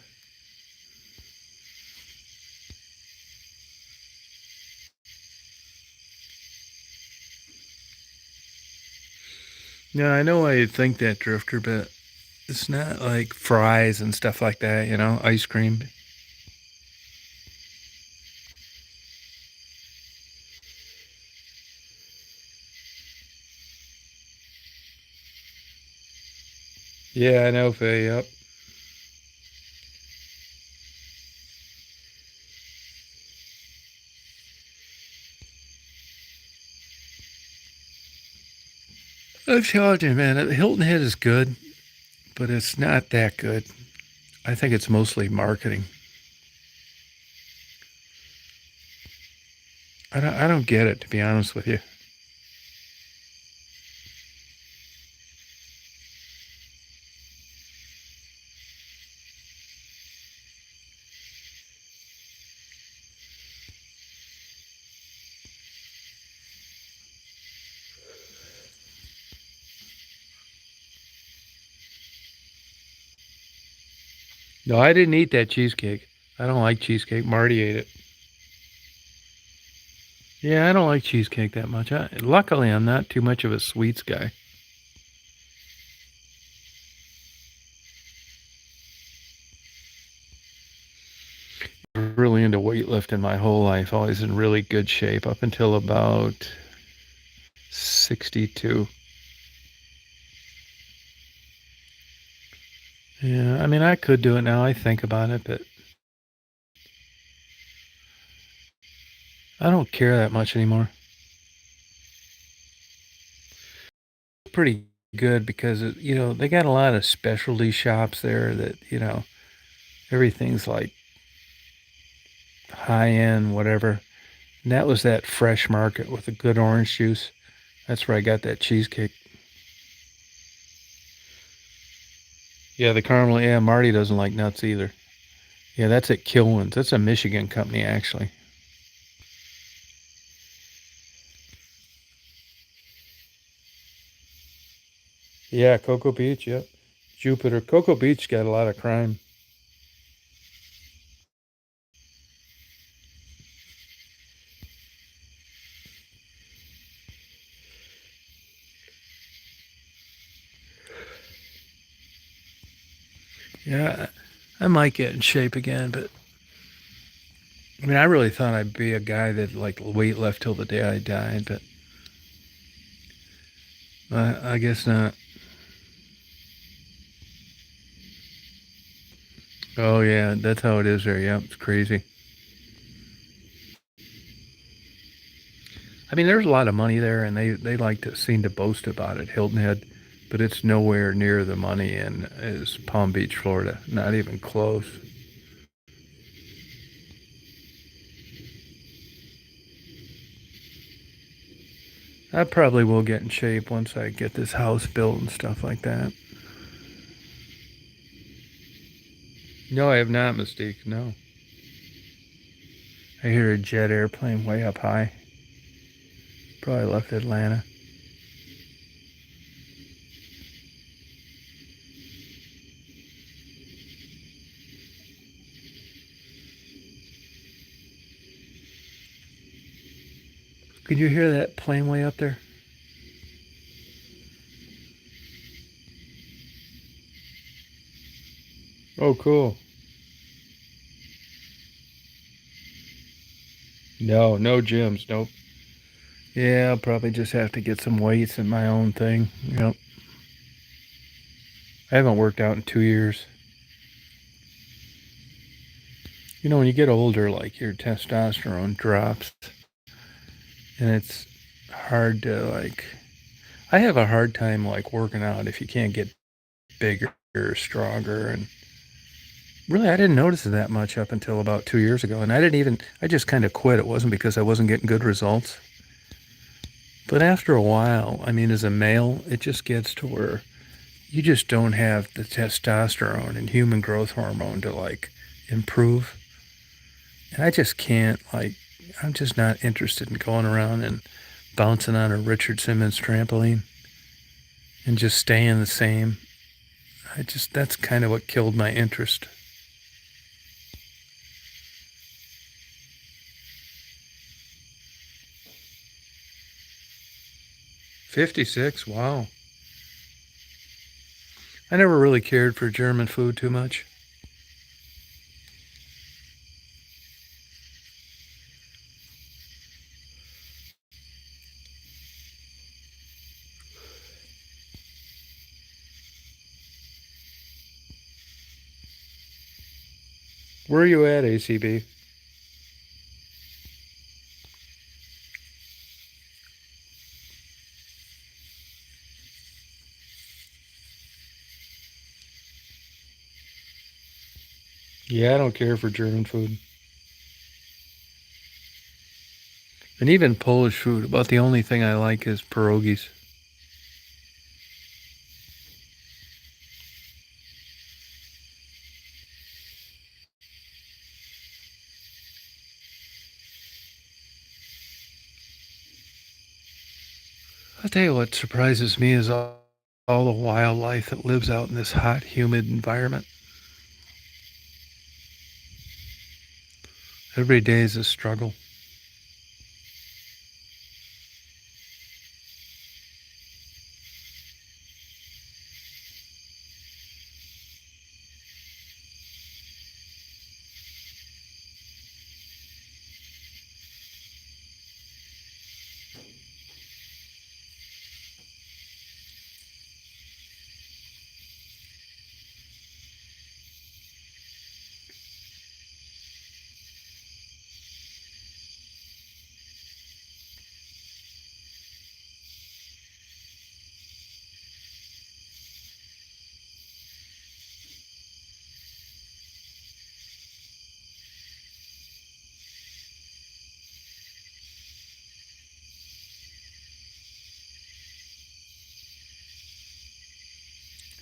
Yeah, I know why you'd think that, Drifter, but it's not like fries and stuff like that, ice cream. Yeah, I know, Faye. Yep. I've told you, man, Hilton Head is good, but it's not that good. I think it's mostly marketing. I don't get it, to be honest with you. No, I didn't eat that cheesecake. I don't like cheesecake. Marty ate it. Yeah, I don't like cheesecake that much. Luckily, I'm not too much of a sweets guy. Really into weightlifting my whole life. Always in really good shape up until about 62. Yeah, I mean, I could do it now. I think about it, but I don't care that much anymore. Pretty good because, they got a lot of specialty shops there that, everything's like high end, whatever. And that was that fresh market with a good orange juice. That's where I got that cheesecake. Yeah, the caramel. Yeah, Marty doesn't like nuts either. Yeah, that's at Kilwins. That's a Michigan company, actually. Yeah, Cocoa Beach. Yep. Jupiter. Cocoa Beach got a lot of crime. Yeah, I might get in shape again, but I mean, I really thought I'd be a guy that like weight left till the day I died, but I guess not. Oh yeah, that's how it is there. Yeah, it's crazy. I mean, there's a lot of money there, and they like to seem to boast about it, Hilton Head, but it's nowhere near the money in as Palm Beach, Florida. Not even close. I probably will get in shape once I get this house built and stuff like that. No, I have not, Mystique. No. I hear a jet airplane way up high. Probably left Atlanta. Could you hear that plane way up there? Oh, cool. No, no gyms. Nope. Yeah, I'll probably just have to get some weights and my own thing. Yep. I haven't worked out in 2 years. When you get older, like your testosterone drops, and it's hard to like. I have a hard time like working out if you can't get bigger or stronger. And really, I didn't notice it that much up until about 2 years ago. And I just kind of quit. It wasn't because I wasn't getting good results. But after a while, I mean, as a male, it just gets to where you just don't have the testosterone and human growth hormone to like improve. And I just can't, like, I'm just not interested in going around and bouncing on a Richard Simmons trampoline and just staying the same. That's kind of what killed my interest. 56, wow. I never really cared for German food too much. Where are you at, ACB? Yeah, I don't care for German food. And even Polish food, about the only thing I like is pierogies. I'll tell you what surprises me is all the wildlife that lives out in this hot, humid environment. Every day is a struggle.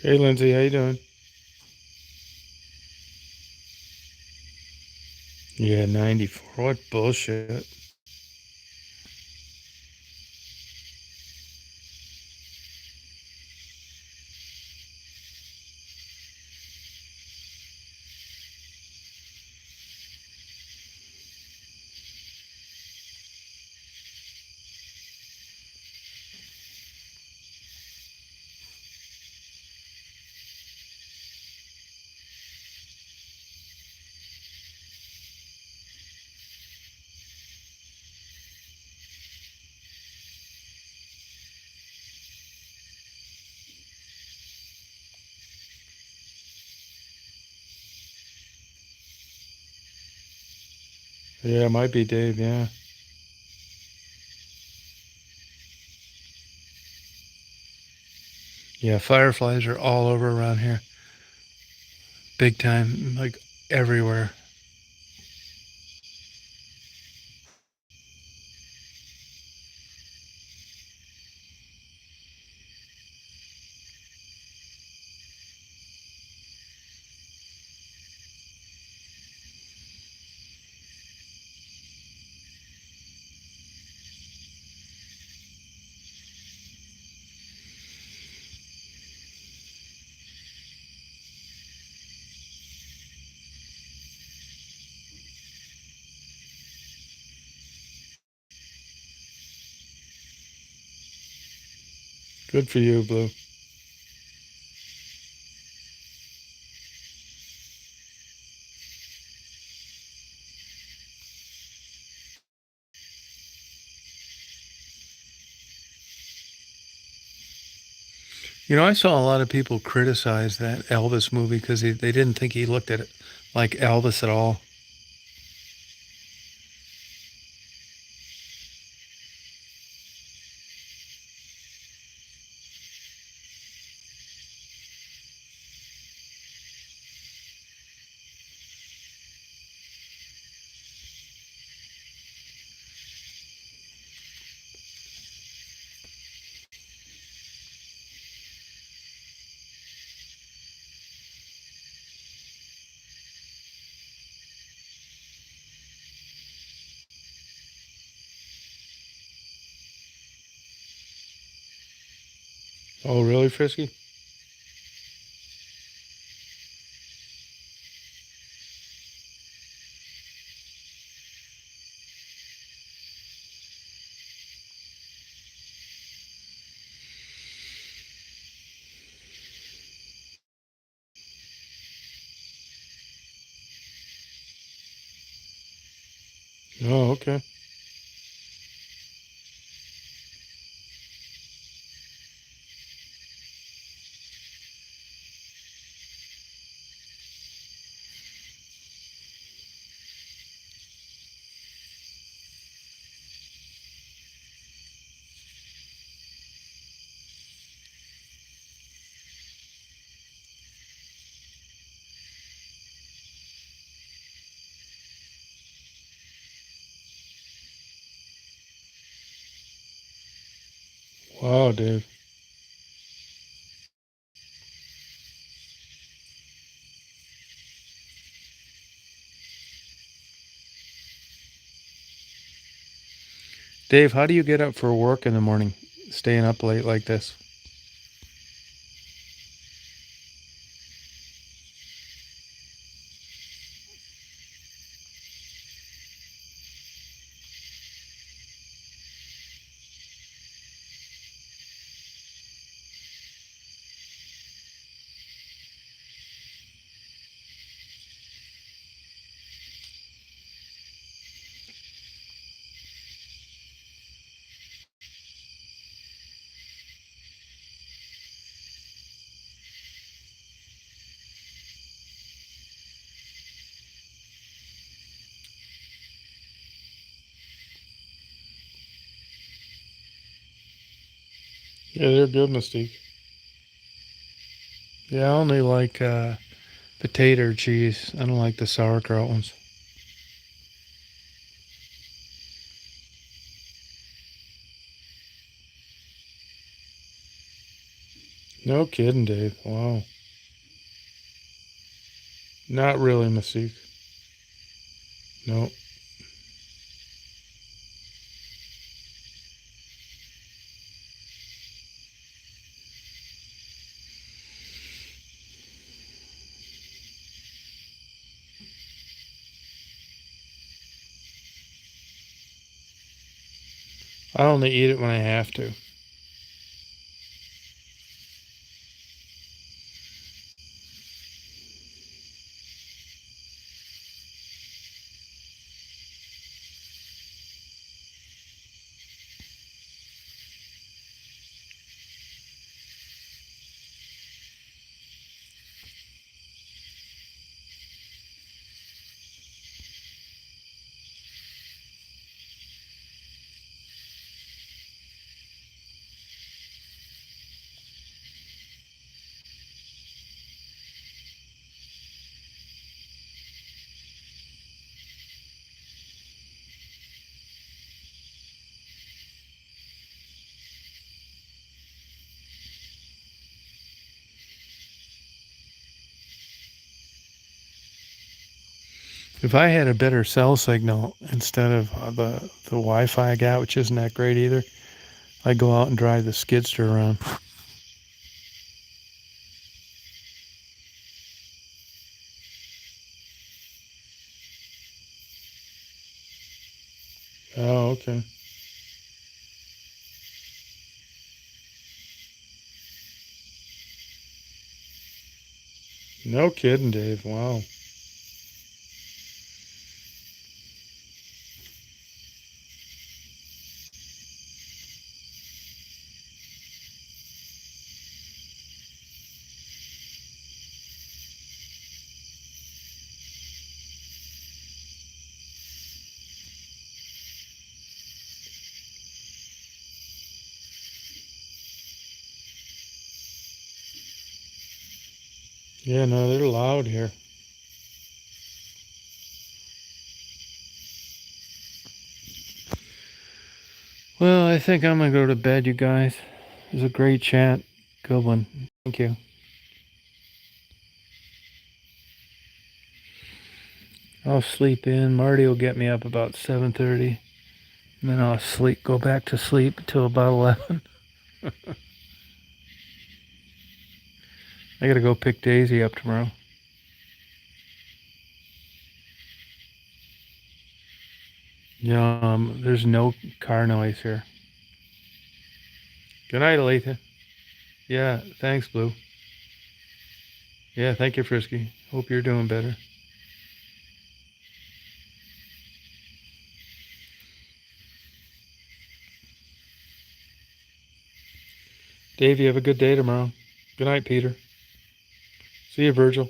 Hey, Lindsay, how you doing? Yeah, 94. What bullshit. Yeah, it might be Dave, yeah. Yeah, fireflies are all over around here. Big time, like everywhere. Good for you, Blue. You know, I saw a lot of people criticize that Elvis movie because they didn't think he looked at it like Elvis at all. Oh, really, Frisky? Oh, okay. Wow, Dave. Dave, how do you get up for work in the morning, staying up late like this? Yeah, they're good, Mystique. Yeah, I only like potato cheese. I don't like the sauerkraut ones. No kidding, Dave. Wow. Not really, Mystique. No. I only eat it when I have to. If I had a better cell signal instead of the Wi-Fi I got, which isn't that great either, I'd go out and drive the skidster around. Oh, okay. No kidding, Dave. Wow. Yeah, no, they're loud here. Well, I think I'm going to go to bed, you guys. It was a great chat. Good one. Thank you. I'll sleep in. Marty will get me up about 7:30. And then I'll go back to sleep until about 11. I got to go pick Daisy up tomorrow. Yeah, there's no car noise here. Good night, Aletha. Yeah, thanks, Blue. Yeah, thank you, Frisky. Hope you're doing better. Dave, you have a good day tomorrow. Good night, Peter. See you, Virgil.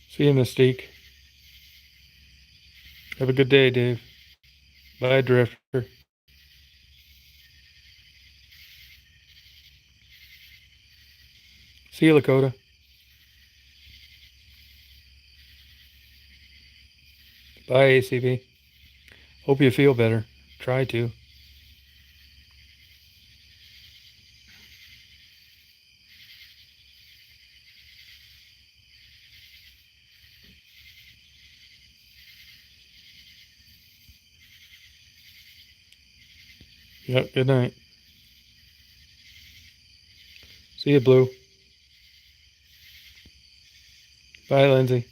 See you, Mystique. Have a good day, Dave. Bye, Drifter. See you, Lakota. Bye, ACB. Hope you feel better. Try to. Yep, good night. See you, Blue. Bye, Lindsay.